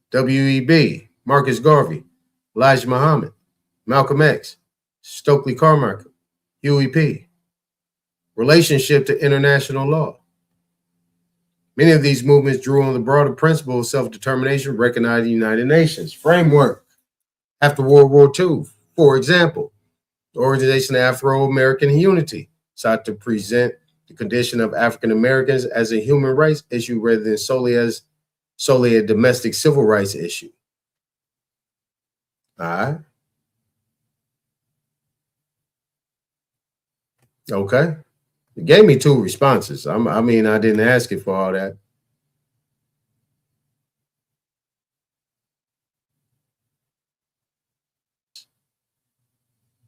W.E.B., Marcus Garvey, Elijah Muhammad, Malcolm X, Stokely Carmichael, Huey P. Relationship to international law. Many of these movements drew on the broader principle of self-determination recognized in the United Nations framework after World War II. For example, the Organization of Afro-American Unity sought to present the condition of African Americans as a human rights issue rather than solely a domestic civil rights issue. All right. Okay. It gave me 2 responses. I mean, I didn't ask it for all that.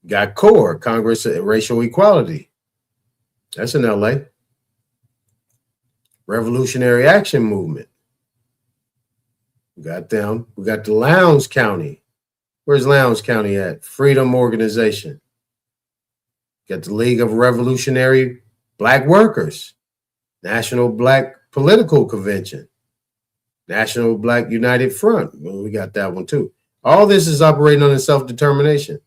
Got CORE, Congress of Racial Equality. That's in LA. Revolutionary Action Movement. We got them. We got the Lowndes County. Where's Lowndes County at? Freedom Organization. Got the League of Revolutionary Black Workers. National Black Political Convention. National Black United Front. Well, we got that one too. All this is operating on self-determination.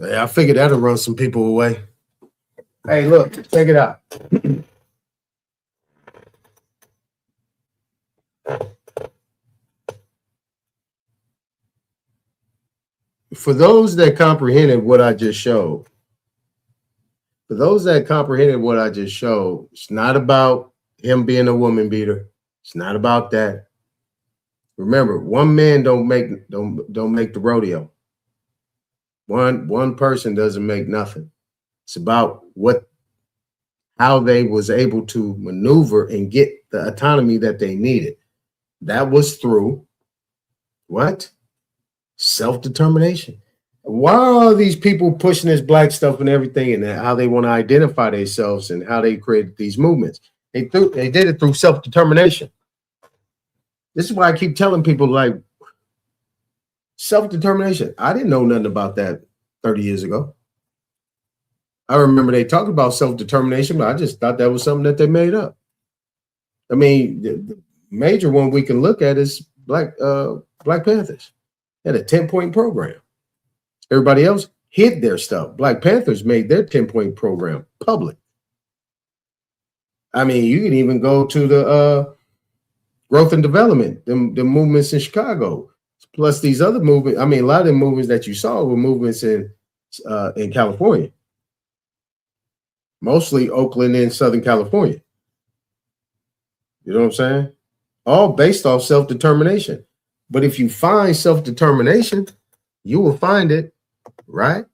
I figured that'll run some people away. Hey, look, check it out. for those that comprehended what I just showed, it's not about him being a woman beater. It's not about that. Remember, one man don't make the rodeo. One person doesn't make nothing. It's about how they was able to maneuver and get the autonomy that they needed. That was through what? Self-determination. Why are all these people pushing this black stuff and everything, and how they want to identify themselves and how they created these movements? They did it through self-determination. This is why I keep telling people, like, self-determination. I didn't know nothing about that 30 years ago. I remember they talked about self-determination, but I just thought that was something that they made up. I mean, the major one we can look at is Black Panthers. They had a 10-point program. Everybody else hid their stuff. Black Panthers made their 10-point program public. I mean, you can even go to the growth and development, the movements in Chicago, plus these other movements. I mean, a lot of the movements that you saw were movements in California, mostly Oakland and Southern California. You know what I'm saying? All based off self-determination. But if you find self-determination, you will find it right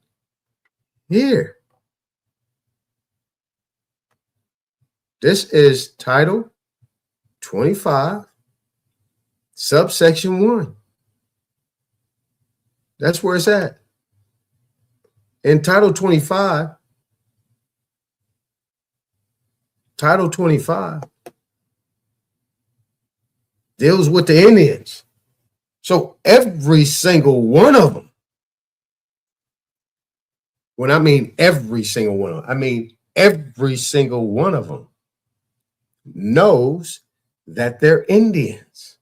here. This is Title 25, subsection 1. That's where it's at. In Title 25, deals with the Indians. So every single one of them, when I mean every single one of them, I mean every single one of them knows that they're Indians.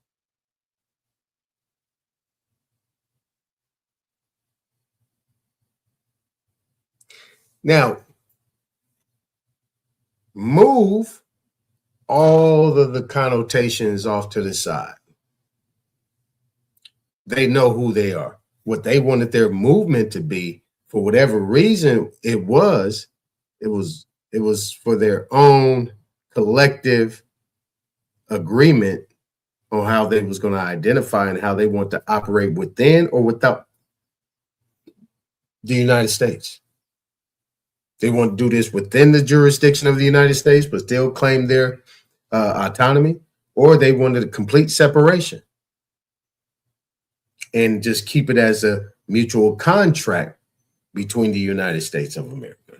Now, move all of the connotations off to the side. They know who they are. What they wanted their movement to be, for whatever reason it was for their own collective agreement on how they was going to identify and how they want to operate within or without the United States. They want to do this within the jurisdiction of the United States, but still claim their autonomy, or they wanted a complete separation and just keep it as a mutual contract between the United States of America.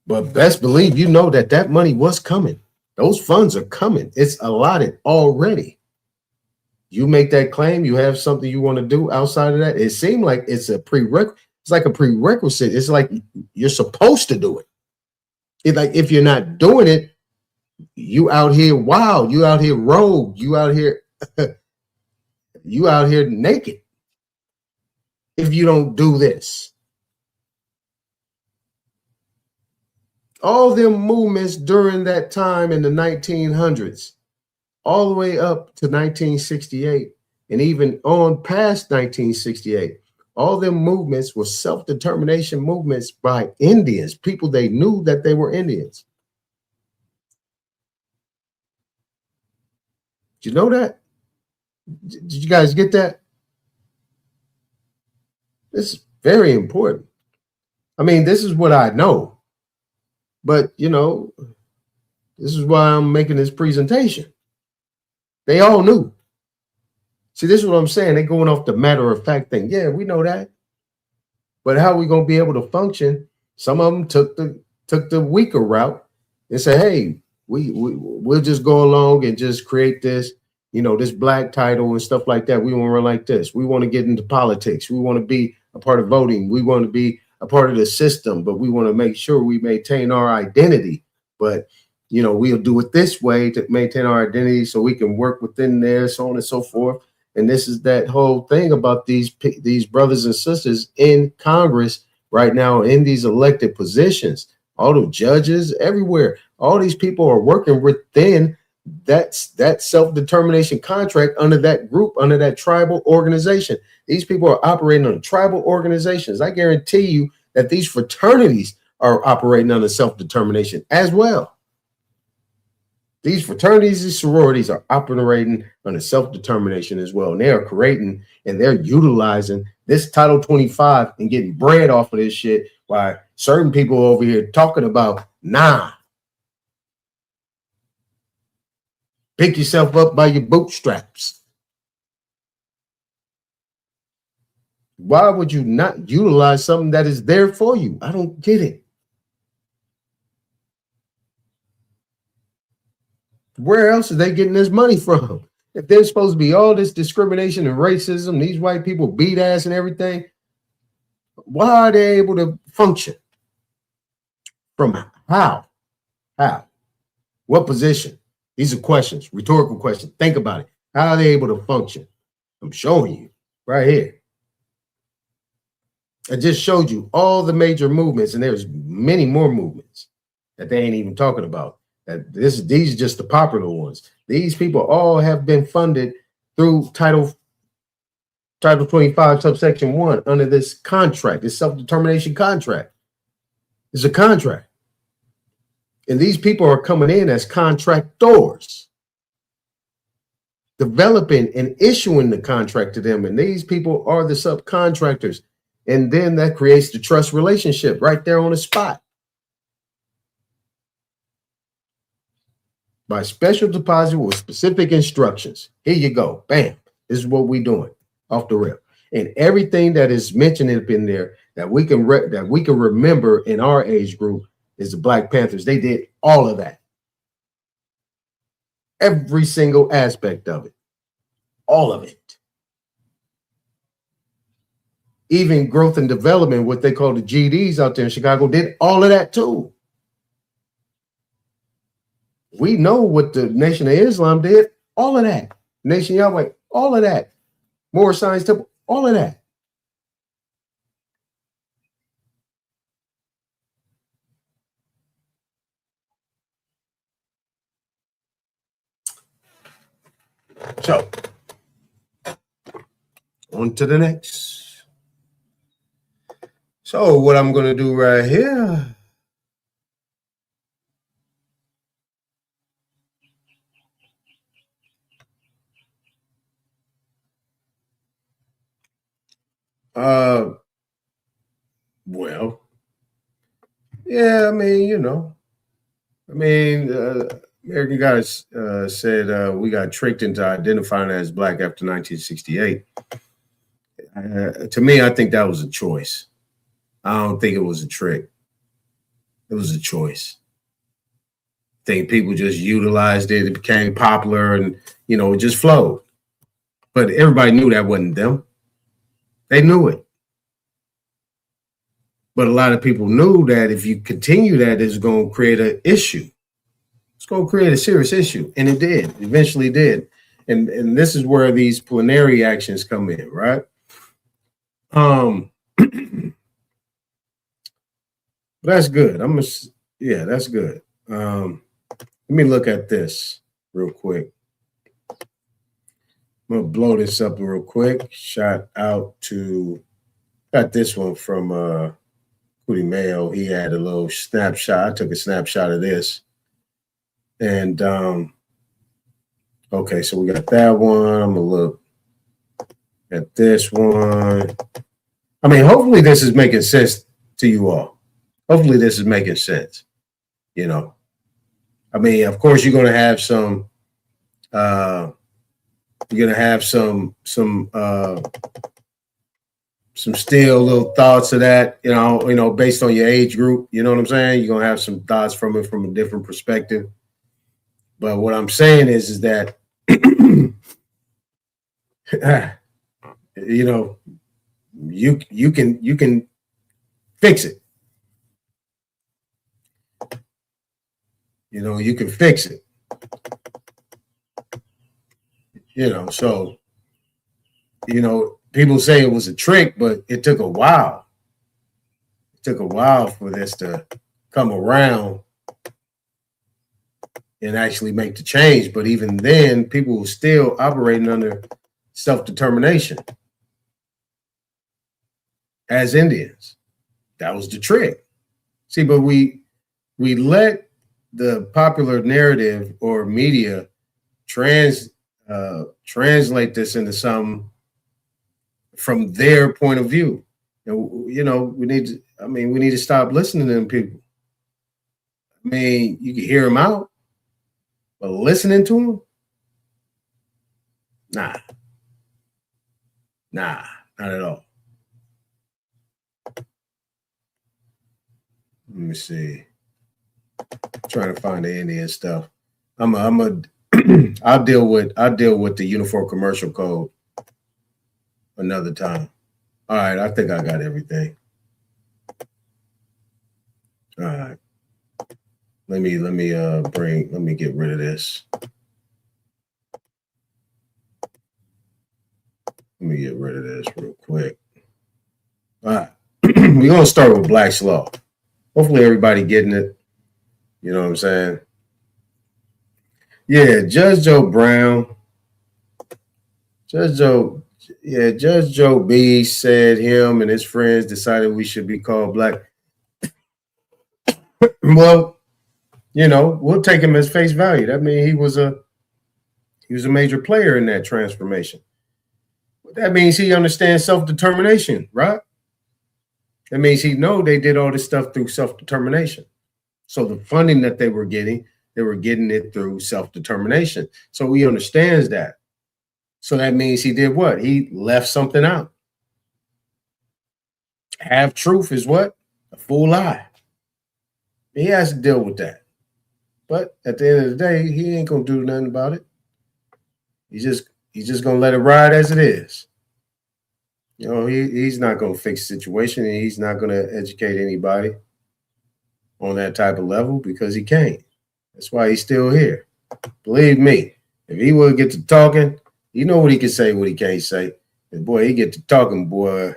But best believe you know that money was coming. Those funds are coming. It's allotted already. You make that claim, you have something you want to do outside of that. It seemed like it's a prerequisite. It's like a prerequisite. It's like you're supposed to do it. It's like if you're not doing it, you out here wild, you out here rogue, you out here naked. If you don't do this. All them movements during that time in the 1900s, all the way up to 1968, and even on past 1968, all them movements were self-determination movements by Indians, people they knew that they were Indians. Did you know that? Did you guys get that? This is very important. I mean, this is what I know. But, you know, this is why I'm making this presentation. They all knew. See, this is what I'm saying. They're going off the matter-of-fact thing. Yeah, we know that. But how are we going to be able to function? Some of them took the weaker route and said, hey, we'll just go along and just create this, you know, this black title and stuff like that. We want to run like this. We want to get into politics. We want to be a part of voting. We want to be a part of the system, but we want to make sure we maintain our identity. But, you know, we'll do it this way to maintain our identity so we can work within there, so on and so forth. And this is that whole thing about these brothers and sisters in Congress right now in these elected positions, all the judges everywhere. All these people are working within that's that self-determination contract under that group, under that tribal organization. These people are operating on tribal organizations. I guarantee you that these fraternities are operating under self-determination as well. These fraternities and sororities are operating under self-determination as well. And they are creating and they're utilizing this Title 25 and getting bread off of this shit, while certain people over here talking about, nah, pick yourself up by your bootstraps. Why would you not utilize something that is there for you? I don't get it. Where else are they getting this money from? If there's supposed to be all this discrimination and racism, these white people beat ass and everything, why are they able to function? From how? How? What position? These are questions, rhetorical questions. Think about it. How are they able to function? I'm showing you right here. I just showed you all the major movements, and there's many more movements that they ain't even talking about. These are just the popular ones. These people all have been funded through Title 25, subsection 1, under this contract, this self-determination contract. It's a contract. And these people are coming in as contractors, developing and issuing the contract to them. And these people are the subcontractors. And then that creates the trust relationship right there on the spot. By special deposit with specific instructions. Here you go. Bam. This is what we're doing off the rip. And everything that is mentioned up in there that we can remember in our age group is the Black Panthers. They did all of that. Every single aspect of it. All of it. Even growth and development, what they call the GDs out there in Chicago, did all of that too. We know what the Nation of Islam did, all of that. Nation Yahweh, all of that. More Science Temple, all of that. So, on to the next. So, what I'm going to do right here. Well, yeah, I mean, you know, American guys said we got tricked into identifying as Black after 1968. To me, I think that was a choice. I don't think it was a trick. It was a choice. I think people just utilized it. It became popular and, you know, it just flowed. But everybody knew that wasn't them. They knew it. But a lot of people knew that if you continue that, it's going to create an issue. It's going to create a serious issue. And it did. It eventually did. And this is where these plenary actions come in, right? That's good. That's good. Let me look at this real quick. I'm going to blow this up real quick. Shout out to, got this one from Cootie Mayo. He had a little snapshot. I took a snapshot of this. And, okay, so we got that one. I'm going to look at this one. I mean, hopefully this is making sense to you all. Hopefully this is making sense, you know. I mean, of course, you're going to have some still little thoughts of that, you know, based on your age group. You know what I'm saying? You're going to have some thoughts from it from a different perspective. But what I'm saying is that, you know, you can fix it. You know, you can fix it. You know, so, you know, people say it was a trick, but it took a while. It took a while for this to come around. and actually make the change. But even then, people were still operating under self-determination as Indians. That was the trick. See, but we let the popular narrative or media translate this into something from their point of view. And we need to stop listening to them people. I mean, you can hear them out, but listening to them, nah, not at all. Let me see. I'm trying to find the Indian stuff. I'll deal with the Uniform Commercial Code another time. All right, I think I got everything. All right. Let me get rid of this. Let me get rid of this real quick. All right. We're gonna start with Black's Law. Hopefully everybody getting it. You know what I'm saying? Yeah, Judge Joe Brown. Judge Joe B said him and his friends decided we should be called black. Well, we'll take him as face value. That means he was a major player in that transformation. That means he understands self-determination, right? That means he know they did all this stuff through self-determination. So the funding that they were getting it through self-determination. So he understands that. So that means he did what? He left something out. Half truth is what? A full lie. He has to deal with that. But at the end of the day, he ain't gonna do nothing about it. He's just gonna let it ride as it is. He's not gonna fix the situation, and he's not gonna educate anybody on that type of level because he can't. That's why he's still here. Believe me, if he would get to talking, you know what he can say, what he can't say. And boy, he get to talking, boy.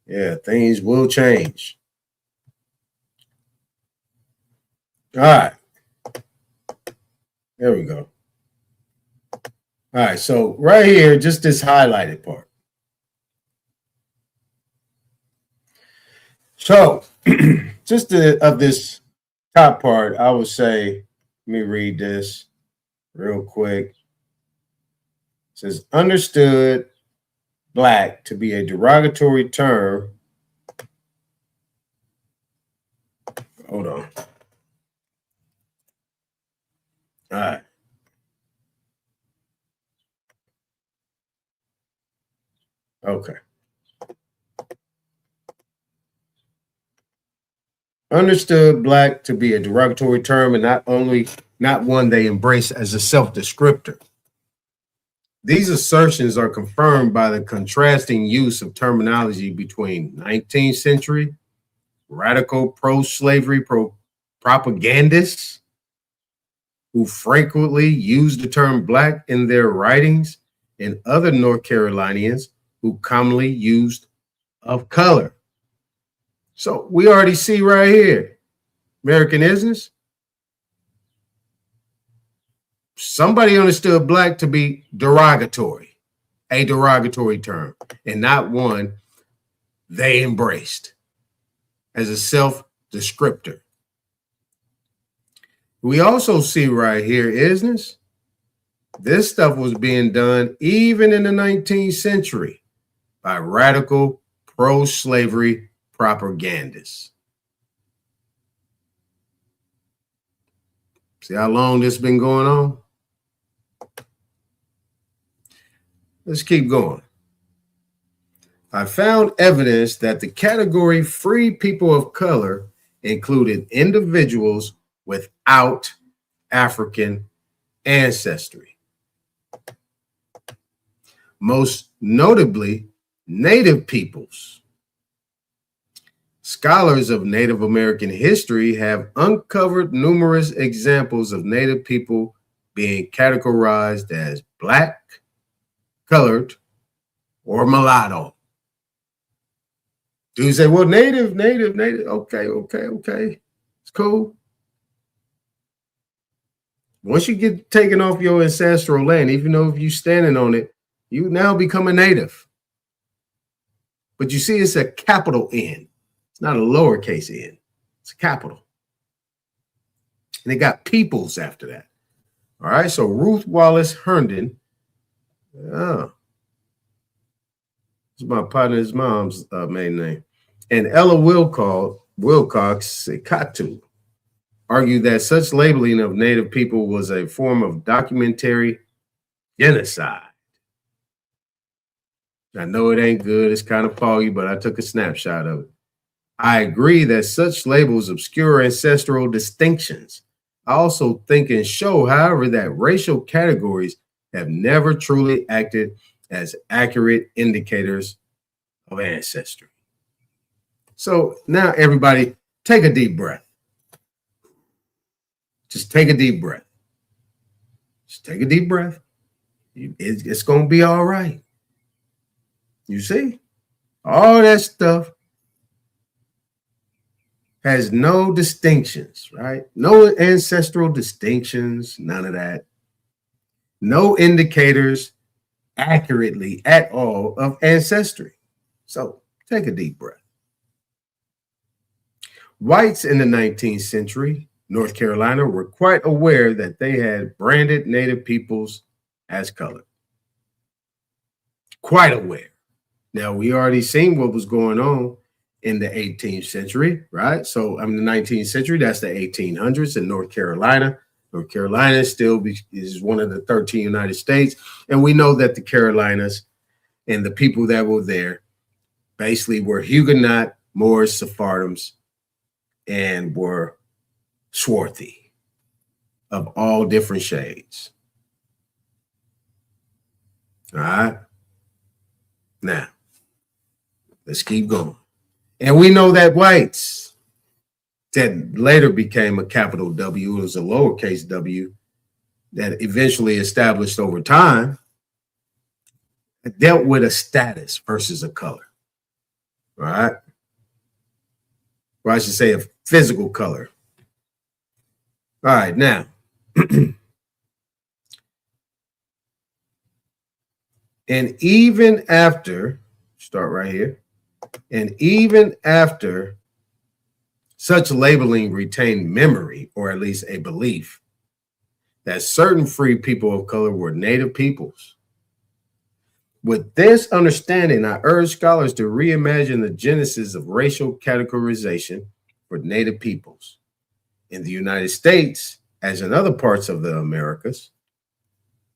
Yeah, things will change. All right. There we go. All right, so right here, just this highlighted part. So, just of this top part, I would say, let me read this real quick. It says, understood black to be a derogatory term. Hold on. All right. Okay. Understood black to be a derogatory term and not one they embrace as a self-descriptor. These assertions are confirmed by the contrasting use of terminology between 19th century radical pro-slavery propagandists who frequently use the term black in their writings and other North Carolinians who commonly used of color. So we already see right here, American isness. Somebody understood black to be derogatory, a derogatory term, and not one they embraced as a self-descriptor. We also see right here, isness. This stuff was being done even in the 19th century by radical pro-slavery propagandists. See how long this been going on? Let's keep going. I found evidence that the category free people of color included individuals without African ancestry. Most notably, Native peoples. Scholars of Native American history have uncovered numerous examples of Native people being categorized as black, colored, or mulatto. Dudes say, well, native. Okay. It's cool. Once you get taken off your ancestral land, even though if you're standing on it, you now become a native. But you see, it's a capital N. It's not a lowercase n. It's a capital. And they got peoples after that. All right, so Ruth Wallace Herndon. Oh, it's my partner's mom's maiden name. And Ella Wilcox Sekatu argued that such labeling of Native people was a form of documentary genocide. I know it ain't good. It's kind of foggy, but I took a snapshot of it. I agree that such labels obscure ancestral distinctions. I also think and show, however, that racial categories have never truly acted as accurate indicators of ancestry. So now everybody take a deep breath. Just take a deep breath. Just take a deep breath. It's going to be all right. You see, all that stuff has no distinctions, right? No ancestral distinctions, none of that. No indicators accurately at all of ancestry. So take a deep breath. Whites in the 19th century, North Carolina, were quite aware that they had branded Native peoples as colored. Quite aware. Now, we already seen what was going on in the 18th century, right? So in the 19th century, that's the 1800s in North Carolina. North Carolina still is one of the 13 United States. And we know that the Carolinas and the people that were there basically were Huguenot, Moors, Sephardims, and were swarthy of all different shades. All right. Now, let's keep going. And we know that whites that later became a capital W, it was a lowercase w, that eventually established over time, dealt with a status versus a color, right? Or I should say a physical color. All right, now, and even after, start right here, and even after such labeling retained memory, or at least a belief, that certain free people of color were Native peoples. With this understanding, I urge scholars to reimagine the genesis of racial categorization for Native peoples in the United States, as in other parts of the Americas.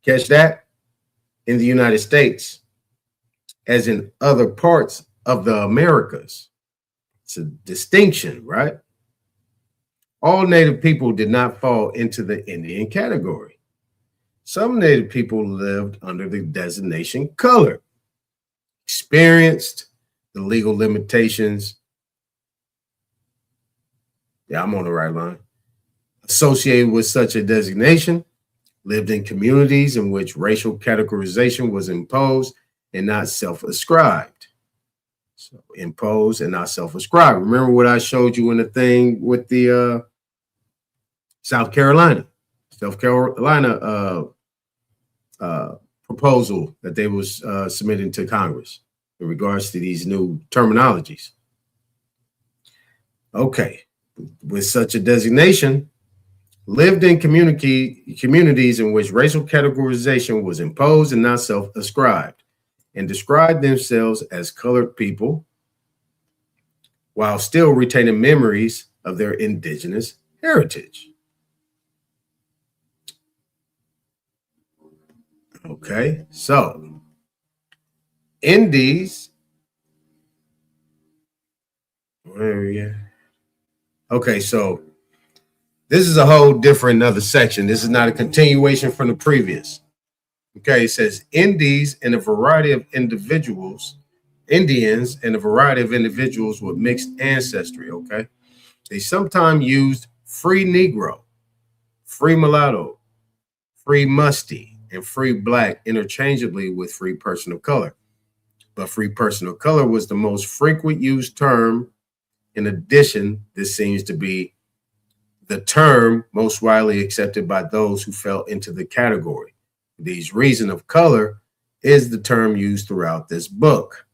Catch that? In the United States, as in other parts of the Americas. It's a distinction, right? All Native people did not fall into the Indian category. Some Native people lived under the designation colored, experienced the legal limitations. Yeah, I'm on the right line. Associated with such a designation, lived in communities in which racial categorization was imposed and not self-ascribed. So imposed and not self-ascribed. Remember what I showed you in the thing with the South Carolina proposal that they was submitting to Congress in regards to these new terminologies. Okay, with such a designation, lived in communities in which racial categorization was imposed and not self-ascribed, and described themselves as colored people while still retaining memories of their indigenous heritage. Okay, so Indies, where are we at? Okay, so this is a whole different another section. This is not a continuation from the previous. Okay, it says Indies and a variety of individuals, Indians and a variety of individuals with mixed ancestry, okay? They sometimes used free Negro, free mulatto, free musty, and free black interchangeably with free person of color. But free person of color was the most frequent used term. In addition, this seems to be the term most widely accepted by those who fell into the category. These reason of color is the term used throughout this book.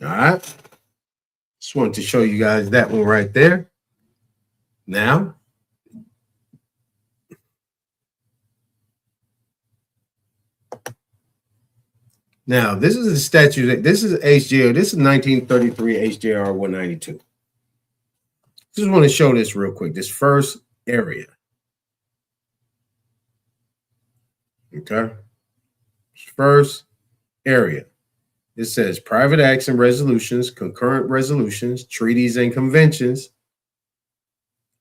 All right. Just wanted to show you guys that one right there. Now, this is a statute. This is HJR. This is 1933 HJR 192. Just want to show this real quick. This first area. Okay. First area. It says private acts and resolutions, concurrent resolutions, treaties and conventions,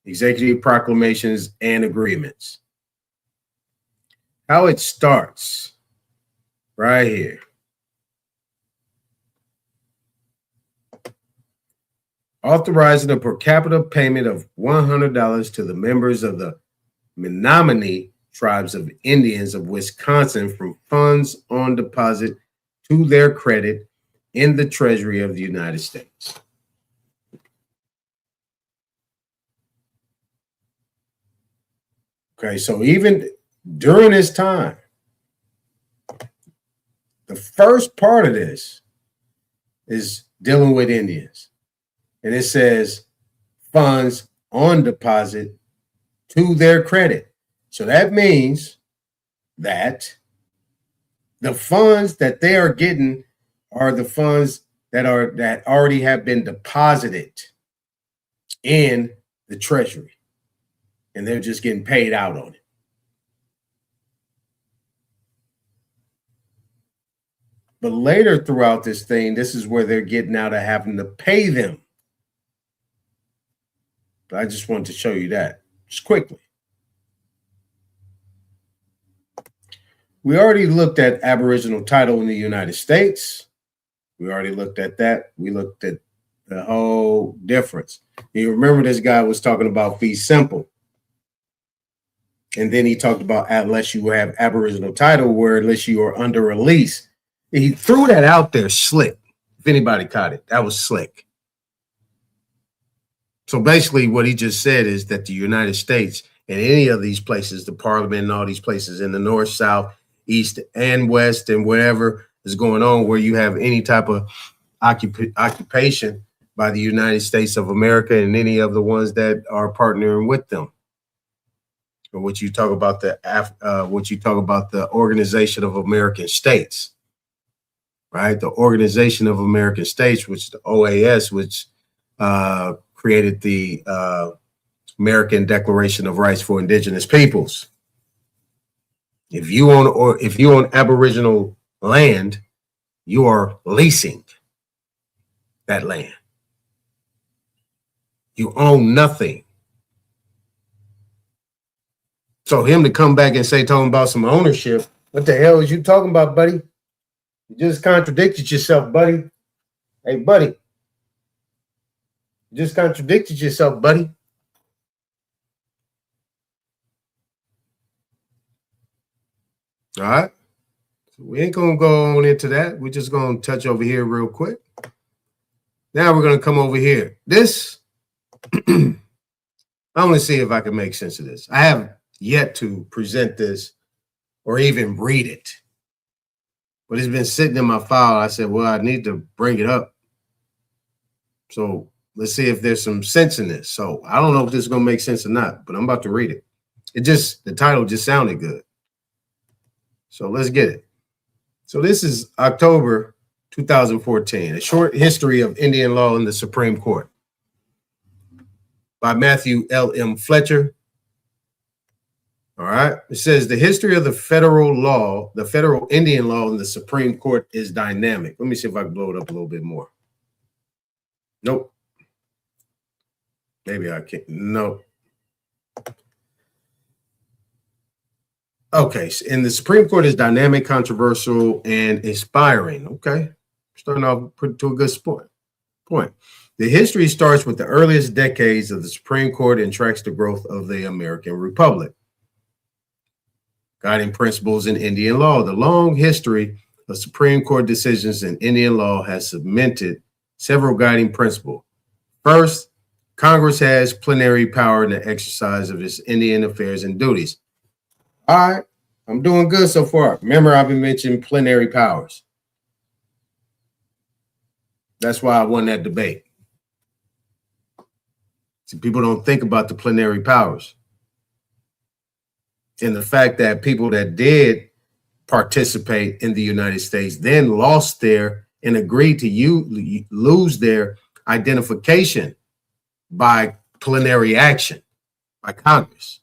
executive proclamations, and agreements. How it starts right here. Authorizing a per capita payment of $100 to the members of the Menominee tribes of Indians of Wisconsin from funds on deposit to their credit in the Treasury of the United States. Okay, so even during this time, the first part of this is dealing with Indians. And it says funds on deposit to their credit. So that means that the funds that they are getting are the funds that already have been deposited in the Treasury. And they're just getting paid out on it. But later throughout this thing, this is where they're getting out of having to pay them. But I just wanted to show you that just quickly. We already looked at Aboriginal title in the United States. We already looked at that. We looked at the whole difference. You remember this guy was talking about fee simple. And then he talked about unless you have Aboriginal title, where unless you are under a lease. He threw that out there slick. If anybody caught it, that was slick. So basically what he just said is that the United States and any of these places, the parliament and all these places in the north, south, east, and west, and wherever is going on, where you have any type of occupation by the United States of America and any of the ones that are partnering with them. Or what you talk about the Organization of American States, right? The Organization of American States, which is the OAS, which created the American Declaration of Rights for Indigenous Peoples. If you own Aboriginal land, you are leasing that land. You own nothing. So him to come back and say, talking about some ownership, what the hell is you talking about, buddy? You just contradicted yourself, buddy. Hey, buddy. You just contradicted yourself, buddy. All right. So we ain't going to go on into that. We're just going to touch over here real quick. Now we're going to come over here. This, I want to see if I can make sense of this. I have yet to present this or even read it, but it's been sitting in my file. I said, well, I need to bring it up. So let's see if there's some sense in this. So I don't know if this is going to make sense or not, but I'm about to read it. The title just sounded good. So let's get it. So this is October 2014, A Short History of Indian Law in the Supreme Court by Matthew L.M. Fletcher. All right. It says the history of the federal Indian law in the Supreme Court is dynamic. Let me see if I can blow it up a little bit more. Nope. Maybe I can't. No. Okay. And the Supreme Court is dynamic, controversial, and inspiring. Okay. Starting off to a good point. The history starts with the earliest decades of the Supreme Court and tracks the growth of the American Republic. Guiding principles in Indian law. The long history of Supreme Court decisions in Indian law has cemented several guiding principles. First, Congress has plenary power in the exercise of its Indian affairs and duties. All right, I'm doing good so far. Remember, I've been mentioning plenary powers. That's why I won that debate. See, people don't think about the plenary powers. And the fact that people that did participate in the United States then lost their and agreed to lose their identification by plenary action by Congress.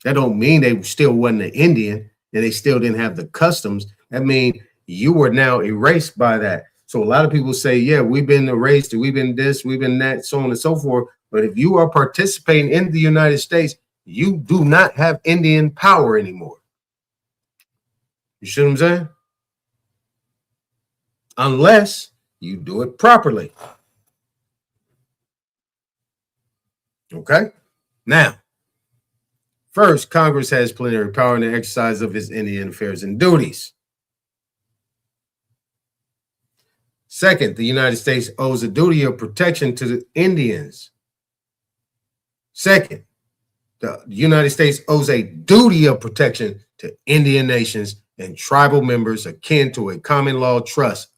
That don't mean they still wasn't an Indian and they still didn't have the customs. That means you were now erased by that. So a lot of people say, yeah, we've been erased, we've been this, we've been that, so on and so forth. But if you are participating in the United States, you do not have Indian power anymore. You see what I'm saying? Unless you do it properly. Okay? Now, first, Congress has plenary power in the exercise of its Indian affairs and duties. Second, the United States owes a duty of protection to the Indians. Second, the United States owes a duty of protection to Indian nations and tribal members akin to a common law trust.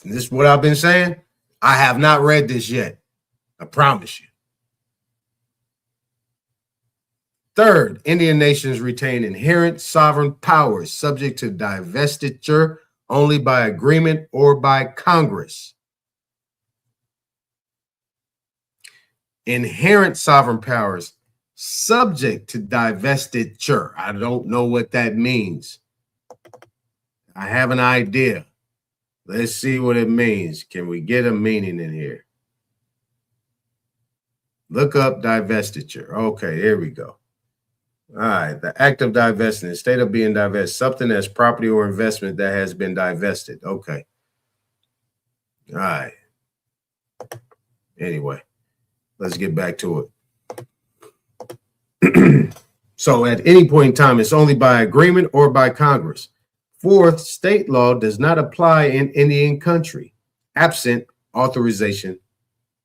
This is what I've been saying. I have not read this yet. I promise you. Third, Indian nations retain inherent sovereign powers subject to divestiture only by agreement or by Congress. Inherent sovereign powers subject to divestiture. I don't know what that means. I have an idea. Let's see what it means. Can we get a meaning in here? Look up divestiture. Okay, here we go. All right, the act of divesting, the state of being divested, something that's property or investment that has been divested. Okay. All right. Anyway, let's get back to it. So at any point in time, it's only by agreement or by Congress. Fourth, state law does not apply in Indian country, absent authorization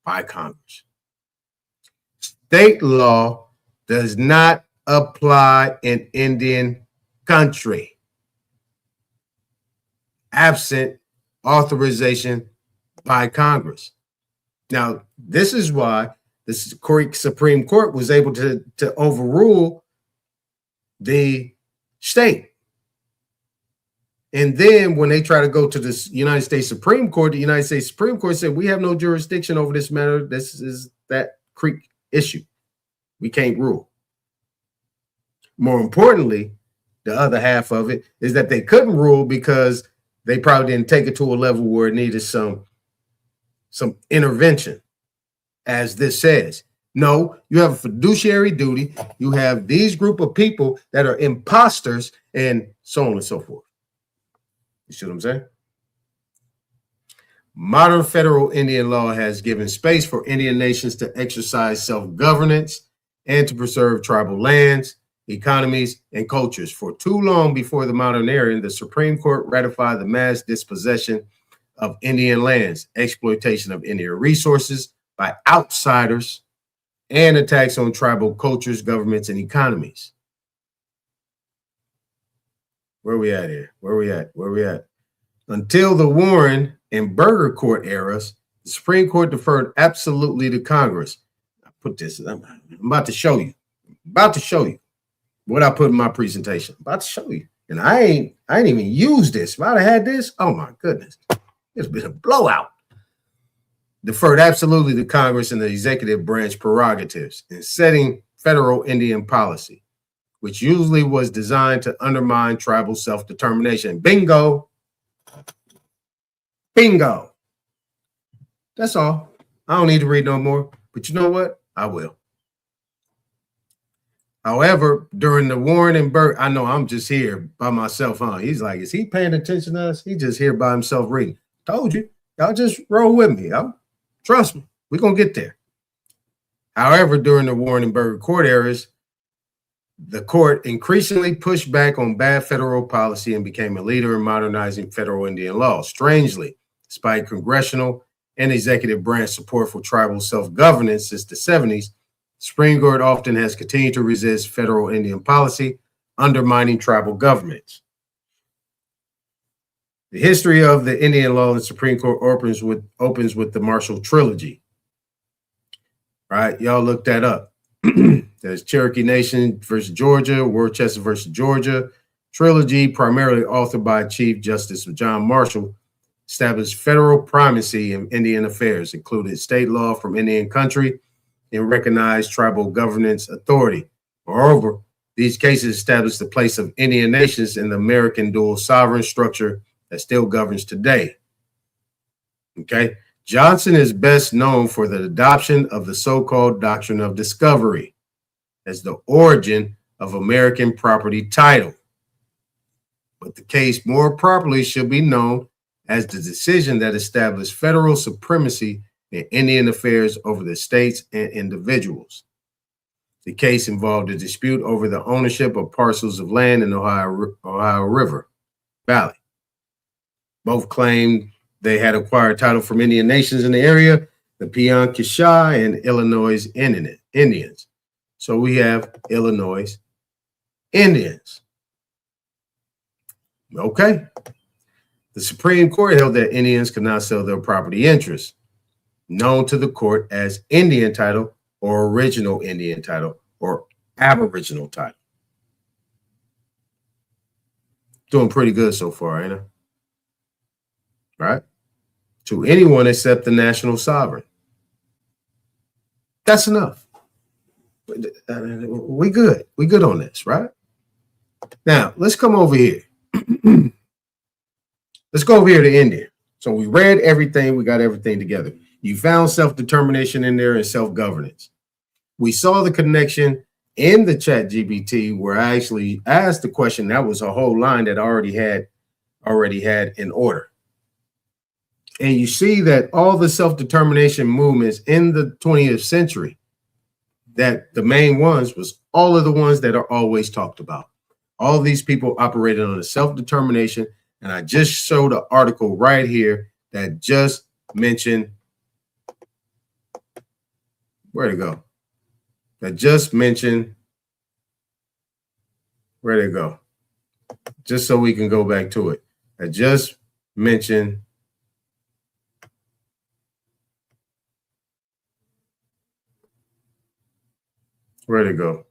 by Congress. State law does not apply in Indian country, absent authorization by Congress. Now, this is why the Supreme Court was able to overrule the state. And then when they try to go to the United States Supreme Court, the United States Supreme Court said, we have no jurisdiction over this matter. This is that Creek issue. We can't rule. More importantly, the other half of it is that they couldn't rule because they probably didn't take it to a level where it needed some intervention, as this says. No, you have a fiduciary duty. You have these group of people that are imposters and so on and so forth. You see what I'm saying? Modern federal Indian law has given space for Indian nations to exercise self-governance and to preserve tribal lands, economies, and cultures. For too long before the modern era, the Supreme Court ratified the mass dispossession of Indian lands, exploitation of Indian resources by outsiders, and attacks on tribal cultures, governments, and economies. Where we at here? Where we at? Until the Warren and Burger Court eras, the Supreme Court deferred absolutely to Congress. I'm about to show you. What I put in my presentation. I'm about to show you. And I ain't even used this. If I'd have had this, oh my goodness. It's been a blowout. Deferred absolutely to Congress and the executive branch prerogatives in setting federal Indian policy, which usually was designed to undermine tribal self-determination. Bingo. Bingo. That's all. I don't need to read no more. But you know what? I will. However, during the Warren and Burke, I know I'm just here by myself, huh? He's like, is he paying attention to us? He's just here by himself reading. Told you. Y'all just roll with me. Trust me. We're going to get there. However, during the Warren and Burger Court eras, The court increasingly pushed back on bad federal policy and became a leader in modernizing federal Indian law. Strangely, despite congressional and executive branch support for tribal self-governance since the 70s, Supreme Court often has continued to resist federal Indian policy, undermining tribal governments. The history of the Indian law in the Supreme Court opens with the Marshall Trilogy. Right? Y'all look that up. There's Cherokee Nation versus Georgia, Worcester versus Georgia. Trilogy, primarily authored by Chief Justice John Marshall, established federal primacy in Indian affairs, included state law from Indian country, and recognized tribal governance authority. Moreover, these cases established the place of Indian nations in the American dual sovereign structure that still governs today. Okay. Johnson is best known for the adoption of the so-called doctrine of discovery as the origin of American property title. But the case more properly should be known as the decision that established federal supremacy in Indian affairs over the states and individuals. The case involved a dispute over the ownership of parcels of land in the Ohio River Valley. Both claimed they had acquired title from Indian nations in the area, the Pieankashaw and Illinois Indians. So we have Illinois Indians. Okay. The Supreme Court held that Indians could not sell their property interests, known to the court as Indian title or original Indian title or aboriginal title. Doing pretty good so far, ain't I? Right? To anyone except the national sovereign. That's enough. We good. We good on this, right? Now, let's come over here. Let's go over here to India. So we read everything. We got everything together. You found self-determination in there and self-governance. We saw the connection in the chat GPT where I actually asked the question. That was a whole line that I already had in order. And you see that all the self-determination movements in the 20th century, that the main ones was all of the ones that are always talked about. All these people operated on a self-determination. And I just showed an article right here that just mentioned, where'd it go? That just mentioned, where'd it go? Just so we can go back to it. I just mentioned where'd it go?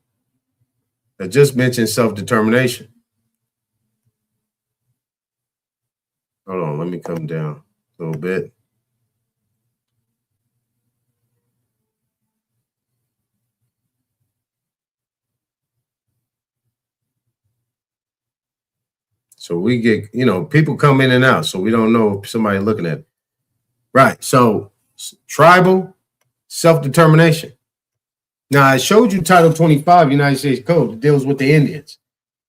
I just mentioned self-determination. Hold on, let me come down a little bit. So we get, people come in and out, so we don't know if somebody's looking at it. Right, so tribal self-determination. Now, I showed you Title 25 United States Code. It deals with the Indians.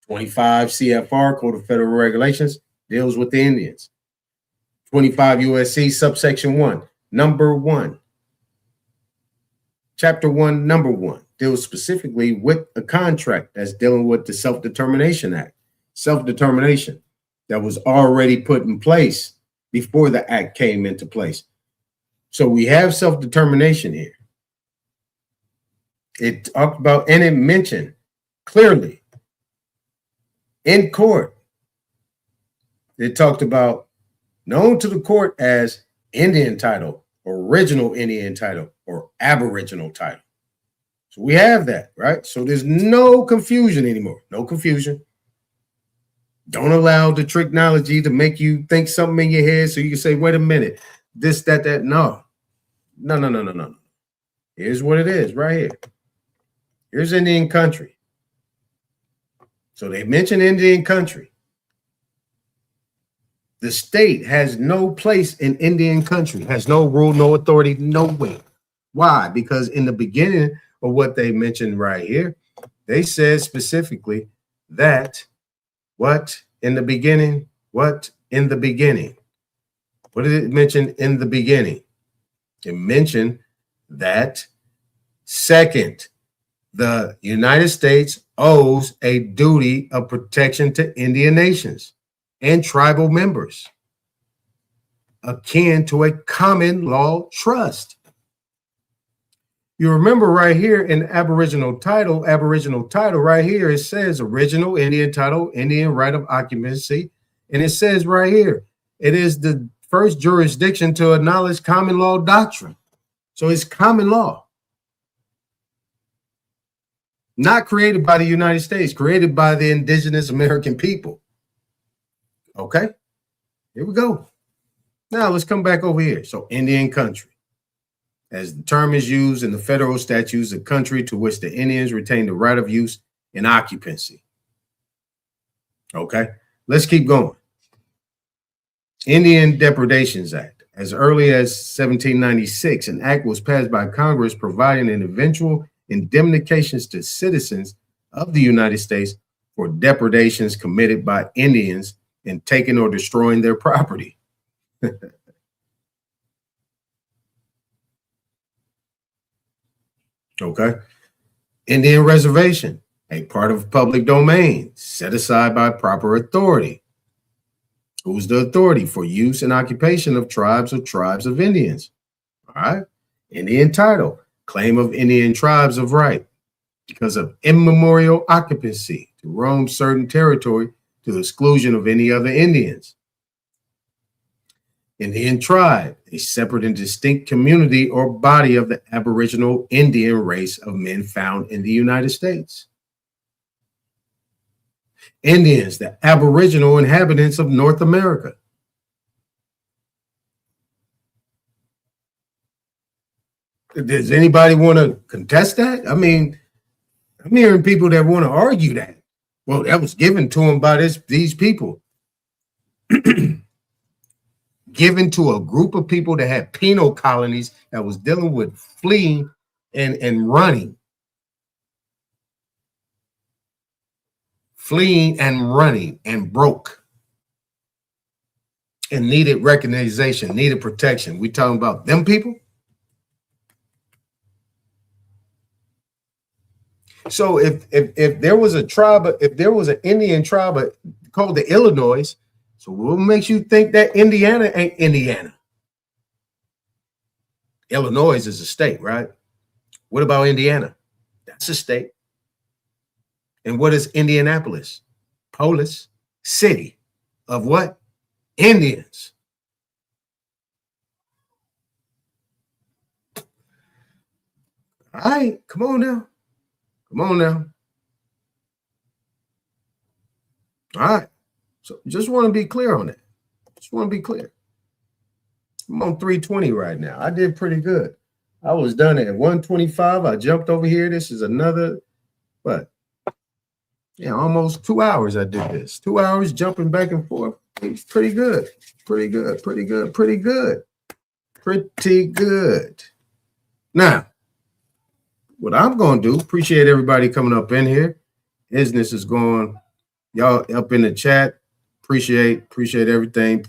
25 CFR, Code of Federal Regulations, deals with the Indians. 25 USC subsection 1, number 1. Chapter 1, number 1, deals specifically with a contract that's dealing with the Self-Determination Act. Self-determination that was already put in place before the act came into place. So we have self-determination here. It talked about, and it mentioned clearly in court, it talked about known to the court as Indian title, original Indian title, or aboriginal title. So we have that, right? So there's no confusion anymore. No confusion. Don't allow the technology to make you think something in your head so you can say, wait a minute, this, that. No. Here's what it is right here. Here's Indian country. So they mention Indian country. The state has no place in Indian country, has no rule, no authority, nowhere. Why? Because in the beginning of what they mentioned right here, they said specifically that what in the beginning? What in the beginning? What did it mention in the beginning? It mentioned that second the United States owes a duty of protection to Indian nations and tribal members, akin to a common law trust. You remember right here in Aboriginal title right here, it says original Indian title, Indian right of occupancy. And it says right here, it is the first jurisdiction to acknowledge common law doctrine. So it's common law. Not created by the United States, created by the indigenous American people. Okay, here we go. Now let's come back over here. So Indian country. As the term is used in the federal statutes, a country to which the Indians retain the right of use and occupancy. Okay, let's keep going. Indian Depredations Act. As early as 1796, an act was passed by Congress providing an eventual indemnifications to citizens of the United States for depredations committed by Indians in taking or destroying their property. Okay. Indian reservation, a part of public domain set aside by proper authority. Who's the authority? For use and occupation of tribes of Indians. All right. Indian title, claim of Indian tribes of right because of immemorial occupancy to roam certain territory to the exclusion of any other Indians. Indian tribe, a separate and distinct community or body of the Aboriginal Indian race of men found in the United States. Indians, the Aboriginal inhabitants of North America. Does anybody want to contest that? I mean, I'm hearing people that want to argue that. Well, that was given to them by these people. Given to a group of people that had penal colonies that was dealing with fleeing and running. Fleeing and running and broke. And needed recognition, needed protection. We talking about them people? So if there was a tribe, if there was an Indian tribe called the Illinois, so what makes you think that Indiana ain't Indiana? Illinois is a state, right? What about Indiana? That's a state. And what is Indianapolis? Polis, city of what? Indians. All right, come on now. Come on now. All right. So just want to be clear on that. Just want to be clear. I'm on 320 right now. I did pretty good. I was done at 125. I jumped over here. This is another, what? Yeah, almost 2 hours I did this. 2 hours jumping back and forth. It's pretty good. Pretty good. Pretty good. Pretty good. Pretty good. Now, what I'm going to do, appreciate everybody coming up in here. Business is going, y'all up in the chat. Appreciate everything.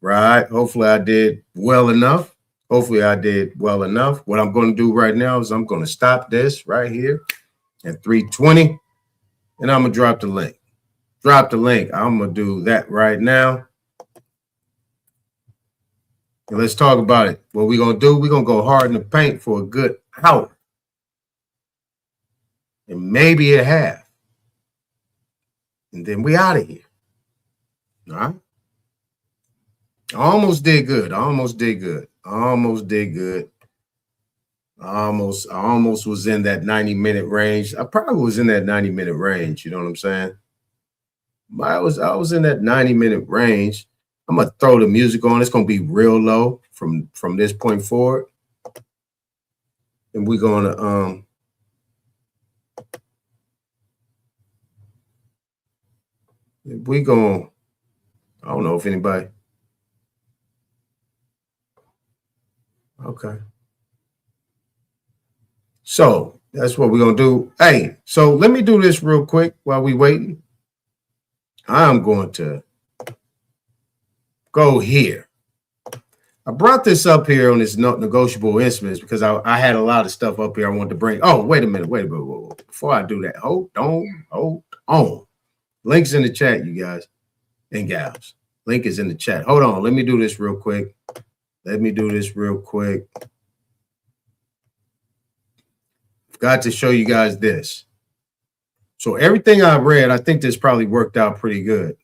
Right. Hopefully I did well enough. What I'm going to do right now is I'm going to stop this right here at 3:20 and I'm going to drop the link. I'm going to do that right now. And let's talk about it. What we're going to do, we're going to go hard in the paint for a good hour. And maybe a half. And then we out of here. All right. I almost did good. I almost was in that 90-minute range. I probably was in that 90-minute range. You know what I'm saying? I was in that 90-minute range. I'm gonna throw the music on. It's gonna be real low from this point forward. And we're gonna I don't know if anybody. Okay. So that's what we're going to do. Hey, so let me do this real quick while we waiting. I'm going to go here. I brought this up here on this negotiable instruments because I had a lot of stuff up here I wanted to bring. Oh, wait a minute. Before I do that, hold on. Link's in the chat, you guys and gals. Link is in the chat. Hold on. Let me do this real quick. Got to show you guys this. So everything I read, I think this probably worked out pretty good.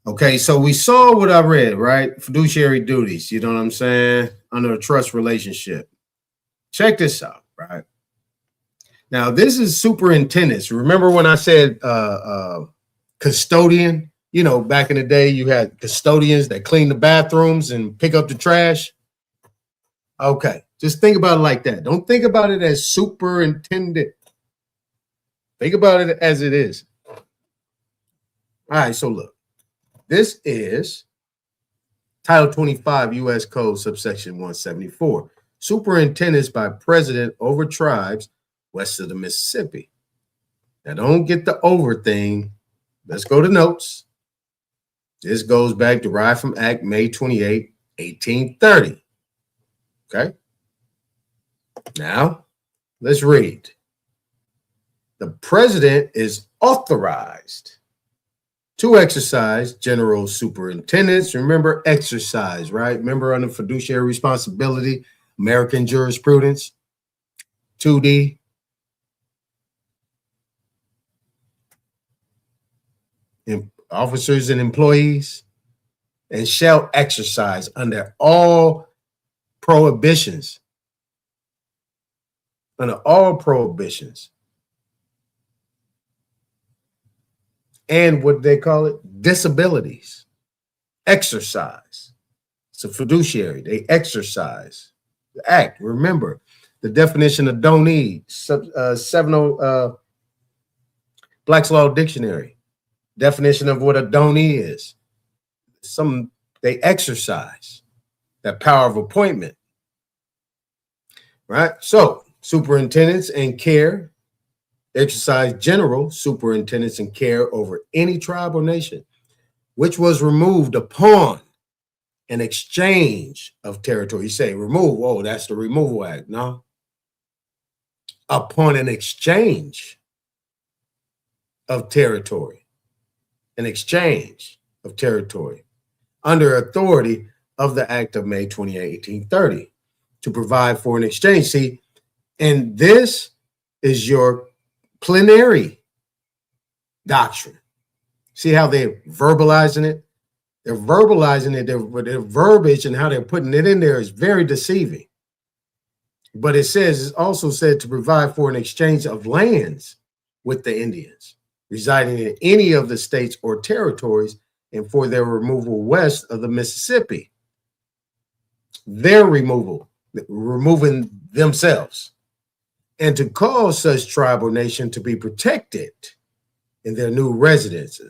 Okay, so we saw what I read, right? Fiduciary duties, you know what I'm saying? Under a trust relationship. Check this out, right? Now, this is superintendents. Remember when I said custodian? You know, back in the day, you had custodians that clean the bathrooms and pick up the trash. Okay, just think about it like that. Don't think about it as superintendent. Think about it as it is. All right, so look. This is Title 25 U.S. Code, subsection 174. Superintendents by president over tribes west of the Mississippi. Now, don't get the over thing. Let's go to notes. This goes back, derived from Act May 28, 1830. Okay? Now, let's read. The president is authorized to exercise general superintendents. Remember, exercise, right? Remember, under fiduciary responsibility, American jurisprudence, 2D. Officers and employees, and shall exercise under all prohibitions. Under all prohibitions. And what they call it, disabilities. Exercise. It's a fiduciary. They exercise the act. Remember the definition of donee, 70 Black's Law Dictionary. Definition of what a donee is. They exercise that power of appointment. Right? So superintendents and care exercise general superintendents and care over any tribe or nation which was removed upon an exchange of territory. You say remove, oh, that's the Removal Act. No. Upon an exchange of territory. An exchange of territory under authority of the Act of May 28, 1830 to provide for an exchange. See, and this is your plenary doctrine. See how they're verbalizing it? They're verbalizing it. Their verbiage and how they're putting it in there is very deceiving. But it says, it's also said to provide for an exchange of lands with the Indians residing in any of the states or territories and for their removal west of the Mississippi. Their removal, removing themselves. And to cause such tribe or nation to be protected in their new residence,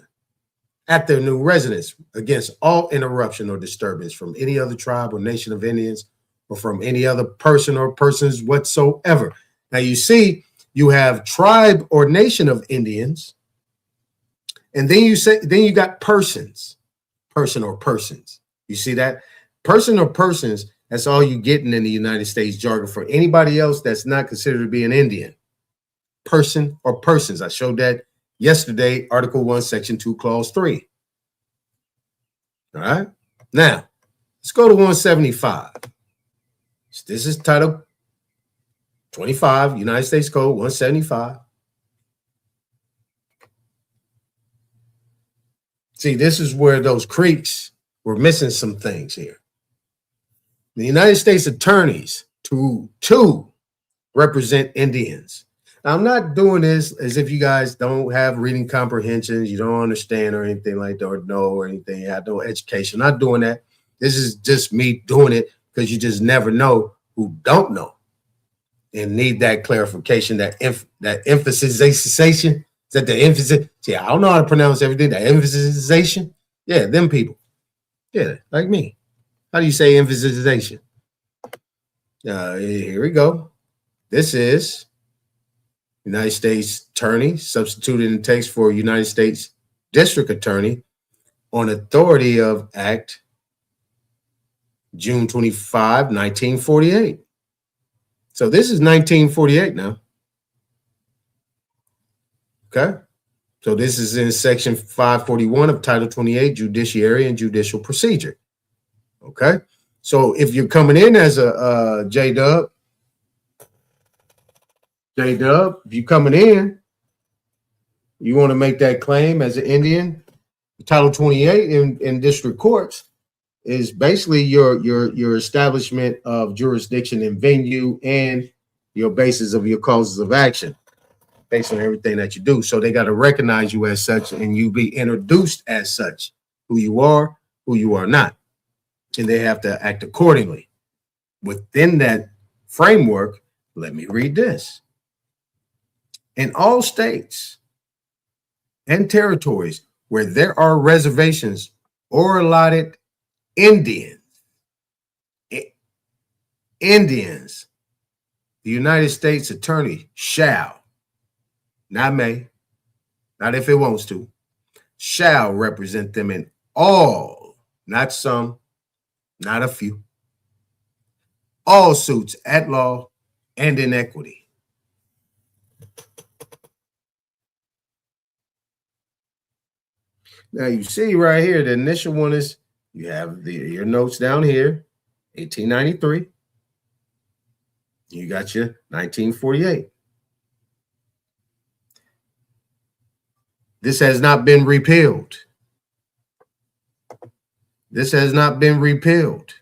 at their new residence, against all interruption or disturbance from any other tribe or nation of Indians or from any other person or persons whatsoever. Now you see, you have tribe or nation of Indians, and then you got persons, person or persons. You see that? Person or persons, that's all you getting in the United States jargon for anybody else that's not considered to be an Indian. Person or persons. I showed that yesterday, Article 1, Section 2, Clause 3. All right. Now, let's go to 175. This is Title 25, United States Code 175. See, this is where those creeks were missing some things here. The United States attorneys to represent Indians. Now, I'm not doing this as if you guys don't have reading comprehensions, you don't understand or anything like that, or know or anything, you have no education. I'm not doing that. This is just me doing it because you just never know who don't know and need that clarification, that emphasization. Is that the emphasis? See, I don't know how to pronounce everything. The emphasization. Yeah, them people. Yeah, like me. How do you say emphasization? Here we go. This is United States Attorney, substituted in text for United States District Attorney on authority of Act June 25, 1948. So this is 1948 now. Okay. So this is in section 541 of Title 28, Judiciary and Judicial Procedure. Okay. So if you're coming in as a J-Dub, if you're coming in, you want to make that claim as an Indian, Title 28 in district courts is basically your establishment of jurisdiction and venue and your basis of your causes of action based on everything that you do. So they got to recognize you as such and you be introduced as such, who you are not. And they have to act accordingly. Within that framework, let me read this. In all states and territories where there are reservations or allotted Indians, the United States Attorney shall, not may, not if it wants to, shall represent them in all, not some, not a few, all suits at law and in equity. Now you see right here, the initial one is, you have your notes down here, 1893. You got your 1948. This has not been repealed. This has not been repealed.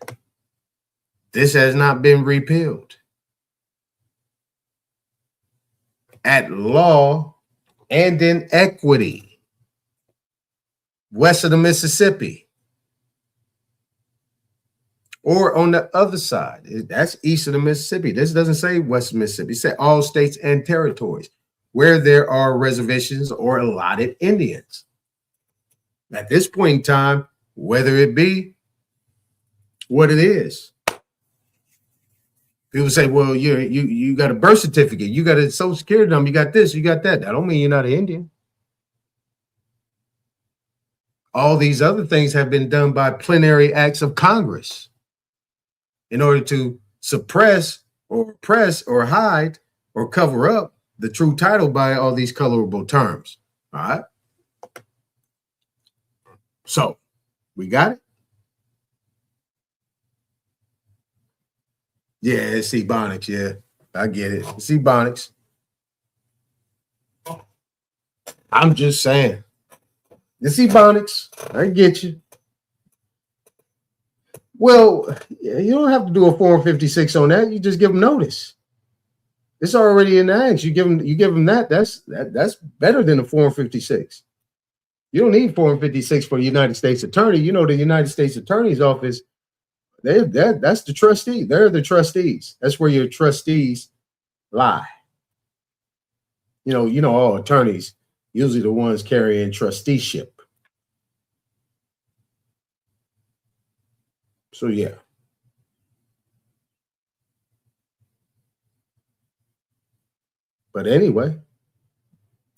This has not been repealed. At law and in equity. West of the Mississippi. Or on the other side. That's east of the Mississippi. This doesn't say west of Mississippi. It says all states and territories where there are reservations or allotted Indians. At this point in time, whether it be what it is. People say, well, you got a birth certificate, you got a social security number, you got this, you got that. That don't mean you're not an Indian. All these other things have been done by plenary acts of Congress in order to suppress or oppress or hide or cover up the true title by all these colorable terms. All right. So we got it. Yeah, it's Ebonics. Yeah, I get it. It's Ebonics. I'm just saying. It's Ebonics. I get you. Well, you don't have to do a Form 56 on that. You just give them notice. It's already in the acts. You give them that. That's better than a Form 56. You don't need Form 56 for the United States Attorney. You know, the United States Attorney's Office, that's the trustee. They're the trustees. That's where your trustees lie. You know, all attorneys, usually the ones carrying trusteeship. So, yeah. But anyway,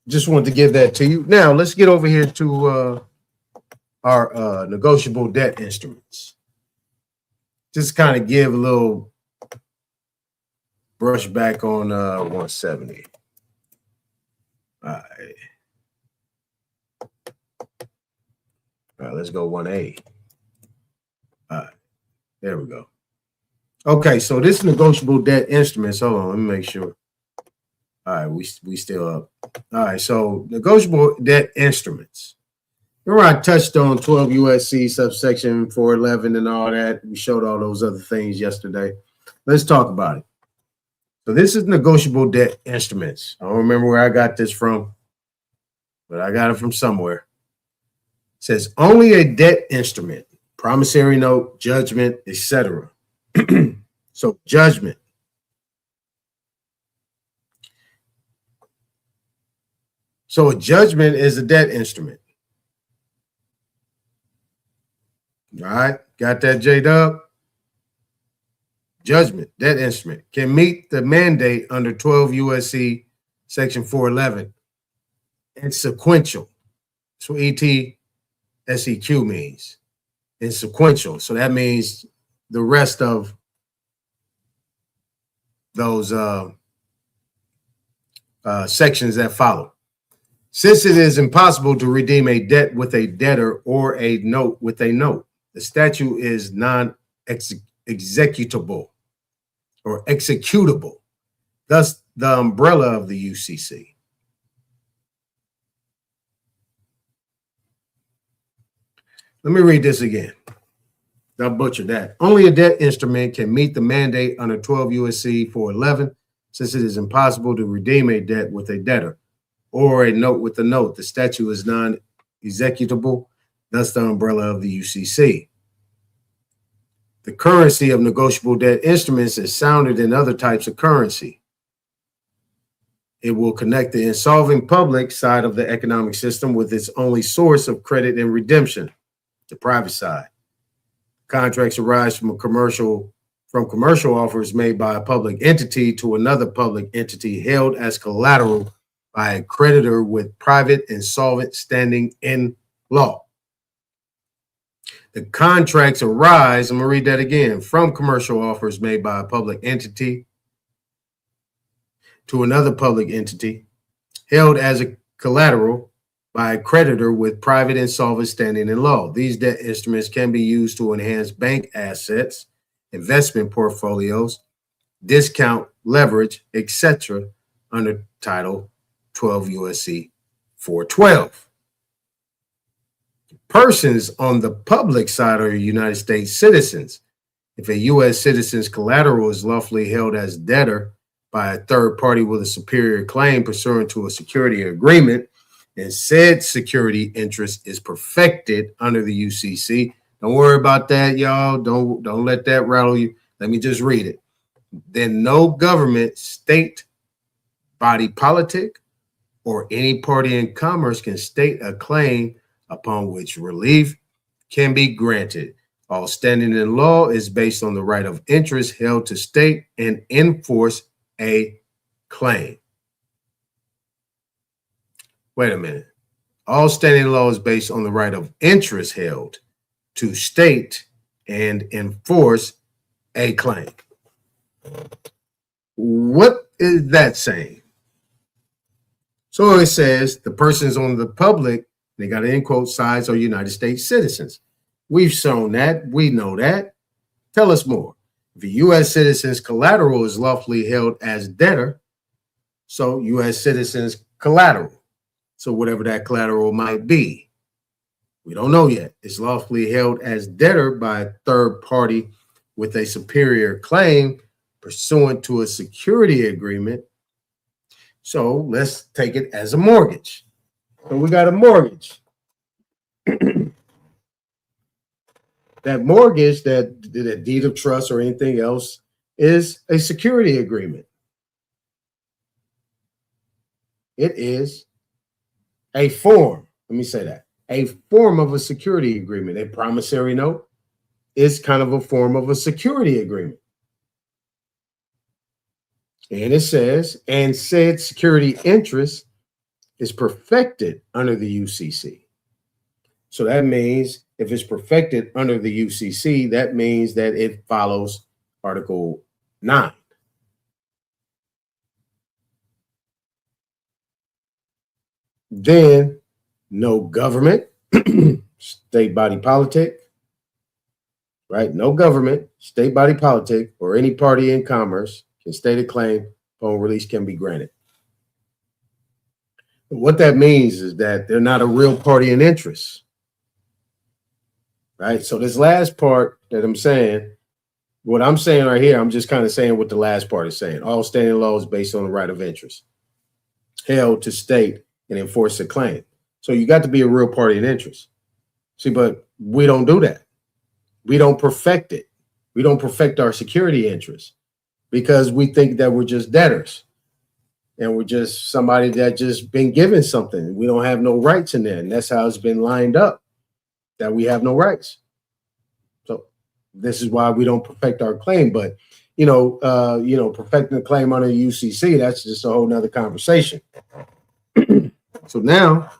just wanted to give that to you. Now, let's get over here to our negotiable debt instruments. Just kind of give a little brush back on 170. All right, let's go 1A. All right, there we go. Okay, so this negotiable debt instruments. Hold on, let me make sure. All right, we still up. All right, so negotiable debt instruments. Remember I touched on 12 USC subsection 411 and all that. We showed all those other things yesterday. Let's talk about it. So this is negotiable debt instruments. I don't remember where I got this from, but I got it from somewhere. It says only a debt instrument, promissory note, judgment, etc. So judgment. So a judgment is a debt instrument. All right, got that, J-Dub? Judgment, debt instrument, can meet the mandate under 12 USC section 411 and sequential. That's what ETSEQ means. And sequential. So that means the rest of those sections that follow. Since it is impossible to redeem a debt with a debtor or a note with a note, the statute is non-executable or executable, thus the umbrella of the UCC. Let me read this again. I butchered that. Only a debt instrument can meet the mandate under 12 U.S.C. 411, since it is impossible to redeem a debt with a debtor or a note with a note. The statute is non-executable, thus the umbrella of the UCC. The currency of negotiable debt instruments is sounded in other types of currency. It will connect the insolvent public side of the economic system with its only source of credit and redemption, the private side. Contracts arise from commercial offers made by a public entity to another public entity held as collateral by a creditor with private insolvent standing in law. The contracts arise, I'm going to read that again, from commercial offers made by a public entity to another public entity held as a collateral by a creditor with private insolvent standing in law. These debt instruments can be used to enhance bank assets, investment portfolios, discount, leverage, etc. under Title 12 U.S.C. 412. Persons on the public side are United States citizens. If a U.S. citizen's collateral is lawfully held as debtor by a third party with a superior claim pursuant to a security agreement, and said security interest is perfected under the UCC. Don't worry about that, y'all. Don't let that rattle you. Let me just read it. Then no government, state, body politic, or any party in commerce can state a claim upon which relief can be granted. All standing in law is based on the right of interest held to state and enforce a claim. Wait a minute. All standing law is based on the right of interest held to state and enforce a claim. What is that saying? So it says the persons on the public, they got to end quote, sides are United States citizens. We've shown that. We know that. Tell us more. If a U.S. citizen's collateral is lawfully held as debtor, so U.S. citizens collateral. So whatever that collateral might be, we don't know yet. It's lawfully held as debtor by a third party with a superior claim pursuant to a security agreement. So let's take it as a mortgage. So we got a mortgage. That mortgage, that deed of trust or anything else is a security agreement. It is a form, let me say that, a form of a security agreement. A promissory note is kind of a form of a security agreement. And it says, and said security interest is perfected under the UCC. So that means if it's perfected under the UCC, that means that it follows Article 9. Then no government, state body politic, right? No government, state body politic, or any party in commerce can state a claim upon release can be granted. What that means is that they're not a real party in interest, right? So this last part that I'm saying, what I'm saying right here, I'm just kind of saying what the last part is saying. All standing law is based on the right of interest held to state and enforce a claim. So you got to be a real party in interest. See, but we don't do that. We don't perfect it. We don't perfect our security interests because we think that we're just debtors and we're just somebody that just been given something. We don't have no rights in there. And that's how it's been lined up, that we have no rights. So this is why we don't perfect our claim. But, perfecting the claim under UCC, that's just a whole nother conversation. So now,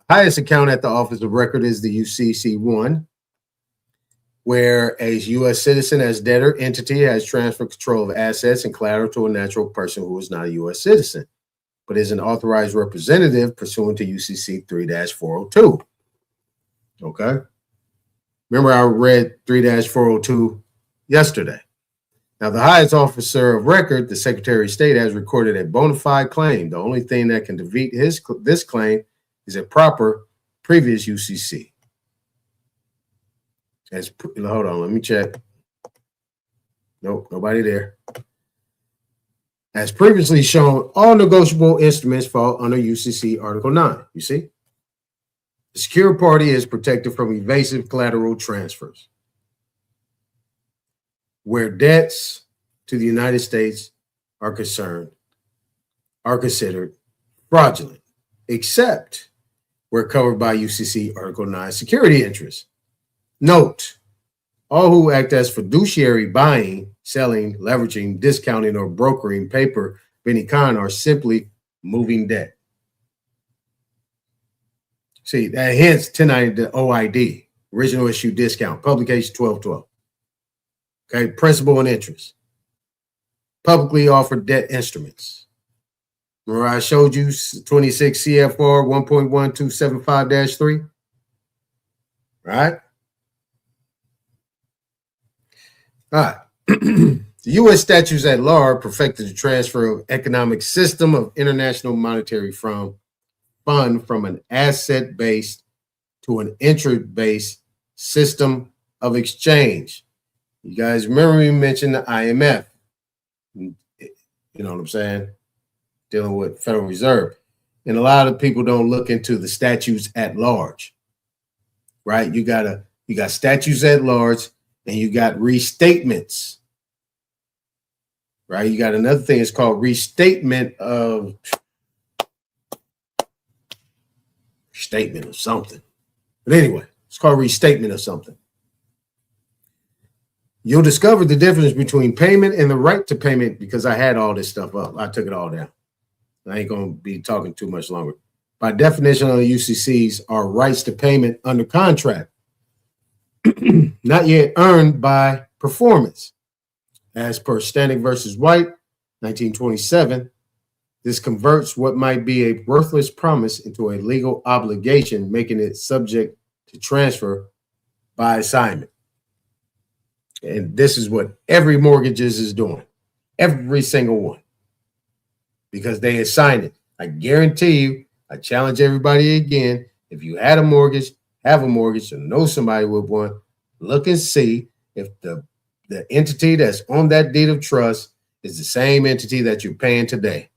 highest account at the Office of Record is the UCC 1. where a U.S. citizen as debtor entity has transferred control of assets and collateral to a natural person who is not a U.S. citizen, but is an authorized representative pursuant to UCC 3-402. Okay. Remember, I read 3-402 yesterday. Now, the highest officer of record, the Secretary of State, has recorded a bona fide claim. The only thing that can defeat this claim is a proper previous UCC. Hold on, let me check. Nope, nobody there. As previously shown, all negotiable instruments fall under UCC Article 9. You see? The secured party is protected from evasive collateral transfers, where debts to the United States are considered fraudulent, except where covered by UCC Article 9 security interests. Note, all who act as fiduciary buying, selling, leveraging, discounting, or brokering paper of any kind are simply moving debt. See, that hence 1090 the OID, original issue discount, publication 1212. Okay, principal and interest. Publicly offered debt instruments. Remember I showed you 26 CFR 1.1275-3? Right? All right. The U.S. statutes at law perfected the transfer of economic system of international monetary fund from an asset-based to an interest-based system of exchange. You guys remember we mentioned the IMF. You know what I'm saying? Dealing with Federal Reserve. And a lot of people don't look into the statutes at large. Right? You got statutes at large, and you got restatements, right? You got another thing, it's called restatement of something. But anyway, it's called restatement of something. You'll discover the difference between payment and the right to payment because I had all this stuff up. I took it all down. I ain't going to be talking too much longer. By definition of the UCCs are rights to payment under contract, not yet earned by performance. As per Standing versus White, 1927, this converts what might be a worthless promise into a legal obligation, making it subject to transfer by assignment. And this is what every mortgages is doing, every single one, because they assign it. I guarantee you, I challenge everybody again, if you had a mortgage, have a mortgage, or know somebody with one, look and see if the entity that's on that deed of trust is the same entity that you're paying today.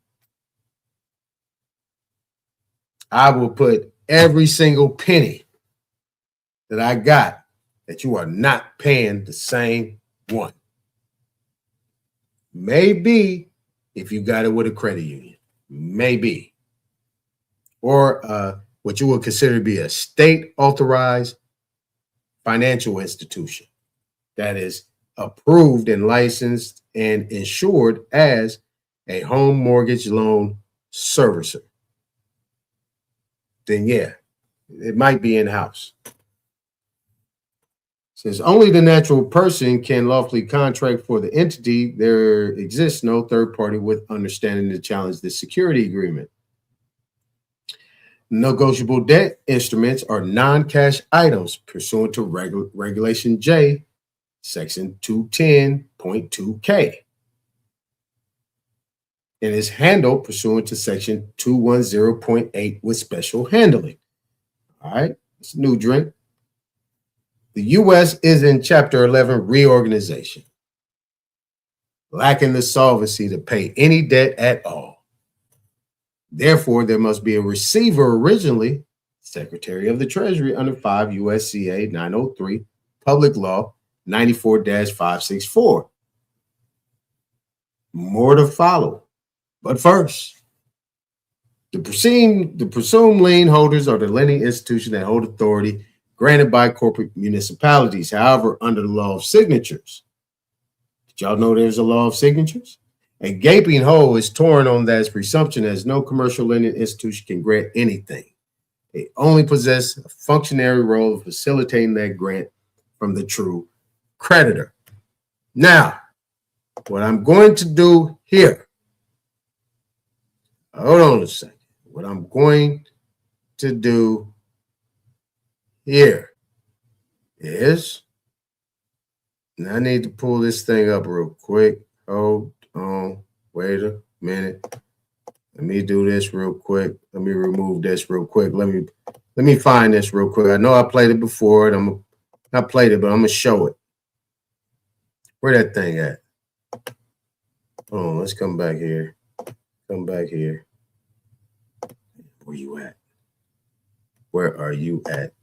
I will put every single penny that I got that you are not paying the same one. Maybe if you got it with a credit union, maybe. Or what you would consider to be a state-authorized financial institution that is approved and licensed and insured as a home mortgage loan servicer. Then yeah, it might be in-house. Since only the natural person can lawfully contract for the entity, there exists no third party with understanding to challenge the security agreement. Negotiable debt instruments are non-cash items pursuant to Regulation J, Section 210.2K. And is handled pursuant to Section 210.8 with special handling. All right, it's a new drink. The U.S. is in Chapter 11 reorganization, lacking the solvency to pay any debt at all. Therefore, there must be a receiver originally, Secretary of the Treasury under 5 U.S.C.A. 903, Public Law 94-564. More to follow. But first, the presumed lien holders are the lending institution that hold authority granted by corporate municipalities. However, under the law of signatures, did y'all know there's a law of signatures? A gaping hole is torn on that presumption as no commercial lending institution can grant anything. They only possess a functionary role of facilitating that grant from the true creditor. Now, what I'm going to do here, hold on a second. What I'm going to do here is, and I need to pull this thing up real quick. Hold on, wait a minute. Let me do this real quick. Let me remove this real quick. Let me find this real quick. I know I played it before, and I'm not played it, but I'm gonna show it. Where that thing at? Oh, let's come back here. Come back here. Where you at? Where are you at?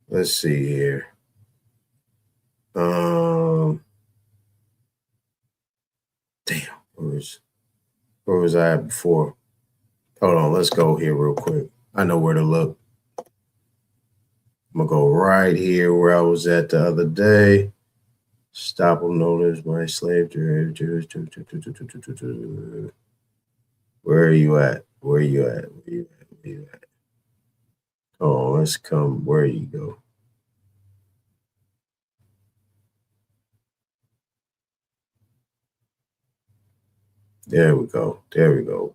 Let's see here. Damn. Where was I at before? Hold on, let's go here real quick. I know where to look. I'm gonna go right here where I was at the other day. Stop them notice by slave Jews. Where are you at? Where are you at? Where you at? Where you at? Oh, let's come. Where you go? There we go. There we go.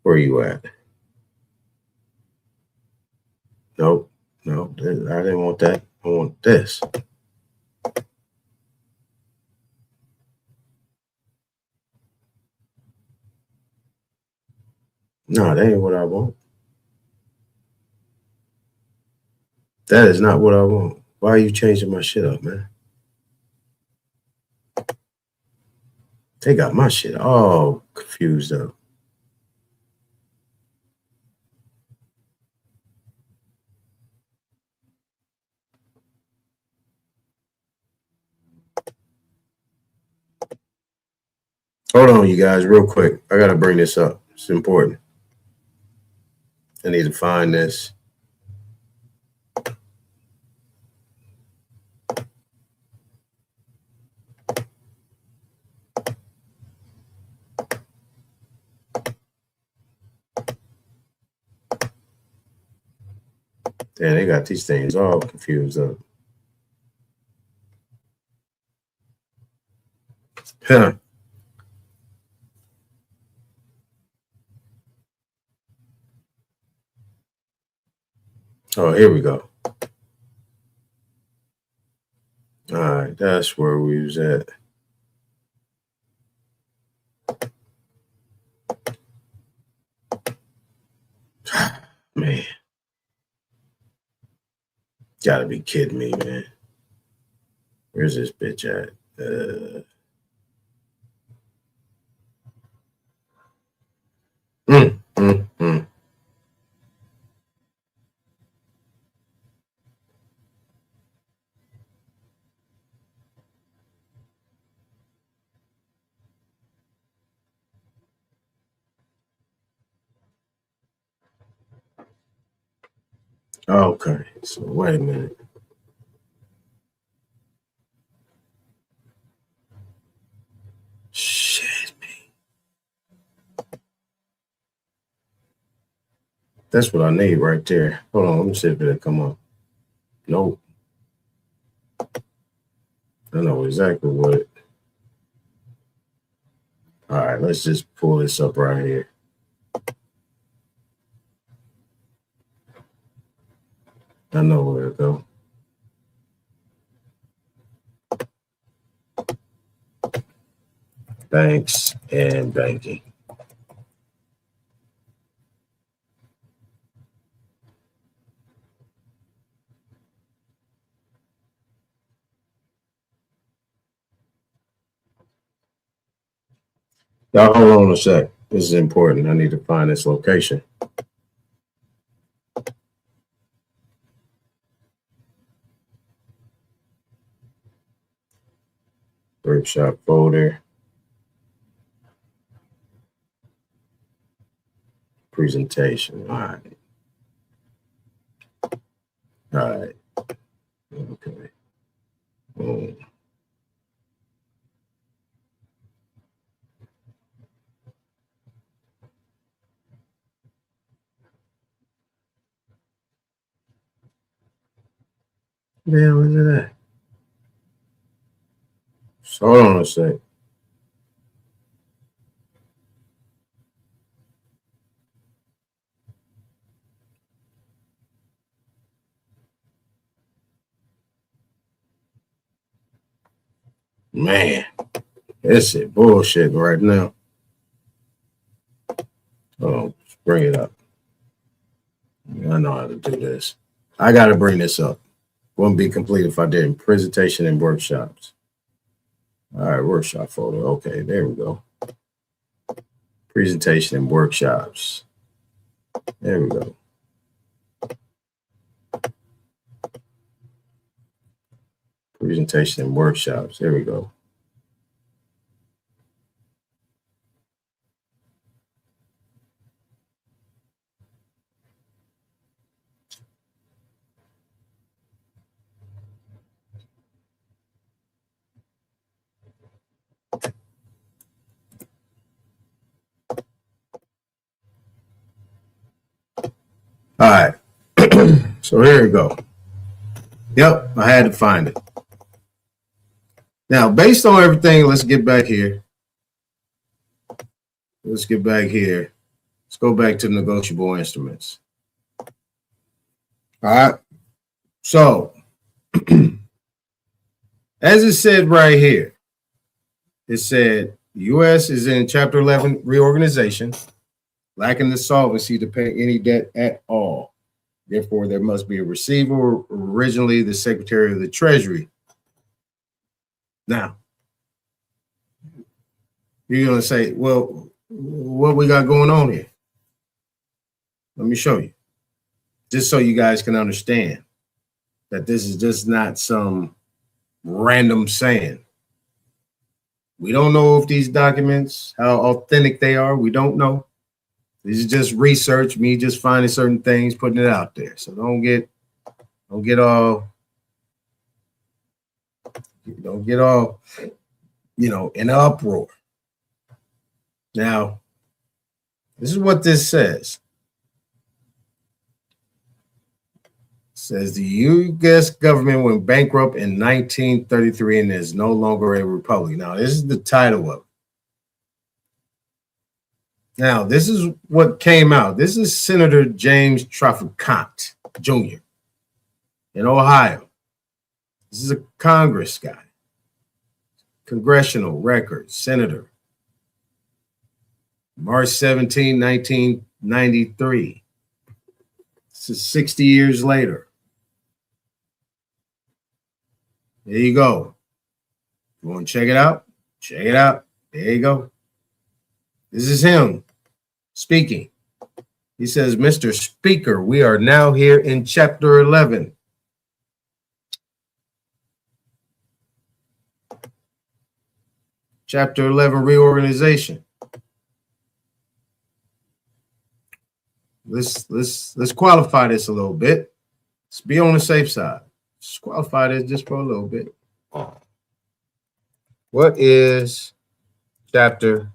Where you at? Nope. No, I didn't want that. I want this. No, that ain't what I want. That is not what I want. Why are you changing my shit up, man? They got my shit all confused up. Hold on, you guys, real quick. I gotta bring this up. It's important. I need to find this. Damn, they got these things all confused up. Huh. Oh, here we go. All right, that's where we was at. Man. Gotta be kidding me, man. Where's this bitch at? Okay, so wait a minute. Shit, man. That's what I need right there. Hold on, let me see if it'll come up. Nope. I know exactly what it. All right, let's just pull this up right here. I know where to go. Banks and banking. Now, hold on a sec. This is important. I need to find this location. Workshop folder. Presentation. All right. All right. Okay. Boom. What the hell is that? So hold on a sec. Man, this shit bullshit right now. Oh, bring it up. I know how to do this. I got to bring this up. Wouldn't be complete if I didn't. Presentation and workshops. All right, workshop folder. Okay, there we go. Presentation and workshops. There we go. Presentation and workshops. There we go. All right. So here we go. Yep, I had to find it. Now, based on everything, let's get back here. Let's get back here. Let's go back to negotiable instruments. All right. So, as it said right here, it said U.S. is in Chapter 11 reorganization, lacking the solvency to pay any debt at all. Therefore, there must be a receiver, originally the Secretary of the Treasury. Now, you're going to say, well, what we got going on here? Let me show you. Just so you guys can understand that this is just not some random saying. We don't know if these documents, how authentic they are. We don't know. This is just research, me just finding certain things, putting it out there. So don't get all, in an uproar. Now, this is what this says. It says the U.S. government went bankrupt in 1933 and is no longer a republic. Now, this is the title of it. Now, this is what came out. This is Senator James Traficant Jr. in Ohio. This is a Congress guy, congressional record, senator. March 17, 1993. This is 60 years later. There you go. You want to check it out? Check it out. There you go. This is him speaking. He says, Mr. Speaker, we are now here in Chapter 11. Chapter 11 reorganization. Let's qualify this a little bit. Let's be on the safe side. Let's qualify this just for a little bit. What is Chapter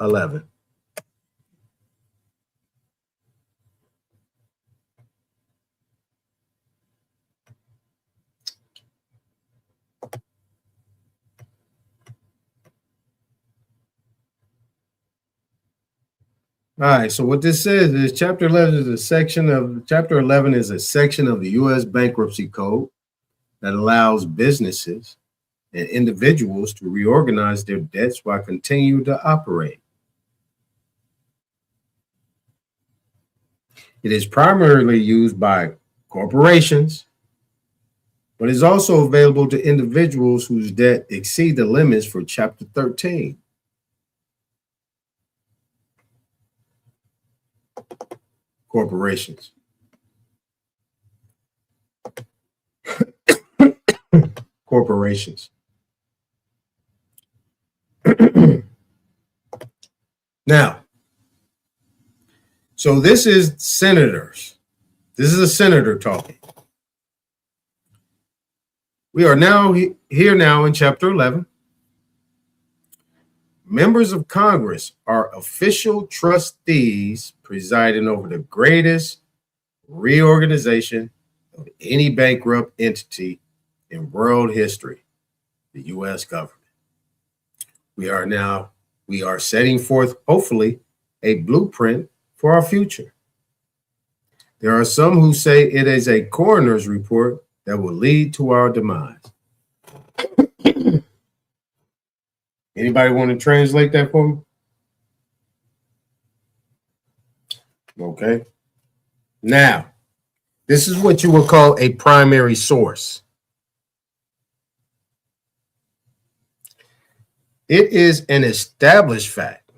11? All right, so what this says is Chapter 11 is a section of the U.S. Bankruptcy Code that allows businesses and individuals to reorganize their debts while continuing to operate. It is primarily used by corporations, but is also available to individuals whose debt exceed the limits for Chapter 13. Corporations. Corporations. Now, so this is senators. This is a senator talking. We are now here now in Chapter 11. Members of Congress are official trustees presiding over the greatest reorganization of any bankrupt entity in world history, the U.S. government. We are setting forth, hopefully, a blueprint for our future. There are some who say it is a coroner's report that will lead to our demise. Anybody want to translate that for me? Okay. Now, this is what you would call a primary source. It is an established fact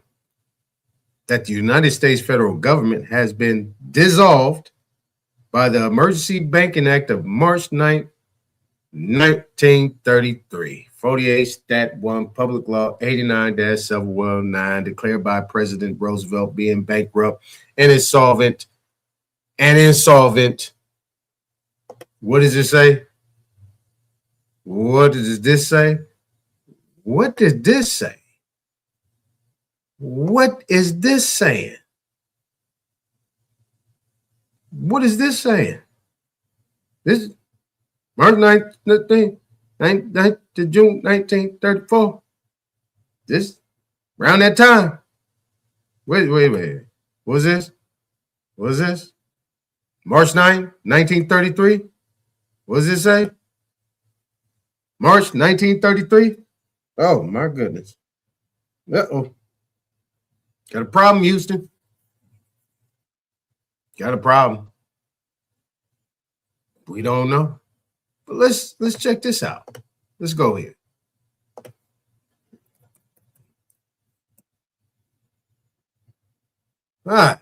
that the United States federal government has been dissolved by the Emergency Banking Act of March 9, 1933, 48 Stat 1, Public Law 89-719, declared by President Roosevelt being bankrupt and insolvent. What does it say? What does this say? What did this say? What is this saying? What is this saying? This March 9th, to June 1934. This around that time. Wait. What was this? March 9, 1933? What does it say? March 1933? Oh, my goodness. Uh-oh. Got a problem, Houston. Got a problem. We don't know. But let's check this out. Let's go here. All right.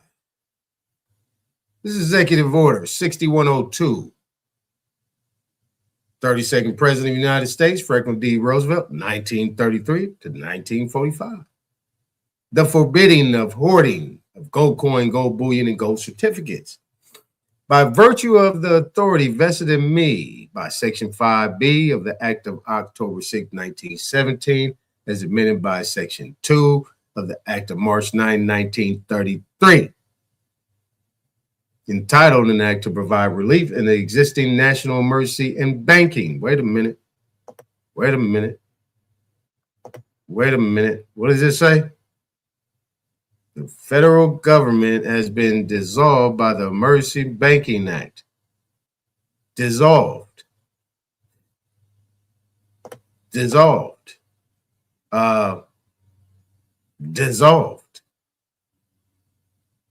This is Executive Order 6102. 32nd President of the United States, Franklin D. Roosevelt, 1933 to 1945. The forbidding of hoarding of gold coin, gold bullion, and gold certificates. By virtue of the authority vested in me by Section 5B of the Act of October 6, 1917, as amended by Section 2 of the Act of March 9, 1933. Entitled an act to provide relief in the existing national emergency in banking. Wait a minute. What does it say? The federal government has been dissolved by the Emergency Banking Act. Dissolved.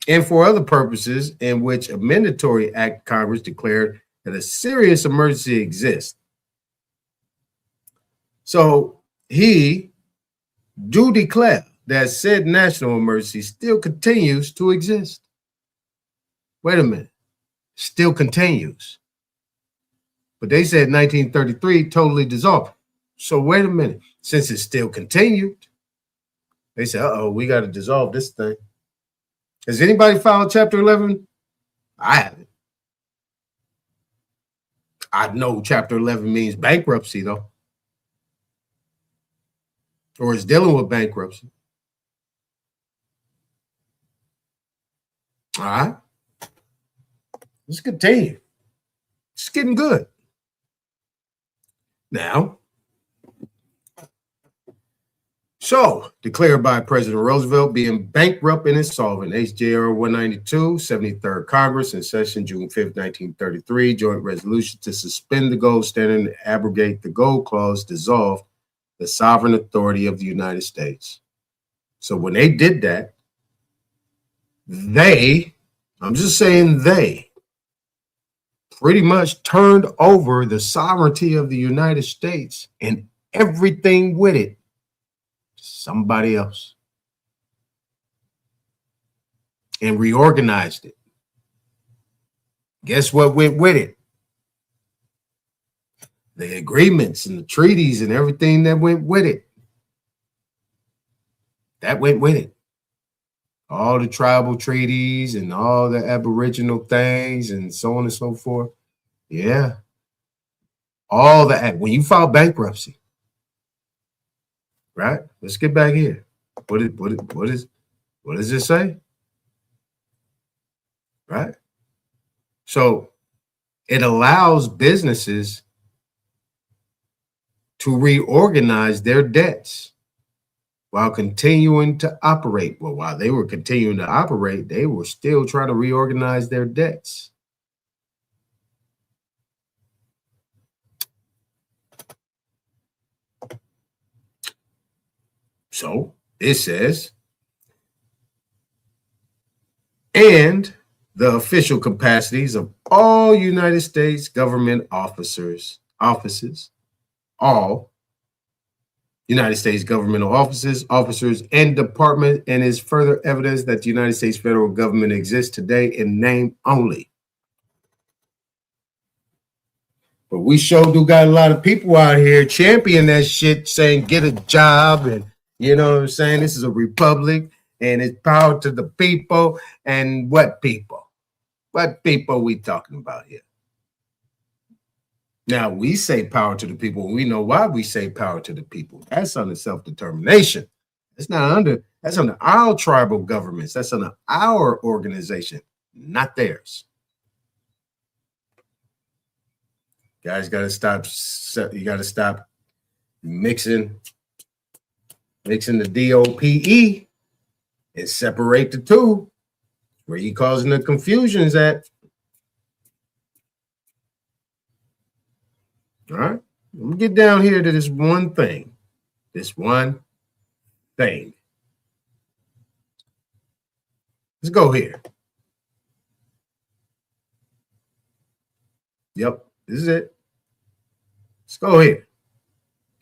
And for other purposes in which a mandatory act Congress declared that a serious emergency exists. So he do declare that said national emergency still continues to exist. Wait a minute. Still continues. But they said 1933 totally dissolved. So wait a minute. Since it still continued, they said, uh-oh, we got to dissolve this thing. Has anybody filed Chapter 11? I haven't. I know Chapter 11 means bankruptcy, though. Or is dealing with bankruptcy. All right. Let's continue. It's getting good. Now, so, declared by President Roosevelt being bankrupt and insolvent, HJR 192, 73rd Congress in session June 5th, 1933, joint resolution to suspend the gold standard and abrogate the gold clause dissolved the sovereign authority of the United States. So when they did that, I'm just saying they pretty much turned over the sovereignty of the United States and everything with it somebody else and reorganized it. Guess what went with it? The agreements and the treaties and everything that went with it. That went with it. All the tribal treaties and all the aboriginal things and so on and so forth. Yeah. All that. When you file bankruptcy, right? Let's get back here. What does it say? Right? So It allows businesses to reorganize their debts while continuing to operate. Well, while they were continuing to operate, they were still trying to reorganize their debts. So it says, and the official capacities of all United States government offices, all United States governmental officers, and department, and is further evidence that the United States federal government exists today in name only. But we sure do got a lot of people out here championing that shit, saying get a job, and you know what I'm saying? This is a republic, and it's power to the people. And what people? What people we talking about here? Now, we say power to the people. We know why we say power to the people. That's under self-determination. That's under our tribal governments. That's under our organization, not theirs. Guys, got to stop. You got to stop mixing the DOPE and separate the two. Where you causing the confusions at? All right, let me get down here to this one thing. Let's go here. Yep, this is it. Let's go here.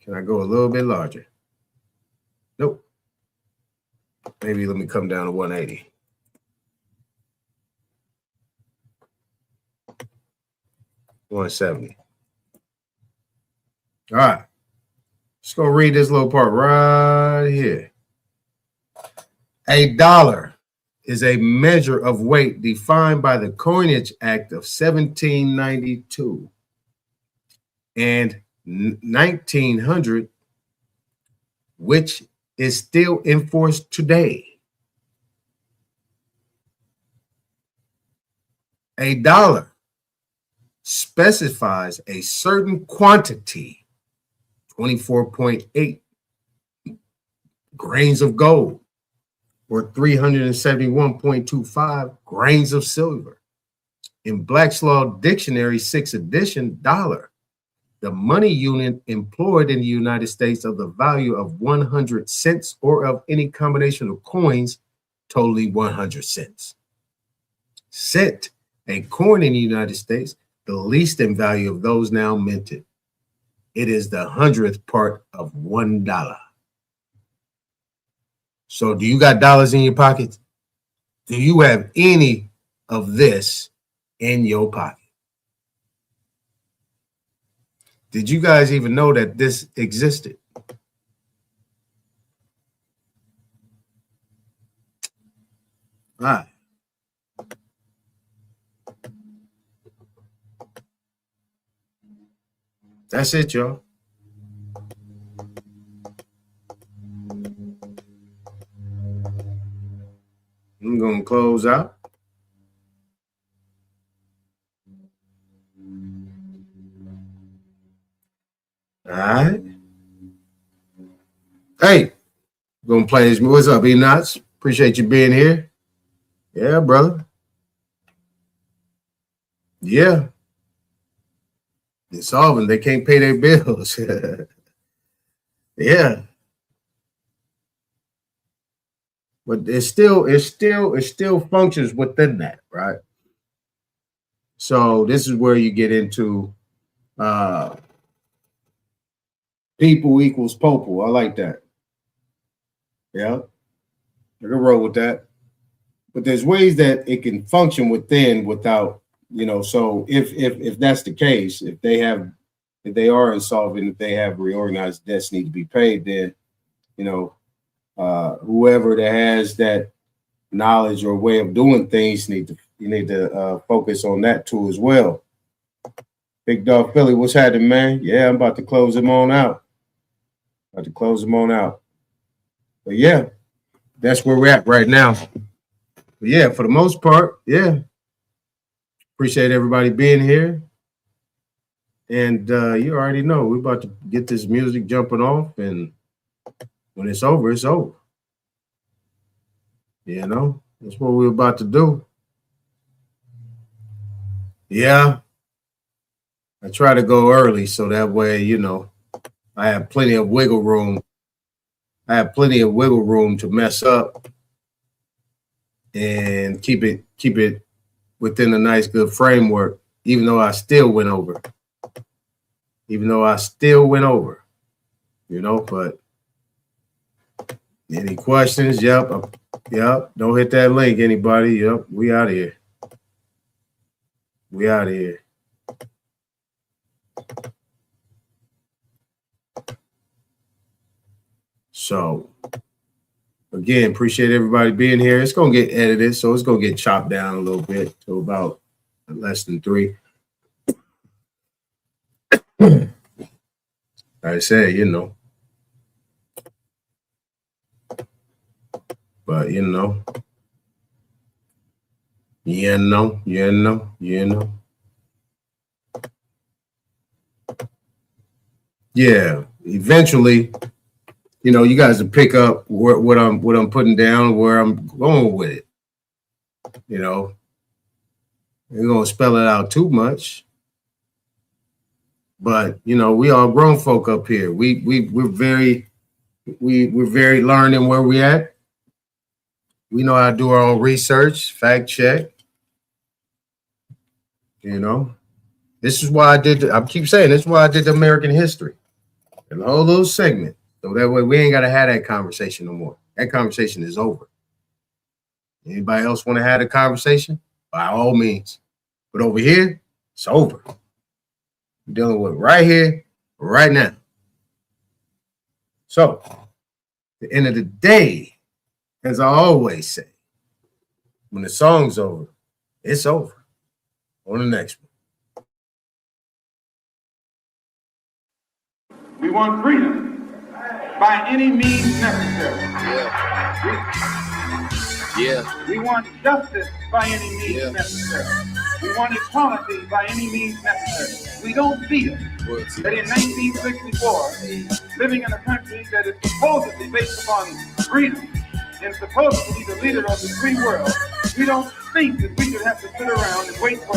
Can I go a little bit larger? Nope. Maybe let me come down to 180. $170. All right, let's go read this little part right here. A dollar is a measure of weight defined by the Coinage Act of 1792 and 1900, which is still in force today. A dollar specifies a certain quantity, 24.8 grains of gold, or 371.25 grains of silver. In Black's Law Dictionary 6th edition, dollar, the money unit employed in the United States of the value of 100 cents or of any combination of coins totaling 100 cents. Cent, a coin in the United States, the least in value of those now minted. It is the 100th part of $1. So do you got dollars in your pockets? Do you have any of this in your pocket? Did you guys even know that this existed? All right. That's it, y'all. I'm going to close out. All right. Hey, going to play this. What's up, E-Knots? Appreciate you being here. Yeah, brother. Yeah. They're solving. They can't pay their bills. Yeah. But it still functions within that, right? So this is where you get into people equals popal. I like that. Yeah. I can roll with that. But there's ways that it can function within without, you know, so if that's the case, if they are insolvent, if they have reorganized debts need to be paid, then, you know, whoever that has that knowledge or way of doing things you need to focus on that too as well. Big Dog Philly, what's happening, man? Yeah, I'm about to close them on out. But yeah, that's where we're at right now. But yeah, for the most part, yeah. Appreciate everybody being here. And you already know we're about to get this music jumping off, and when it's over, it's over. You know, that's what we're about to do. Yeah. I try to go early so that way, you know, I have plenty of wiggle room. I have plenty of wiggle room to mess up and keep it within a nice, good framework, even though I still went over. You know, but any questions? Yep. Don't hit that link, anybody. Yep. We out of here. So, again, appreciate everybody being here. It's going to get edited, so it's going to get chopped down a little bit to about less than 3. Like I said, you know. But, you know. Yeah, eventually, you know, you guys will pick up what I'm putting down, where I'm going with it. You know, ain't gonna spell it out too much, but you know, we all grown folk up here. We're very learning where we at. We know how to do our own research, fact check. You know, this is why I keep saying this is why I did the American history and the whole little segment. So that way we ain't got to have that conversation no more. That conversation is over. Anybody else want to have a conversation? By all means. But over here, it's over. We're dealing with right here, right now. So, at the end of the day, as I always say, when the song's over, it's over. On the next one. We want freedom by any means necessary. We want justice by any means necessary. We want equality by any means necessary. We don't feel that in 1964, living in a country that is supposedly based upon freedom and supposedly the leader of the free world, we don't think that we should have to sit around and wait for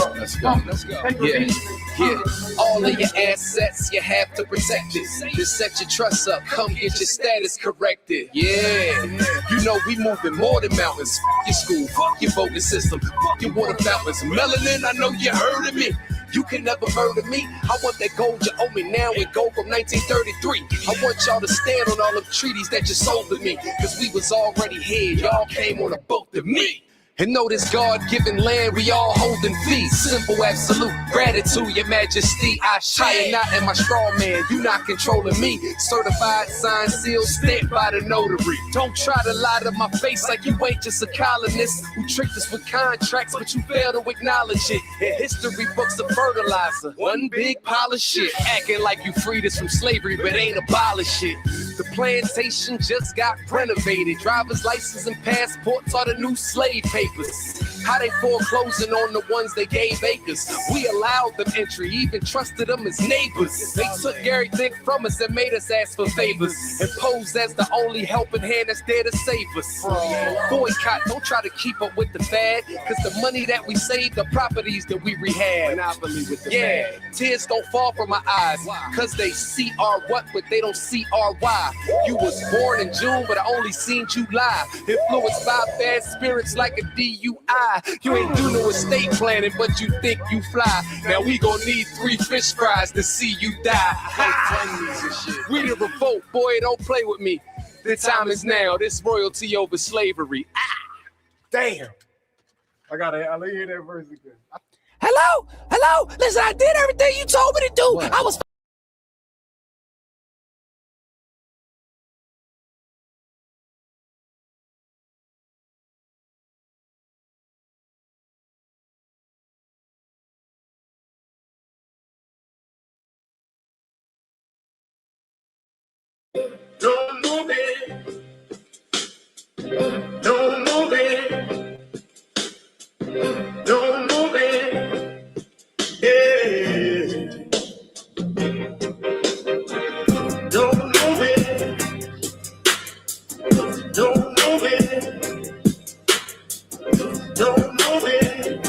all of your assets, you have to protect it. Just set your trust up, come get your status corrected. Yeah, you know we moving more than mountains. Fuck your school, fuck your voting system, fuck your water fountains. Melanin, I know you heard of me. You can never murder me. I want that gold you owe me now and gold from 1933. I want y'all to stand on all the treaties that you sold to me. Cause we was already here, y'all came on a boat to me. And know this God-given land we all holding feet. Simple, absolute gratitude, your majesty. I am not in my straw man, you not controlling me. Certified, signed, sealed, stamped by the notary. Don't try to lie to my face like you ain't just a colonist who tricked us with contracts, but you fail to acknowledge it. And history books of fertilizer, one big pile of shit. Acting like you freed us from slavery, but ain't abolished it. The plantation just got renovated. Driver's license and passports are the new slave papers. How they foreclosing on the ones they gave acres. We allowed them entry, even trusted them as neighbors. They took everything from us and made us ask for favors, and posed as the only helping hand that's there to save us. Boycott, don't try to keep up with the fad, cause the money that we save, the properties that we rehab. Monopoly with the bad. Tears don't fall from my eyes, cause they see our what, but they don't see our why. You was born in June, but I only seen July. Influenced by bad spirits like a DUI. You ain't do no estate planning, but you think you fly. Now we gon' need 3 fish fries to see you die. We the revolt, boy, don't play with me. The time is now, this royalty over slavery. Damn. I'll let you hear that verse again. Hello? Listen, I did everything you told me to do. What? I was Don't move it. Don't move it. Don't move it. Yeah. don't know it.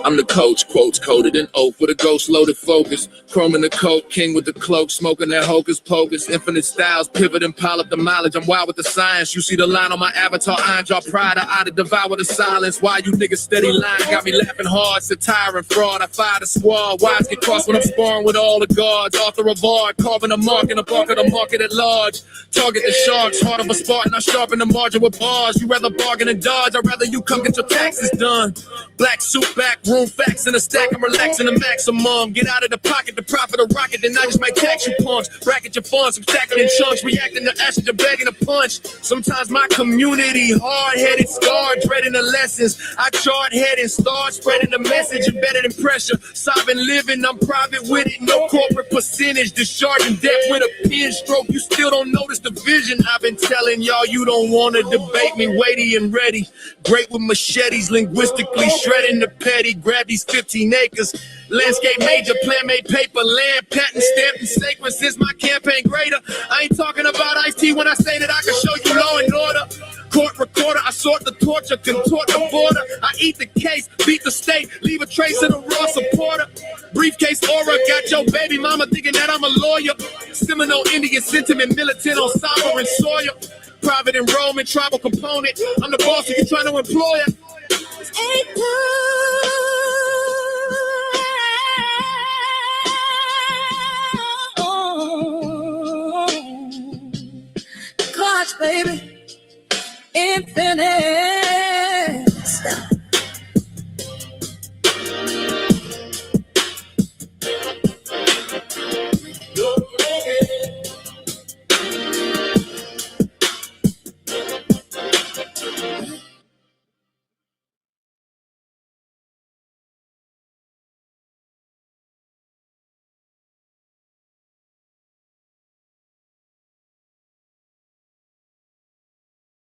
I'm the coach, quotes coded in oak with a ghost loaded focus. Chrome in the coat, king with the cloak, smoking that hocus pocus. Infinite styles, pivot and pile up the mileage. I'm wild with the science. You see the line on my avatar, iron jaw pride. I to devour the silence. Why you niggas steady lying? Got me laughing hard, satire and fraud. I fire the squad. Wise get crossed when I'm sparring with all the guards. Author of art, carving a mark in the bark of the market at large. Target the sharks, heart of a Spartan. I sharpen the margin with bars. You rather bargain and dodge. I'd rather you come get your taxes done. Black suit back, room facts in a stack. I'm relaxing the maximum. Get out of the pocket, the profit of rocket. Then I just might tax you punch. Bracket your funds, I'm stacking in chunks. Reacting to ashes, you're begging to punch. Sometimes my community, hard-headed, scarred, dreading the lessons. I chart head and start spreading the message. Embedded in pressure, sobbing living. I'm private with it, no corporate percentage. Discharging debt with a pen stroke. You still don't notice the vision. I've been telling y'all you don't want to debate me. Weighty and ready. Great with machetes, linguistically shredding the petty. Grab these 15 acres. Landscape major, plan made paper. Land patent stamped and sacred since my campaign greater. I ain't talking about Ice-T when I say that I can show you law and order. Court recorder, I sort the torture, contort the border. I eat the case, beat the state, leave a trace in a raw supporter. Briefcase aura, got your baby mama thinking that I'm a lawyer. Seminole Indian sentiment, militant on sovereign soil. Private enrollment, tribal component. I'm the boss, if you're trying to employ it. Clutch, baby. Infinite.